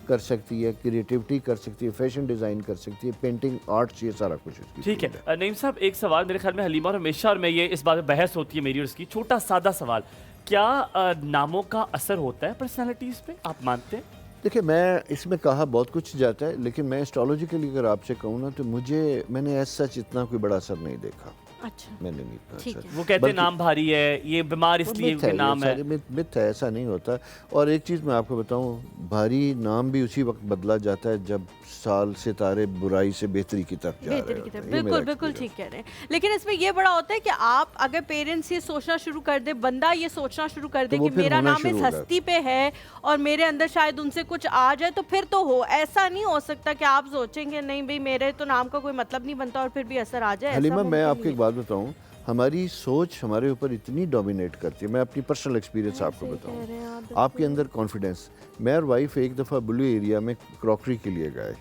कर सकती है, क्रिएटिविटी कर सकती है, फैशन डिज़ाइन कर सकती है, पेंटिंग, आर्ट्स, ये सारा कुछ इसकी। ठीक है नईम साहब, एक सवाल मेरे ख्याल में हलीमा और हमेशा और मैं ये इस बात में बहस होती है मेरी और इसकी, छोटा सादा सवाल, क्या नामों का असर होता है पर्सनालिटीज़ पे, आप मानते हैं? देखिए, मैं इसमें कहा बहुत कुछ जाता है, लेकिन मैं एस्ट्रोलॉजिकली अगर आपसे कहूँ ना तो मैंने ऐसा सच इतना कोई बड़ा असर नहीं देखा। अच्छा, मैंने नहीं इतना ठीक असर। है। वो कहते हैं नाम भारी है, ये बीमार इसलिए मिथ है, नाम है। मिथ है, ऐसा नहीं होता। और एक चीज़ मैं आपको बताऊं, भारी नाम भी उसी वक्त बदला जाता है जब साल सितारे बुराई से बेहतरी की तरफ जा रहे बेहतरी की होते तरफ, हैं। ये बिल्कुल मेरा बिल्कुल experience ठीक कह रहे हैं। लेकिन इसमें ये बड़ा होता है कि आप अगर पेरेंट्स ये सोचना शुरू कर दे, बंदा ये सोचना शुरू कर दे तो वो कि फिर मेरा होना नाम इस शुरू होगा। हस्ती पे है और मेरे अंदर शायद उनसे कुछ आ जाए, तो फिर तो हो। ऐसा नहीं हो सकता कि आप सोचेंगे नहीं भाई मेरे तो नाम का कोई मतलब नहीं बनता और फिर भी असर आ जाए। हलीमा, ऐसा मैं मुमकिन आपको नहीं एक बात बताऊं, हमारी सोच हमारे ऊपर इतनी डोमिनेट करती है। मैं अपनी पर्सनल एक्सपीरियंस आपको सही कह रहे हैं आप, बताऊं, आपके अंदर कॉन्फिडेंस। मैं और वाइफ एक दफ़ा ब्लू एरिया में क्रॉकरी के लिए गए,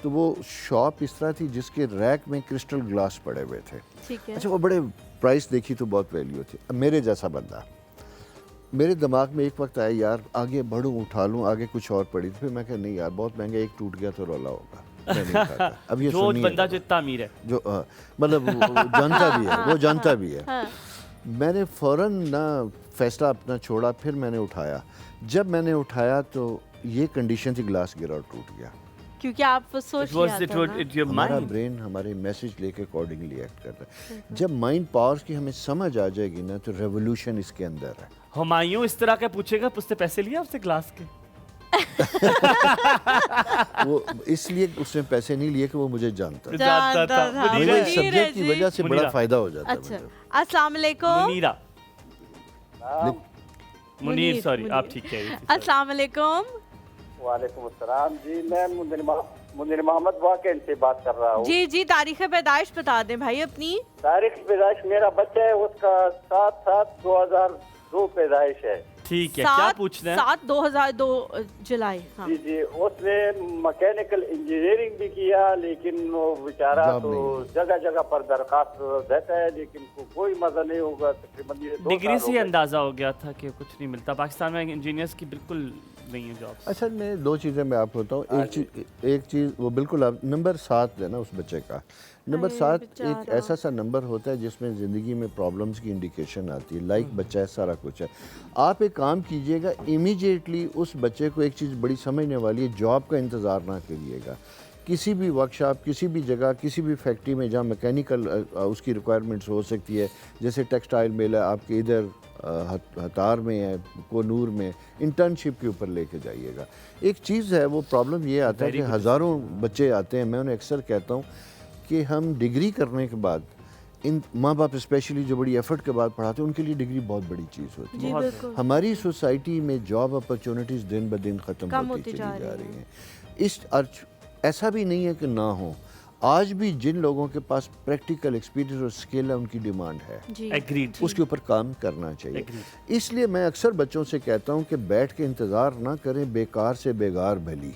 तो वो शॉप इस तरह थी जिसके रैक में क्रिस्टल ग्लास पड़े हुए थे। ठीक है। अच्छा, वो बड़े प्राइस देखी तो बहुत वैल्यू थी। अब मेरे जैसा बंदा, मेरे दिमाग में एक वक्त आया यार आगे बढ़ूं, उठा लूं, आगे कुछ और पड़ी। फिर मैं कहा नहीं यार, बहुत महंगा, एक टूट गया तो रौला होगा, मैं नहीं खाता। अब ये जो सुनिए, बंदा जितना अमीर है, जो मतलब वो जानता भी है, वो जानता भी है। हाँ। मैंने फ़ौरन ना फैसला अपना छोड़ा, फिर मैंने उठाया। जब मैंने उठाया तो ये कंडीशन थी, ग्लास गिरा और टूट गया। क्योंकि आप सोच लिया था ना। your हमारा mind. ब्रेन हमारे मैसेज लेके अकॉर्डिंगली एक्ट करता है। जब माइंड पावर्स की हमें समझ आ जाएगी ना, तो रेवोल्यूशन इसके अंदर है। हुमायूं इस तरह का पूछेगा, उससे पैसे लिए आपसे ग्लास के? वो इसलिए उसने पैसे नहीं लिए कि वो मुझे जानता है। जानता था। था। मुझे मुनीरा, मुनीर है सब्जेक्ट की जी। वजह से बड़ा मुनीरा। फायदा हो जाता है अच्छा, मुझे। अस्सलाम वालेकुम। मुनीरा, मुनीर, सॉरी, मुनीर। आप ठीक कह रही थी। अस्सलाम वालेकुम। वालेकुम अस्सलाम जी, मैं मुनीर मोहम्मद वाकई से बात कर रहा हूँ। जी जी, तारीख पैदाइश बता दें भाई अपनी। तारीख पैदाइश मेरा बच्चा है, उसका 7/7/2002 पैदाइश है। ठीक है, क्या पूछना है? 7/2002 जुलाई। हाँ। जी जी, उसने मैकेनिकल इंजीनियरिंग भी किया, लेकिन वो बेचारा जॉब तो नहीं। जगह जगह पर दरखास्त देता है, लेकिन कोई मजा नहीं होगा। तकरीबन ये 2 डिग्री साल से हो ही गए। अंदाजा हो गया था कि कुछ नहीं मिलता पाकिस्तान में, इंजीनियर्स की बिल्कुल नहीं है जॉब। असल में दो चीज़ें मैं आपको बताऊँ। एक चीज़ वो बिल्कुल आप नंबर 7 है ना उस बच्चे का, नंबर अरे 7 एक बेचारा। ऐसा सा नंबर होता है जिसमें ज़िंदगी में प्रॉब्लम्स की इंडिकेशन आती है। लाइक बच्चा है, सारा कुछ है। आप एक काम कीजिएगा, इमीडिएटली उस बच्चे को एक चीज़ बड़ी समझने वाली है, जॉब का इंतज़ार ना करिएगा। किसी भी वर्कशॉप, किसी भी जगह, किसी भी फैक्ट्री में जहाँ मैकेनिकल उसकी रिक्वायरमेंट्स हो सकती है, जैसे टेक्सटाइल मिल है आपके इधर, हतार में है, कोनूर में, इंटर्नशिप के ऊपर लेके जाइएगा। एक चीज़ है, वो प्रॉब्लम ये आता है कि हज़ारों बच्चे आते हैं। मैं उन्हें अक्सर कहता हूँ कि हम डिग्री करने के बाद, इन माँ बाप स्पेशली जो बड़ी एफर्ट के बाद पढ़ाते हैं, उनके लिए डिग्री बहुत बड़ी चीज़ होती जी है। बिल्कुल। हमारी सोसाइटी में जॉब अपॉर्चुनिटीज़ दिन ब दिन ख़त्म कम होती होती चली जा जा रही रही हैं। इस अर्थ ऐसा भी नहीं है कि ना हो, आज भी जिन लोगों के पास प्रैक्टिकल एक्सपीरियंस और स्किल है, उनकी डिमांड है। जी। एग्रीड। उसके ऊपर काम करना चाहिए। Agreed. इसलिए मैं अक्सर बच्चों से कहता हूँ कि बैठ के इंतज़ार ना करें, बेकार से बेगार भली।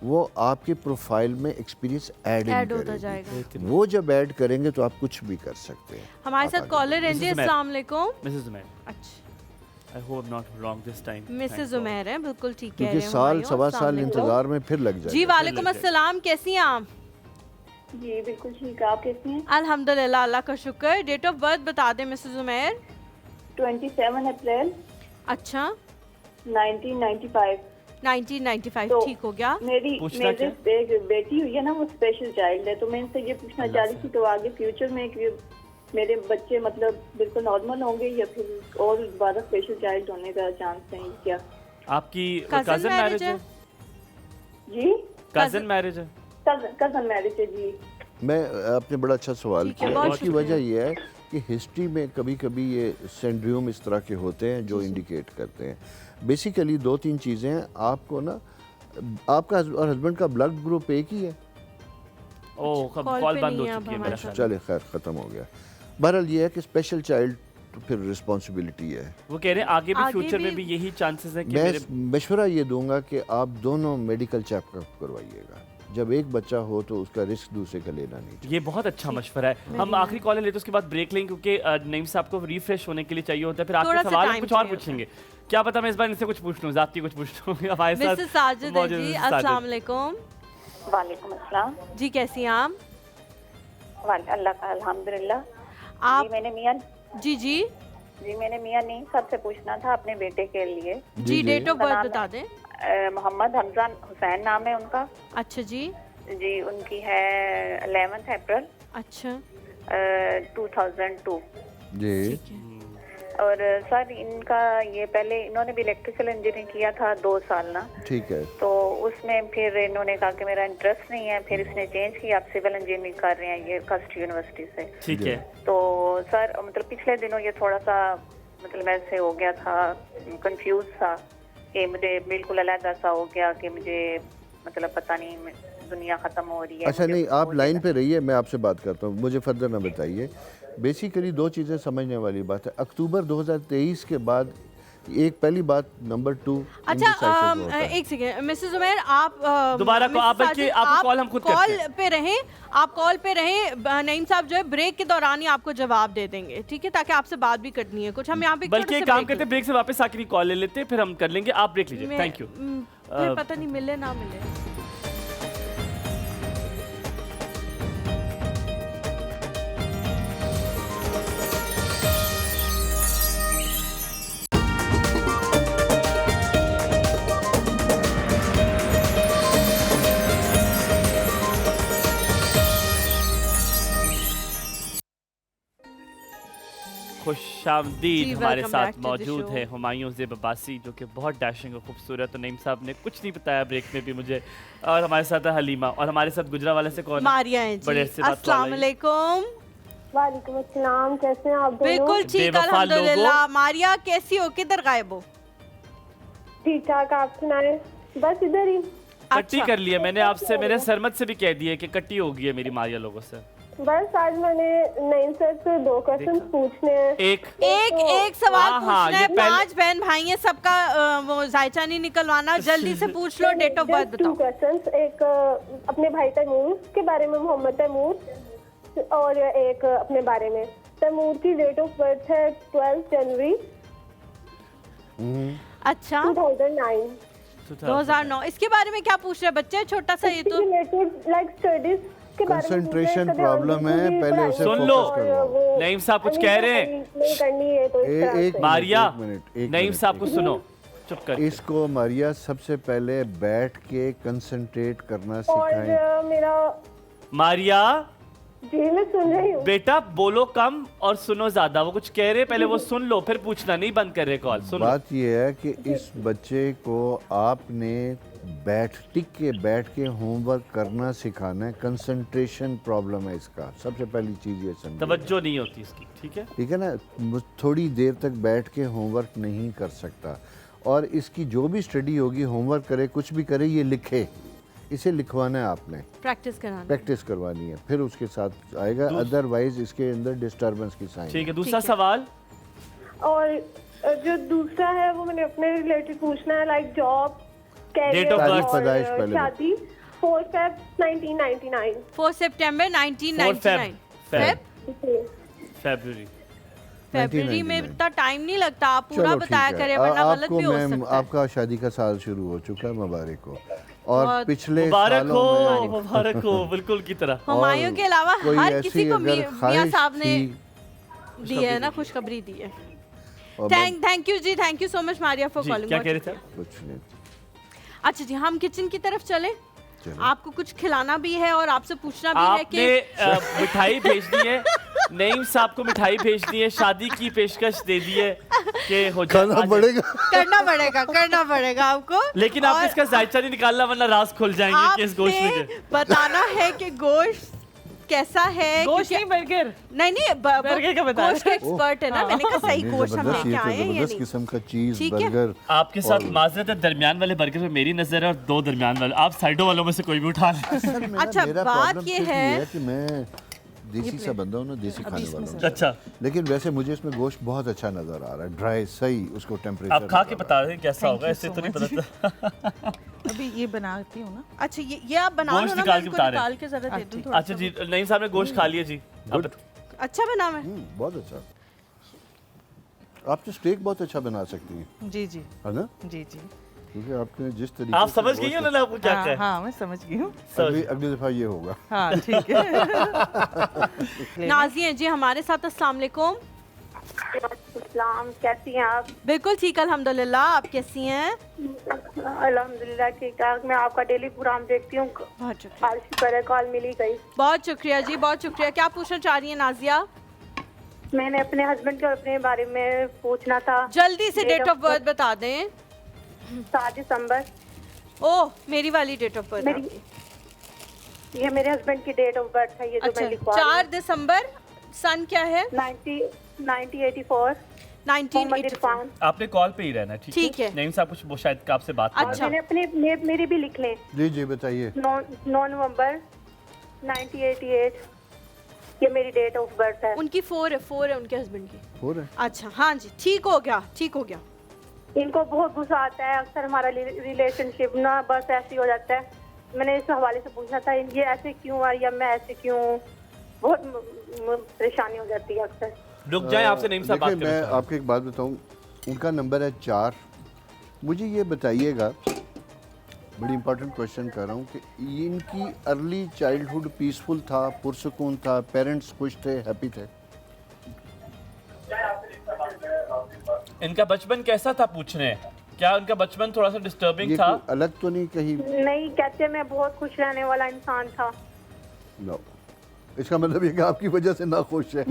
वो आपके प्रोफाइल में एक्सपीरियंस ऐड होता जाएगा। वो जब ऐड करेंगे तो आप कुछ भी कर सकते हैं। हमारे आप साथ आगे कॉलर हैं जी। Mrs. अस्सलाम वालेकुम। मिसेस उमैर, अच्छा, I hope not wrong this time. Mrs Umair हैं, बिल्कुल ठीक कह क्योंकि रहे हैं। साल हुमायूं, सवा अस्सलाम साल वालेकुम। इंतज़ार में फिर लग जाए। जी वालेकुम अस्सलाम, कैसी हैं आप? जी बिल्कुल ठीक है, आप कैसी हैं? अल्हम्दुलिल्लाह, अल्लाह का शुक्र। डेट ऑफ बर्थ बता दें मिसेस उमैर। 27 अप्रैल अच्छा, 1995। 1995 तो ठीक हो गया। मेरी पूछना क्या? एक बेटी हुई है ना, वो स्पेशल चाइल्ड है, तो मैं इनसे ये पूछना चाह रही थी तो आगे फ्यूचर में कि मेरे बच्चे मतलब बिल्कुल नॉर्मल होंगे या फिर और दोबारा स्पेशल चाइल्ड होने का चांस है क्या? आपकी Cousin कजन मैरिज है? जी कजन मैरिज है? कजन मैरिज है जी। मैं आपने बड़ा अच्छा सवाल ठीक है, किया। बहुत इसकी शुक्रिया। वजह यह है कि हिस्ट्री में कभी कभी ये सिंड्रोम इस तरह के होते हैं जो इंडिकेट करते हैं। बेसिकली 2-3 चीज़ें हैं। आपको ना आपका और हस्बैंड का ब्लड ग्रुप एक ही है। ओह कॉल कॉल पे बंद हो नहीं है चुकी है अब मेरा हमारे ख्याल। चले खैर ख़त्म हो गया। बहरहाल ये है कि स्पेशल चाइल्ड तो फिर रिस्पॉन्सिबिलिटी है। वो कह रहे हैं आगे भी आगे फ्यूचर में भी- भी यही चांसेस है कि मैं मेरे मशवरा ये दूंगा कि आप दोनों मेडिकल चेकअप करवाइएगा। जब एक बच्चा हो तो उसका रिस्क दूसरे का लेना नहीं चाहिए। ये बहुत अच्छा मशवरा है। हम आखिरी कॉल लेते हैं उसके बाद ब्रेक लेंगे क्योंकि नईम साहब को रिफ्रेश होने के लिए चाहिए होता है। फिर थोड़ा आपके सा सवाल हम time कुछ और चाहिए पूछेंगे। क्या पता मैं इस बार इनसे कुछ पूछ लूँ, ज़ाती कुछ पूछ लूँ। हमारे साथ मिसेस साजिद है मौजूद जी, है साजिद। अस्सलाम वालेकुम वालेकुम अस्सलाम। जी, कैसी हैं आप? अल्लाह का अल्हम्दुलिल्लाह। आप जी मैंने मियां नहीं सबसे पूछना था अपने बेटे के लिए। जी डेट ऑफ उनका बर्थ नाम बता दें। मोहम्मद हमजान हुसैन नाम है उनका। अच्छा जी, जी उनकी है 11 अप्रैल अच्छा 2002। जी ठीक है। और सर इनका ये पहले इन्होंने भी इलेक्ट्रिकल इंजीनियरिंग किया था 2 साल ना, ठीक है। तो उसमें फिर इन्होंने कहा कि मेरा इंटरेस्ट नहीं है, फिर इसने चेंज किया, आप सिविल इंजीनियरिंग कर रहे हैं ये कस्ट यूनिवर्सिटी से। ठीक है। तो सर मतलब पिछले दिनों ये थोड़ा सा मतलब ऐसे हो गया था, कंफ्यूज था कि मुझे बिल्कुल अलग सा हो गया कि मुझे मतलब पता नहीं दुनिया ख़त्म हो रही है। अच्छा मुझे नहीं, आप हो लाइन जाएगा। पे रहिए, मैं आपसे बात करता हूँ। मुझे फर्दर ना बताइए। बेसिकली 2 चीज़ें समझने वाली बात है। अक्टूबर 2023 के बाद एक पहली बात, नंबर 2 अच्छा एक सेकेंड मिसेस उमैर, आप दोबारा को आप मिसेस बल्कि साजिद, आपको आप कॉल हम खुद करते कॉल हैं। पे रहें, आप कॉल पे रहें। नईम साहब जो है ब्रेक के दौरान ही आपको जवाब दे देंगे, ठीक है, ताकि आपसे बात भी करनी है कुछ। हम यहाँ पे एक बल्कि छोटा एक सा काम break करते हैं, ब्रेक से वापस आके कॉल ले लेते हैं, फिर हम कर लेंगे। आप ब्रेक लीजिए। मैं- थैंक यू। फिर पता नहीं मिले ना मिले। खुशामदीद। जी, हमारे welcome साथ back to the मौजूद show। है हुमायूं ज़ेब अब्बासी, जो कि बहुत डैशिंग और खूबसूरत। और नईम साहब ने कुछ नहीं बताया ब्रेक में भी मुझे। और हमारे साथ है हलीमा, और हमारे साथ गुजरा वाले से कौन है? मारिया है बड़े जी। अच्छे बात अस्सलाम वाला ही। वालेकुम। वालेकुम अस्सलाम, कैसे हैं आप दोनों? बिल्कुल ठीक, बेवफा अल्हम्दुलिल्लाह। मारिया कैसी हो, किधर गायब हो? ठीक ठाक, आप सुनाए? बस इधर ही। कट्टी अच्छा। कर लिया मैंने आपसे, मैंने सरमत से भी कह दिया कि कट्टी हो गई है मेरी मारिया लोगों से। बस आज मैंने नईम सर से 2 क्वेश्चन पूछने हैं। एक एक सवाल हाँ, पूछना ये है। पहले- 5 बहन भाई हैं, सबका वो जायचा नहीं निकलवाना। जल्दी से पूछ लो, डेट ऑफ बर्थ Just 2 बताओ। क्वेश्चंस। एक अपने भाई तैमूर के बारे में, मोहम्मद तैमूर, और एक अपने बारे में। तैमूर की डेट ऑफ बर्थ है 12 जनवरी अच्छा 2009। 2009। इसके बारे में क्या पूछ रहे हैं बच्चे? छोटा सा ये तो रिलेटेड लाइक स्टडीज के बारे में। Concentration problem है, पहले उसे सुन लो। नईम साहब कुछ कह रहे हैं। नहीं करनी है तो इस तरह एक से। मारिया, एक मिनट, नईम साहब को सुनो, चुप कर। इसको मारिया सबसे पहले बैठ के कंसंट्रेट करना और सिखाएं। मेरा मारिया जी मैं सुन रही हूँ। बेटा बोलो कम और सुनो ज्यादा। वो कुछ कह रहे, पहले वो सुन लो, फिर पूछना नहीं बंद कर रहे कॉल। सुन लो। बात यह है कि इस बच्चे को आपने टिक के होमवर्क करना सिखाना है। कंसंट्रेशन प्रॉब्लम है इसका, सबसे पहली चीज़ ये समझिए। तवज्जो नहीं होती इसकी, ठीक है? ठीक है ना, थोड़ी देर तक बैठ के होमवर्क नहीं कर सकता। और इसकी जो भी स्टडी होगी, होमवर्क करे कुछ भी करे, ये लिखे, इसे लिखवाना है आपने, प्रैक्टिस कराना। प्रैक्टिस करवानी है, फिर उसके साथ आएगा। अदरवाइज इसके अंदर डिस्टर्बेंस की साइन। ठीक है। दूसरा सवाल, और जो दूसरा है वो मैंने अपने रिलेटेड पूछना है, like job, Date of career birth, पैदाइश और पहले शादी। 4 Feb 1999। 4 सितंबर 1999। फरवरी। फरवरी में 1999 इतना टाइम नहीं लगता, आप पूरा चलो ठीक बताया है। करें, वरना गलत आपको भी हो मैम, सकता है। आपका शादी का साल शुरू हो चुका है, मुबारक हो। और बहुत पिछले मुबारक सालों हो, में मुबारक हो, बिल्कुल की तरह। हुमायूं के अलावा कोई हर ऐसी किसी को अगर मियां ख्वाहिश साहब ने थी, दी है ना, खुशखबरी दी है। और थैंक यू जी, thank you so much Maria for जी, कॉलिंग। क्या कह रहे थे? कुछ नहीं। अच्छा जी, हम किचन की तरफ चले। आपको कुछ खिलाना भी है और आपसे पूछना भी है कि आपने मिठाई भेजनी है, नईम साहब को मिठाई भेजनी है, शादी की पेशकश दे दी है कि हो करना पड़ेगा करना पड़ेगा आपको। लेकिन आपने इसका जायचा नहीं निकालना, वरना राज खुल जाएंगे कि इस गोश्त में क्या। बताना है कि गोश्त कैसा है। गोश्त नहीं, बर्गर। नहीं बर्गर का बता। गोश्त एक्सपर्ट है ना, मैंने कहा सही गोश्त हम लेके आए हैं। जबरदस्त किस्म का चीज ठीक है। बर्गर। आपके साथ माजरत है, दरमियान वाले बर्गर में मेरी नजर है और 2 दरमियान वाले, आप साइडों वालों में से कोई भी उठा लें। अच्छा, बात ये है कि मैं देसी सा बंदा हूँ ना, देसी खाने वाला हूँ। अच्छा, लेकिन वैसे मुझे इसमें गोश्त बहुत अच्छा नजर आ रहा है, ड्राई सही, उसको टेम्परेचर आप खा के बता रहे हैं कैसा होगा, इससे तो नहीं पता। अभी ये बनाती हूँ ना। अच्छा, ये आप बना लो गोश्त ना, निकाल मैं के इसको बता रहे हैं। निकाल के जरा दे दूं थोड़ा। अच्छा जी, नईम साहब ने गोश्त खा लिया जी। गुड, अच्छा बना मैं। बहुत अच्छा। आप तो स्टेक बहुत अच्छा बना सकती हैं। जी जी, है ना? जी जी। क्योंकि आपने जिस तरीके आप से समझ गई हो ना आपको क्या हाँ, क्या है? हाँ, मैं समझ गई हूँ। अगली दफा ये होगा। हाँ, ठीक है। नाज़िया जी हमारे साथ, अस्सलाम वालेकुम। इस्लाम, कैसी हैं आप? बिल्कुल ठीक, अल्हम्दुलिल्लाह। आप कैसी हैं? अल्हम्दुलिल्लाह ठीक ठाक। मैं आपका डेली प्रोग्राम देखती हूँ। बहुत शुक्रिया। आज शुक्र है कॉल मिली गई। बहुत शुक्रिया जी, बहुत शुक्रिया। क्या पूछना चाह रही हैं नाज़िया? मैंने अपने हस्बैंड के और अपने बारे में पूछना था। जल्दी से डेट ऑफ बर्थ बता दें। 7 दिसंबर। ओह, मेरी वाली डेट ऑफ बर्थ। ये मेरे हस्बैंड की डेट ऑफ बर्थ है, ये जो अच्छा, मैं लिखवा 4 दिसंबर। सन क्या है? 1984। 1984। आपने कॉल पे ही रहना है, ठीक है। नईम साहब कुछ वो शायद आपसे बात कर रहे अच्छा। मैंने अपने मेरी भी लिख लें। जी जी बताइए। 9 नवंबर 1988 ये मेरी डेट ऑफ बर्थ है। उनकी 4 है उनके हस्बैंड की। 4 है। अच्छा, हाँ जी, ठीक हो गया, ठीक हो गया। इनको बहुत गुस्सा आता है, अक्सर हमारा रिलेशनशिप ना बस ऐसे ही हो जाता है। मैंने इस हवाले से पूछना था, ये ऐसे क्यों हुआ या मैं ऐसे क्यों, बहुत परेशानी हो जाती है अक्सर। रुक जाए, आपसे नईम साहब बात देखिए, मैं आपको एक बात बताऊं, उनका नंबर है 4। मुझे ये बताइएगा, बड़ी इंपॉर्टेंट क्वेश्चन कर रहा हूँ कि इनकी अर्ली चाइल्डहुड पीसफुल था, पुरसकून था, पेरेंट्स खुश थे, हैप्पी थे? इनका बचपन कैसा था पूछ रहे हैं, क्या उनका बचपन थोड़ा सा डिस्टर्बिंग था? अलग तो नहीं कहीं? नहीं, कहते मैं बहुत खुश रहने वाला इंसान था। नो, इसका मतलब ये कि आपकी वजह से ना खुश है।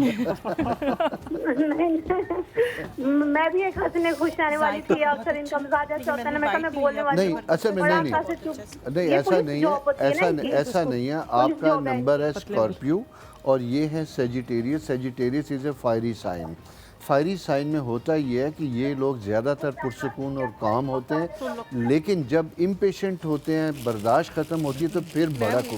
मैं भी एक हंसने खुश रहने वाली थी। अक्सर इनका मिजाज ऐसा होता है ना, मैं बोलने वाली नहीं, असल में नहीं ऐसा नहीं है, ऐसा नहीं है। आपका नंबर है स्कॉर्पियो और ये है Sagittarius. Sagittarius is a fiery sign. Fiery sign में होता ये है कि ये लोग ज़्यादातर पुरसकून और काम होते हैं, लेकिन जब इम्पेशेंट होते हैं, बर्दाश्त ख़त्म होती है, तो फिर भड़क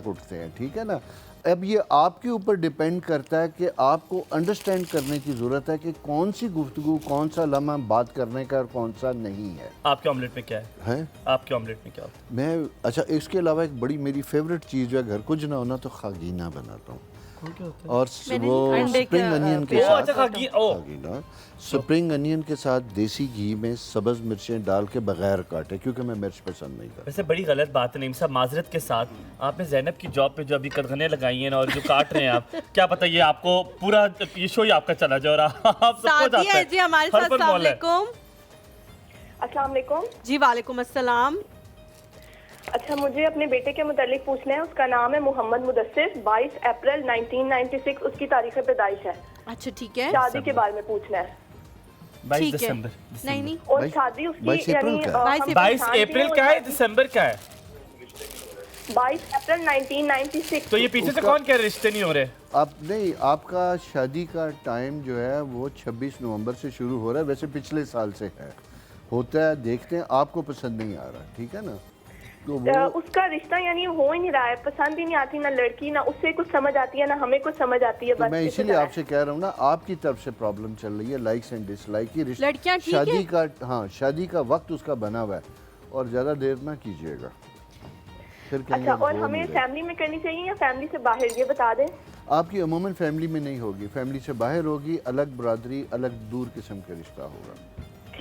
उठते हैं, ठीक है ना। अब ये आपके ऊपर डिपेंड करता है कि आपको अंडरस्टैंड करने की ज़रूरत है कि कौन सी गुफ्तगू, कौन सा लम्हा बात करने का और कौन सा नहीं है। आपके ऑमलेट में क्या है? आपके ऑमलेट में क्या होता है? मैं अच्छा, इसके अलावा एक बड़ी मेरी फेवरेट चीज़ जो है, घर कुछ ना होना तो खागीना बनाता हूँ, और वो स्प्रिंग अनियन के साथ, खागीना स्प्रिंग अनियन के साथ देसी घी में सब्ज़ मिर्चें डाल के बगैर काटे, क्योंकि मैं मिर्च पसंद नहीं करता। वैसे बड़ी गलत बात है नईम साहब, माजरत के साथ, आपने ज़ैनब की जॉब पे जो अभी कदगने लगाई हैं और जो काट रहे हैं आप, क्या पता ये आपको पूरा ये शो ही आपका चला जाए और आप सबको जाता है। जी हमारे साथ, अस्सलाम वालेकुम। अस्सलाम वालेकुम। जी वालेकुम अस्सलाम। अच्छा, मुझे अपने बेटे के मुतालिक पूछना है। उसका नाम है मोहम्मद मुदस्सिर। 22 अप्रैल 1996 उसकी तारीख पैदाइश है। अच्छा, ठीक है। शादी के बारे में पूछना है। 22 दिसंबर। नहीं, और शादी उसकी 22 अप्रैल का है, दिसंबर का है? 22 अप्रैल 1996। तो ये पीछे से कौन कह रहे रिश्ते नहीं हो रहे? आप नहीं, आपका शादी का टाइम जो है वो 26 नवंबर से शुरू हो रहा है, वैसे पिछले साल से है, होता है, देखते हैं, आपको पसंद नहीं आ रहा, ठीक है ना। तो उसका रिश्ता यानी हो ही नहीं रहा है, पसंद ही नहीं आती, ना लड़की, ना उससे कुछ समझ आती है, ना हमें कुछ समझ आती है। तो मैं इसीलिए आपसे कह रहा हूँ ना, आपकी तरफ से प्रॉब्लम चल रही है, लाइक्स एंड डिसलाइक की। लड़कियां ठीक शादी है? का, हाँ, शादी का वक्त उसका बना हुआ है, और ज़्यादा देर ना कीजिएगा फिर। अच्छा, और हमें फैमिली में करनी चाहिए या फैमिली से बाहर, ये बता दें। आपकी अमूमन फैमिली में नहीं होगी, फैमिली से बाहर होगी, अलग बरादरी, अलग दूर किस्म का रिश्ता होगा।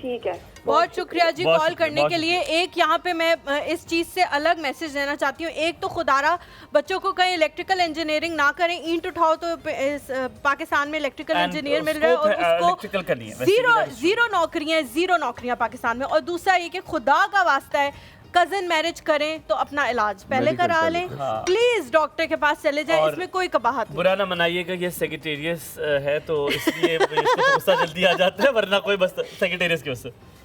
ठीक है। बहुत शुक्रिया जी बहुत कॉल शुक्रिया, करने बहुत के लिए। एक यहाँ पे मैं इस चीज़ से अलग मैसेज देना चाहती हूँ। एक तो खुदारा बच्चों को कहीं इलेक्ट्रिकल इंजीनियरिंग ना करें, ईंट उठाओ तो पाकिस्तान में इलेक्ट्रिकल इंजीनियर मिल रहे हैं और उसको जीरो नौकरियां पाकिस्तान में। और दूसरा ये कि खुदा का वास्ता है कजन मैरिज करें तो अपना इलाज पहले करा लें, प्लीज डॉक्टर के पास चले जाएं, इसमें कोई कबाहत नहीं। बुरा ना मनाइएगा, ये सेक्रेटेरियस है तो इसलिए इसको गुस्सा जल्दी आ जाता है, वरना कोई बस सेक्रेटेरियस की वजह से।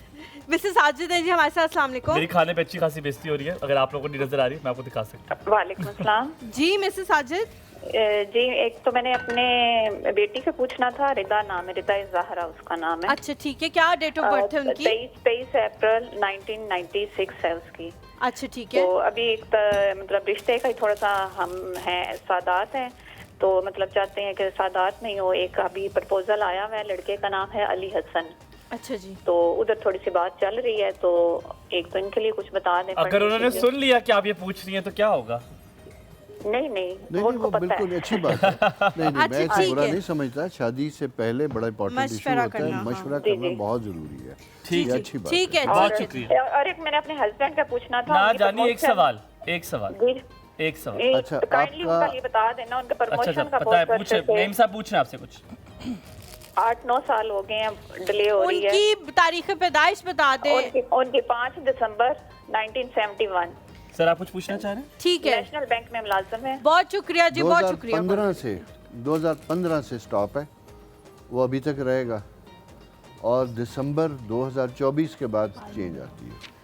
मिसेस साजिद है जी हमारे साथ। अस्सलाम वालेकुम। मेरी खाने पे अच्छी खासी बेइज्जती हो रही है, अगर आप लोगों को नहीं नजर आ रही है मैं आपको दिखा सकता हूँ। वालेकुम अस्सलाम। जी मिसेस साजिद जी एक तो मैंने अपने बेटी से पूछना था, रिदा नाम है, रिदा ज़हरा उसका नाम है। अच्छा ठीक है, क्या डेट ऑफ बर्थ है उनकी? 23 अप्रैल 1996 है उसकी। अच्छा ठीक है। तो अभी एक मतलब रिश्ते का ही थोड़ा सा हम हैं, सादात हैं, तो मतलब चाहते हैं कि सादात नहीं हो। एक अभी प्रपोजल आया हुआ है, लड़के का नाम है अली हसन। अच्छा जी। तो उधर थोड़ी सी बात चल रही है, तो एक तो इनके लिए कुछ बता दें। अगर उन्होंने सुन लिया कि आप ये पूछ रही हैं तो क्या होगा? नहीं वो बिल्कुल अच्छी बात है। नहीं अच्छा, मैं ठीक बुरा है। नहीं समझता, शादी से पहले बड़ा इंपॉर्टेंट इशू मशवरा होता है, करना, मशवरा जी, करना जी। बहुत जरूरी है। ठीक ये है, अच्छी बात ठीक है, बहुत ठीक है। शुक्रिया। और एक मैंने अपने हस्बैंड का पूछना था। ना उनकी जानिए, एक promotion- सवाल एक सवाल अच्छा, काइंडली आपका- उनका ये बता देना, उनके अच्छा प्रमोशन का पता है, बहुत पूछे नईम साहब पूछ रहे हैं आपसे कुछ। 8-9 साल हो गए हैं, डिले हो रही है। उनकी तारीख पैदाइश बता दें। उनकी 5 दिसंबर 1971। सर आप कुछ पूछना चाह रहे हैं? ठीक है, नेशनल बैंक में मुलाजिम है। बहुत शुक्रिया जी, बहुत शुक्रिया। 2015 से स्टॉप है, वो अभी तक रहेगा और दिसंबर 2024 के बाद चेंज आती है।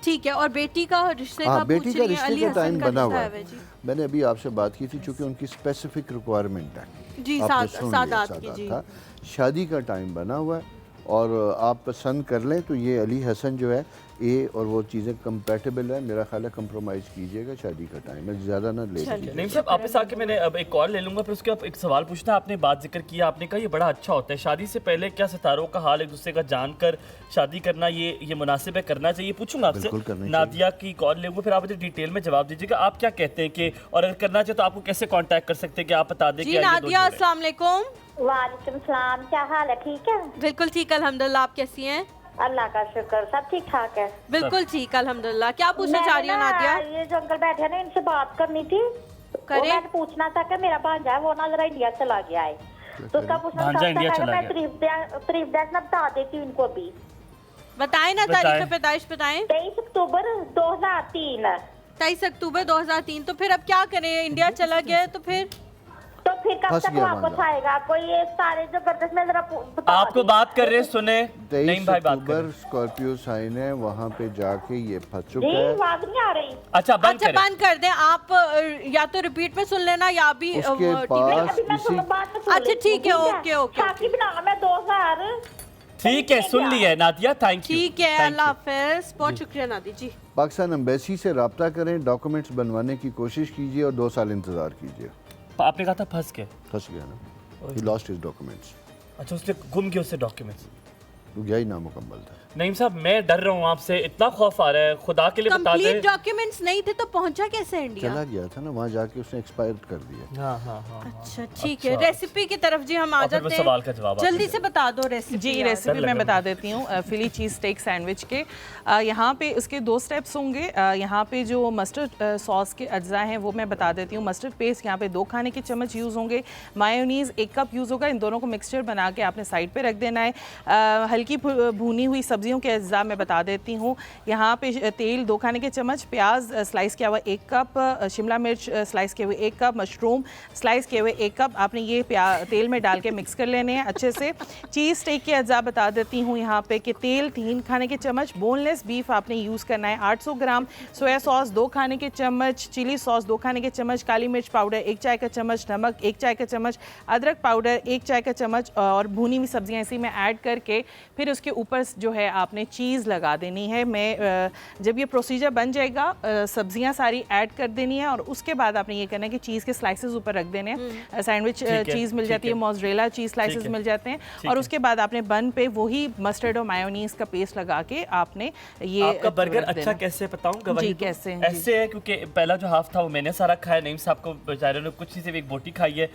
ठीक है। और बेटी का रिश्ते का बेटी का रिश्ते अली का हसन टाइम का बना रिश्ता हुआ है है। जी। मैंने अभी आपसे बात की थी, चूंकि उनकी स्पेसिफिक रिक्वायरमेंट है जी, आपने सुन लिया, सादात की जी। था शादी का टाइम बना हुआ है और आप पसंद कर लें तो ये अली हसन जो है ये और वो चीज़ें कंपैटिबल है। मेरा ख्याल है कंप्रोमाइज़ कीजिएगा, शादी का टाइम है, ज़्यादा ना ले लीजिए। नहीं साहब आप आके मैंने अब एक कॉल ले लूंगा, फिर उसके बाद एक सवाल पूछना। आपने बात जिक्र किया, आपने कहा ये बड़ा अच्छा होता है शादी से पहले क्या सितारों का हाल एक दूसरे का जानकर शादी करना ये मुनासिब है, करना चाहिए? पूछूंगा आपसे। बिल्कुल करना चाहिए। नादिया की कॉल लेंगे, फिर आप मुझे डिटेल में जवाब दीजिएगा आप क्या कहते हैं कि, और अगर करना चाहे तो आपको कैसे कॉन्टैक्ट कर सकते हैं कि आप बता दें जी नादिया, अस्सलाम वालेकुम। वालेकुम सलाम, क्या हाल है? ठीक है, बिल्कुल ठीक अल्हम्दुलिल्लाह, आप कैसी हैं? अल्लाह का शुक्र, सब ठीक ठाक है। बिल्कुल ठीक अल्हम्दुलिल्लाह। क्या पूछना चाह रही हो नादिया? ये जो अंकल बैठे हैं ना, इनसे बात करनी थी। करें। मैंने पूछना था कि मेरा भांजा है वो ना जरा इंडिया चला गया है, तो उसका पूछना भांजा इंडिया चला मैं गया। तारीफ दैट ना बता देती हूँ इनको अभी। बताएं ना, बताएं। तारीख पैदाइश बताएं। 23 अक्टूबर 2003। 23 अक्टूबर 2003। तो फिर अब क्या करें, इंडिया चला गया है तो फिर कब फंस तक गया वापस भांजा। आएगा? कोई ये सारे जो गर्दश में जरा बता आपको बात कर रहे हैं, सुने। 23 नहीं भाई बात कर अक्टूबर स्कॉर्पियो साइन है, वहाँ पे जाके ये फंस जी, चुका है। आवाज नहीं आ रही। अच्छा बंद अच्छा करें। बंद कर दें आप, या तो रिपीट में सुन लेना या भी उसके TV पास अभी मैं इसी बात में सुन अच्छा, लेती हूँ, ठीक है, ओके, ओके, साकिब नाम है 2000। ठीक है, सुन लिया है नादिया, थैंक यू। ठीक है, अल्लाह हाफिज। बहुत शुक्रिया नादी जी। पाकिस्तान एम्बेसी से रब्ता करें, डॉक्यूमेंट्स बनवाने की कोशिश कीजिए और 2 साल इंतज़ार कीजिए। आपने कहा था फंस के। फंस गया ना, ही लॉस्ट हिज डॉक्यूमेंट्स, अच्छा उसने गुम किए उससे डॉक्यूमेंट्स। तो गया ही नामुकम्मल था। नईम साहब मैं डर रहा हूँ आपसे, इतना खौफ आ रहा है, खुदा के लिए बता कंप्लीट दें। डॉक्यूमेंट्स नहीं थे तो पहुंचा कैसे इंडिया? चला गया था ना, वहाँ जाके उसने एक्सपायर कर दिया। हाँ हाँ हाँ। अच्छा ठीक है, रेसिपी की तरफ जी हम आ और फिर वो जाते सवाल का जवाब हैं। आप जल्दी दे से बता दो रेसिपी। जी यार। रेसिपी मैं बता देती हूँ। फिली चीज़ स्टेक सैंडविच के यहाँ पे उसके 2 स्टेप्स होंगे। यहाँ पे जो मस्टर्ड सॉस के अज्जा हैं वो मैं बता देती हूँ। मस्टर्ड पेस्ट यहाँ पे 2 खाने के चम्मच यूज़ होंगे। मायोनीज़ 1 कप यूज़ होगा। इन दोनों को मिक्सचर बना के आपने साइड पे रख देना है। हल्की भुनी हुई सब्जियों के अज्जा मैं बता देती हूँ। यहाँ पे तेल 2 खाने के चम्मच, प्याज स्लाइस किया हुआ 1 कप, शिमला मिर्च स्लाइस किए हुए 1 कप, मशरूम स्लाइस किए हुए 1 कप। आपने ये तेल में डाल के मिक्स कर लेने हैं अच्छे से। चीज़ स्टेक के अज्जा बता देती हूँ यहाँ पे कि तेल 3 खाने के चम्मच, बोनलेस बीफ आपने यूज़ करना है 800 ग्राम, सोया सॉस 2 खाने के चम्मच, चिली सॉस 2 खाने के चम्मच, काली मिर्च पाउडर 1 चाय का चम्मच, नमक 1 चाय का चम्मच, अदरक पाउडर 1 चाय का चम्मच और भुनी हुई सब्जियाँ इसी में ऐड करके फिर उसके ऊपर जो है आपने चीज़ लगा देनी है। मैं जब ये प्रोसीजर बन जाएगा सब्जियां सारी ऐड कर देनी है और उसके बाद आपने ये करना है कि चीज़ के स्लाइसेस ऊपर रख देने हैं। सैंडविच चीज़ मिल जाती है, मोज़रेला चीज़ स्लाइसेस मिल जाते हैं और उसके बाद आपने बन पे वही मस्टर्ड और मायोनीज का पेस्ट लगा के आपने ये आपका बर्गर अच्छा कैसे बताऊं? जी कैसे ऐसे है क्योंकि पहला जो हाफ था वो मैंने सारा खाया, नईम साहब को बेचारे ने कुछ चीज़ें एक बोटी खाई है।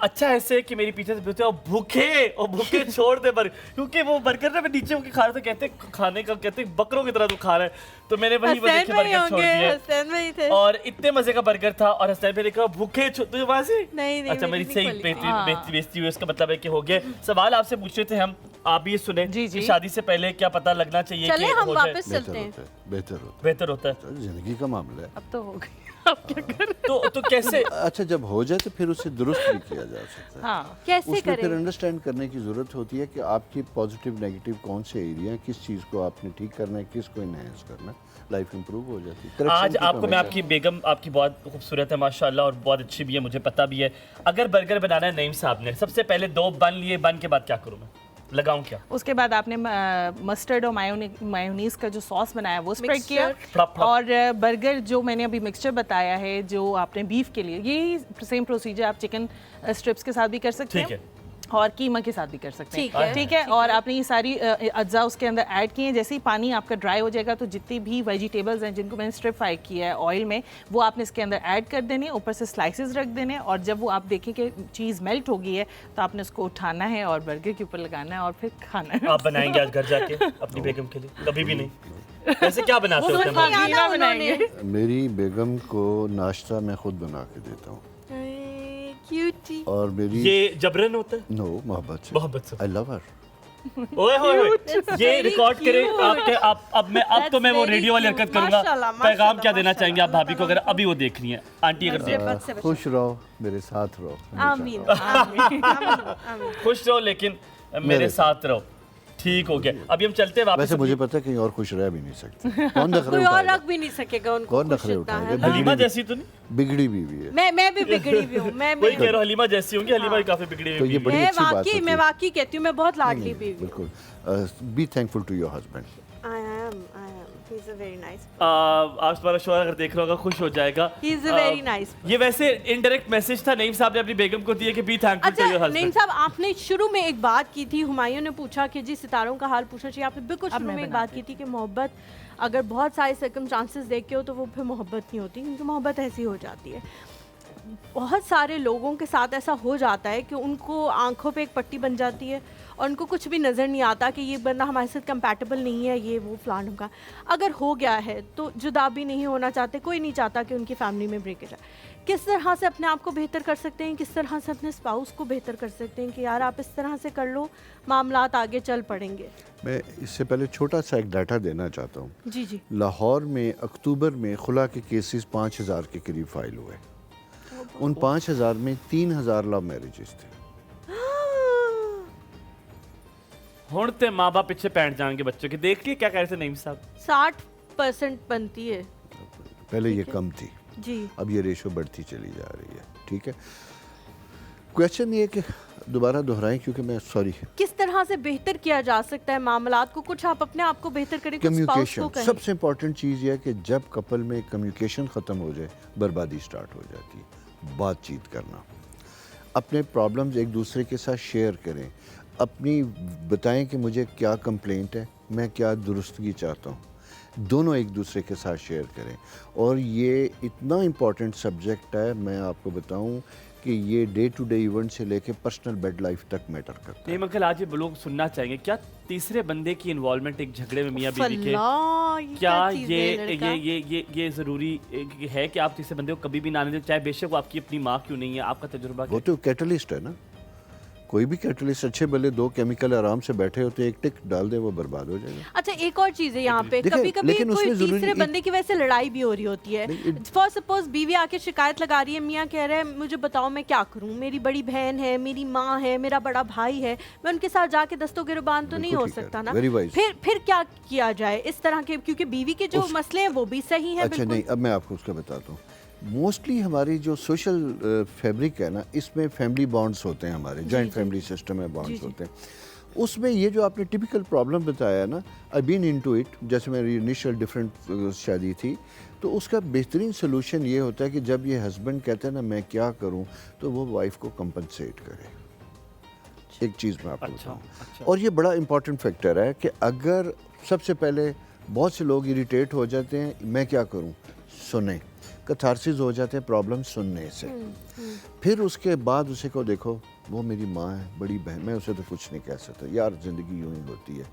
अच्छा ऐसे है कि मेरी पीछे से पूछते और भूखे छोड़ दे क्योंकि वो बर्गर ना मैं नीचे होके खा रहा था, कहते खाने का कहते बकरों की तरह तू खा रहा है, तो मैंने वही बर्गर छोड़ दिया और इतने मजे का बर्गर था और हसनैन भाई ने कहा भूखे तुझे वहां से नहीं अच्छा मेरी सही बेइज्जती हुई, इसका मतलब है कि हो गया। सवाल आपसे पूछ रहे थे हम, आप भी सुने कि शादी से पहले क्या पता लगना चाहिए चले कि हम वापस चलते हैं, बेहतर होता है जिंदगी का मामला है। अब तो हो गई, अब क्या करें? तो कैसे अच्छा जब हो जाए तो फिर उसे दुरुस्त भी किया जा सकता है। हाँ, कैसे उसमें करें? फिर अंडरस्टैंड करने की जरूरत होती है कि आपकी पॉजिटिव नेगेटिव कौन से एरिया हैं, किस चीज़ को आपने ठीक करना है, किसको इनहेंस करना है, लाइफ इंप्रूव हो जाती है। आज आपको मैं आपकी बेगम आपकी बहुत खूबसूरत है माशाल्लाह और बहुत अच्छी भी है, मुझे पता भी है। अगर बर्गर बनाना है नईम साहब ने, सबसे पहले 2 बन लिए, बन के बाद क्या करूँ मैं, लगाऊं क्या? उसके बाद आपने मस्टर्ड और मायोनीज का जो सॉस बनाया वो स्प्रेड किया और बर्गर जो मैंने अभी मिक्सचर बताया है जो आपने बीफ के लिए, यही सेम प्रोसीजर आप चिकन स्ट्रिप्स के साथ भी कर सकते हैं और कीमा के साथ भी कर सकते हैं, ठीक है। और आपने ये सारी अज्जा उसके अंदर ऐड किए हैं। जैसे ही पानी आपका ड्राई हो जाएगा तो जितनी भी वेजिटेबल्स हैं जिनको मैंने स्ट्रिप फ्राई किया है ऑयल में, वो आपने इसके अंदर ऐड कर देने, ऊपर से स्लाइसेस रख देने और जब वो आप देखें कि चीज़ मेल्ट हो गई है तो आपने उसको उठाना है और बर्गर के ऊपर लगाना है और फिर खाना है। आप बनाएंगे आज घर जाके अपनी बेगम के लिए? कभी भी नहीं। वैसे क्या बनाते हो? बनाएंगे। मेरी बेगम को नाश्ता मैं खुद बना के देता हूँ और मेरी ये जबरन होता है? नो, मोहब्बत से। आई लव हर। ओए होए ये रिकॉर्ड करें आपके अब तो मैं वो रेडियो वाली हरकत करूंगा। पैगाम क्या देना चाहेंगे आप भाभी को अगर अभी वो देख रही हैं, आंटी अगर देख? खुश रहो, मेरे साथ रहो। आमीन। खुश रहो लेकिन मेरे साथ रहो, ठीक हो गया। अभी हम चलते हैं वापस। वैसे मुझे पता है कहीं और खुश रह भी नहीं सकते, कौन नखरे कोई और रख भी नहीं सकेगा उनको, कौन नखरे उठाएगा? हलीमा जैसी तो नहीं? बिगड़ी बीवी है। मैं भी बिगड़ी भी हूँ। मैं वही कह रहा हूँ, हलीमा जैसी होंगी, हलीमा भी काफी बिगड़ी तो ये हुई। बड़ी अच्छी बात होती है। मैं वाकई कहती हूँ, मैं बहुत लाडली बीवी हूँ। बिल्कुल। Be thankful to your husband. I am. He's a very nice person. आप तुम्हारा शो अगर देख रहा होगा खुश हो जाएगा। He's a very nice person. ये वैसे इनडायरेक्ट मैसेज था नईम साहब ने अपनी बेगम को दिया कि बी थैंकफुल टू योर अच्छा हस्बैंड। नईम साहब, आपने शुरू में एक बात की थी, हुमायूं ने पूछा कि जी सितारों का हाल पूछना चाहिए। आपने बिल्कुल शुरू में एक बात की थी कि मोहब्बत अगर बहुत सारे सर्कमस्टांसेस देख के हो तो वो फिर मोहब्बत नहीं होती, क्योंकि मोहब्बत ऐसी हो जाती है। बहुत सारे लोगों के साथ ऐसा हो जाता है कि उनको आंखों पे एक पट्टी बन जाती है और उनको कुछ भी नज़र नहीं आता कि ये बंदा हमारे साथ कंपैटिबल नहीं है, ये वो फलान का। अगर हो गया है तो जुदा भी नहीं होना चाहते, कोई नहीं चाहता कि उनकी फैमिली में ब्रेकेज आए। किस तरह से अपने आप को बेहतर कर सकते हैं, किस तरह से अपने स्पाउस को बेहतर कर सकते हैं कि यार आप इस तरह से कर लो, मामलात आगे चल पड़ेंगे? मैं इससे पहले छोटा सा एक डाटा देना चाहता हूँ। जी जी। लाहौर में अक्टूबर में खुला के केसेस 5000 के करीब फाइल हुए। उन 5000 में 3000 लव मैरिजेस थे। हुण ते माँ बाप पीछे पैंट जाएंगे बच्चों के। देख लिए क्या कह रहे थे नईम साहब? 60% बनती है। पहले ये कम थी जी, अब ये रेशो बढ़ती चली जा रही है। ठीक है, क्वेश्चन ये कि दोबारा दोहराएं क्योंकि मैं सॉरी। किस तरह से बेहतर किया जा सकता है मामलात को? कुछ आप अपने आप को बेहतर करें, कुछ स्पाउस को कम्युनिकेशन कहें। सबसे इम्पोर्टेंट चीज़ यह है कि जब कपल में कम्युनिकेशन ख़त्म हो जाए बर्बादी स्टार्ट हो जाती है। बातचीत करना, अपने प्रॉब्लम्स एक दूसरे के साथ शेयर करें, अपनी बताएं कि मुझे क्या कंप्लेंट है, मैं क्या दुरुस्तगी चाहता हूँ, दोनों एक दूसरे के साथ शेयर करें। और ये इतना इम्पॉर्टेंट सब्जेक्ट है, मैं आपको बताऊं कि ये डे टू डे इवेंट से लेके पर्सनल बेड लाइफ तक मैटर करता है। नहीं अंकल, आज ये लोग सुनना चाहेंगे क्या तीसरे बंदे की इन्वॉल्वमेंट एक झगड़े में मियां बीवी के, क्या ये ज़रूरी है कि आप तीसरे बंदे को कभी भी ना आने दें, चाहे बेशक वो आपकी अपनी माँ क्यों नहीं है? आपका तजुर्बा वो तो कैटलिस्ट है ना, कोई भी कैटलिस्ट अच्छे भले 2 केमिकल आराम से बैठे होते, एक टिक डाल दे वो बर्बाद हो जाएगा। अच्छा एक और चीज़ है यहाँ पे, कभी कभी कोई तीसरे बंदे की वजह से लड़ाई भी हो रही होती है। फॉर सपोज बीवी आके शिकायत लगा रही है, मियाँ कह रहे हैं मुझे बताओ मैं क्या करूँ, मेरी बड़ी बहन है, मेरी माँ है, मेरा बड़ा भाई है, मैं उनके साथ जाके दस्तों गिरबान तो नहीं हो सकता ना। फिर क्या किया जाए इस तरह के, क्योंकि बीवी के जो मसले हैं वो भी सही है। अच्छा नहीं, अब मैं आपको उसका बताता हूँ। मोस्टली हमारी जो सोशल फैब्रिक है ना, इसमें फैमिली बॉन्ड्स होते हैं, हमारे जॉइंट फैमिली सिस्टम में बॉन्ड्स होते हैं। उसमें ये जो आपने टिपिकल प्रॉब्लम बताया ना, आई बीन इनटू इट, जैसे मेरी इनिशियल डिफरेंट शादी थी, तो उसका बेहतरीन सोल्यूशन ये होता है कि जब ये हस्बैंड कहते हैं ना मैं क्या करूं, तो वो वाइफ को कंपनसेट करे। एक चीज़ मैं आपको बताऊं, और ये बड़ा इंपॉर्टेंट फैक्टर है कि अगर सबसे पहले बहुत से लोग इरिटेट हो जाते हैं, मैं क्या करूं, सुने, कथारसिस हो जाते हैं प्रॉब्लम सुनने से। फिर उसके बाद उसे को देखो वो मेरी माँ है, बड़ी बहन, मैं उसे तो कुछ नहीं कह सकता यार, ज़िंदगी यूँ ही होती है,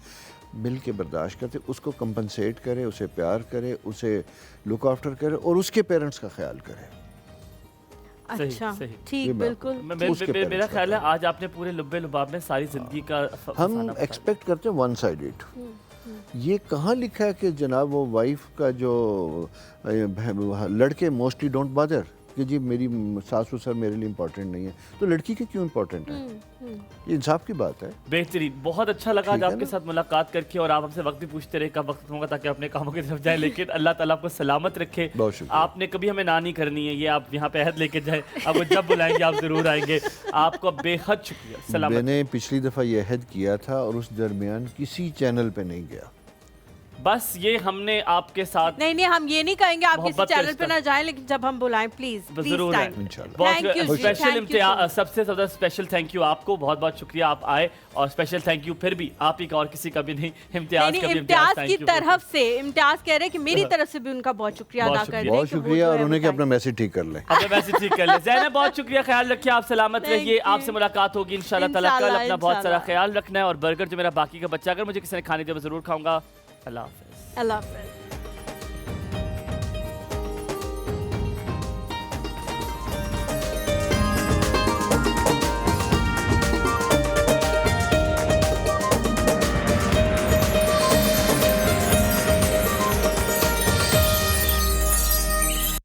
मिल के बर्दाश्त करते, उसको कंपनसेट करे, उसे प्यार करे, उसे लुक आफ्टर करे और उसके पेरेंट्स का ख्याल करे। अच्छा सही। ठीक, बिल्कुल। मेरा ख्याल है आज आपने पूरे लुब्बे लुबाब में सारी जिंदगी का हम एक्सपेक्ट करते हैं वन साइडेड। ये कहाँ लिखा है कि जनाब वो वाइफ का जो लड़के मोस्टली डोंट बॉदर कि जी मेरी सास ससुर मेरे लिए इम्पोर्टेंट नहीं है, तो लड़की के क्यों इम्पोर्टेंट है? ये इंसाफ की बात है। बेहतरीन, बहुत अच्छा लगा आज आपके साथ मुलाकात करके, और आप हमसे वक्त भी पूछते रहे कब वक्त होगा ताकि अपने कामों की तरफ जाए, लेकिन अल्लाह ताला आपको सलामत रखे। आपने कभी हमें ना नहीं करनी है, ये आप यहाँ पे अहद लेके जाए, आपको जब बुलाएंगे आप जरूर आएंगे। आपको बेहद शुक्रिया, सलामत। मैंने पिछली दफ़ा ये अहद किया था और उस दरमियान किसी चैनल पे नहीं गया। बस ये हमने आपके साथ नहीं हम ये नहीं कहेंगे आप किसी चैनल पे ना जाएं, लेकिन जब हम बुलाएं प्लीज जरूर है। स्पेशल इम्तियाज, सबसे ज्यादा स्पेशल थैंक यू आपको, बहुत बहुत शुक्रिया आप आए, और स्पेशल थैंक यू फिर भी आप ही का और किसी का भी नहीं, इम्तियाज की तरफ से। इम्तियाज कह रहे हैं कि मेरी तरफ से भी उनका बहुत शुक्रिया अदा कर रहे हैं। बहुत शुक्रिया, और उन्हें अपना मैसेज ठीक कर लें, अपना मैसेज ठीक कर लें। ज़ैनब बहुत शुक्रिया, ख्याल रखिए, आप सलामत रहिए, आपसे मुलाकात होगी इंशाल्लाह ताला कल। अपना बहुत सारा ख्याल रखना है, और बर्गर जो मेरा बाकी का बच्चा अगर मुझे किसी ने खाने दिया मैं जरूर खाऊंगा। अल्लाह हाफ़िज़। अल्लाह हाफ़िज़।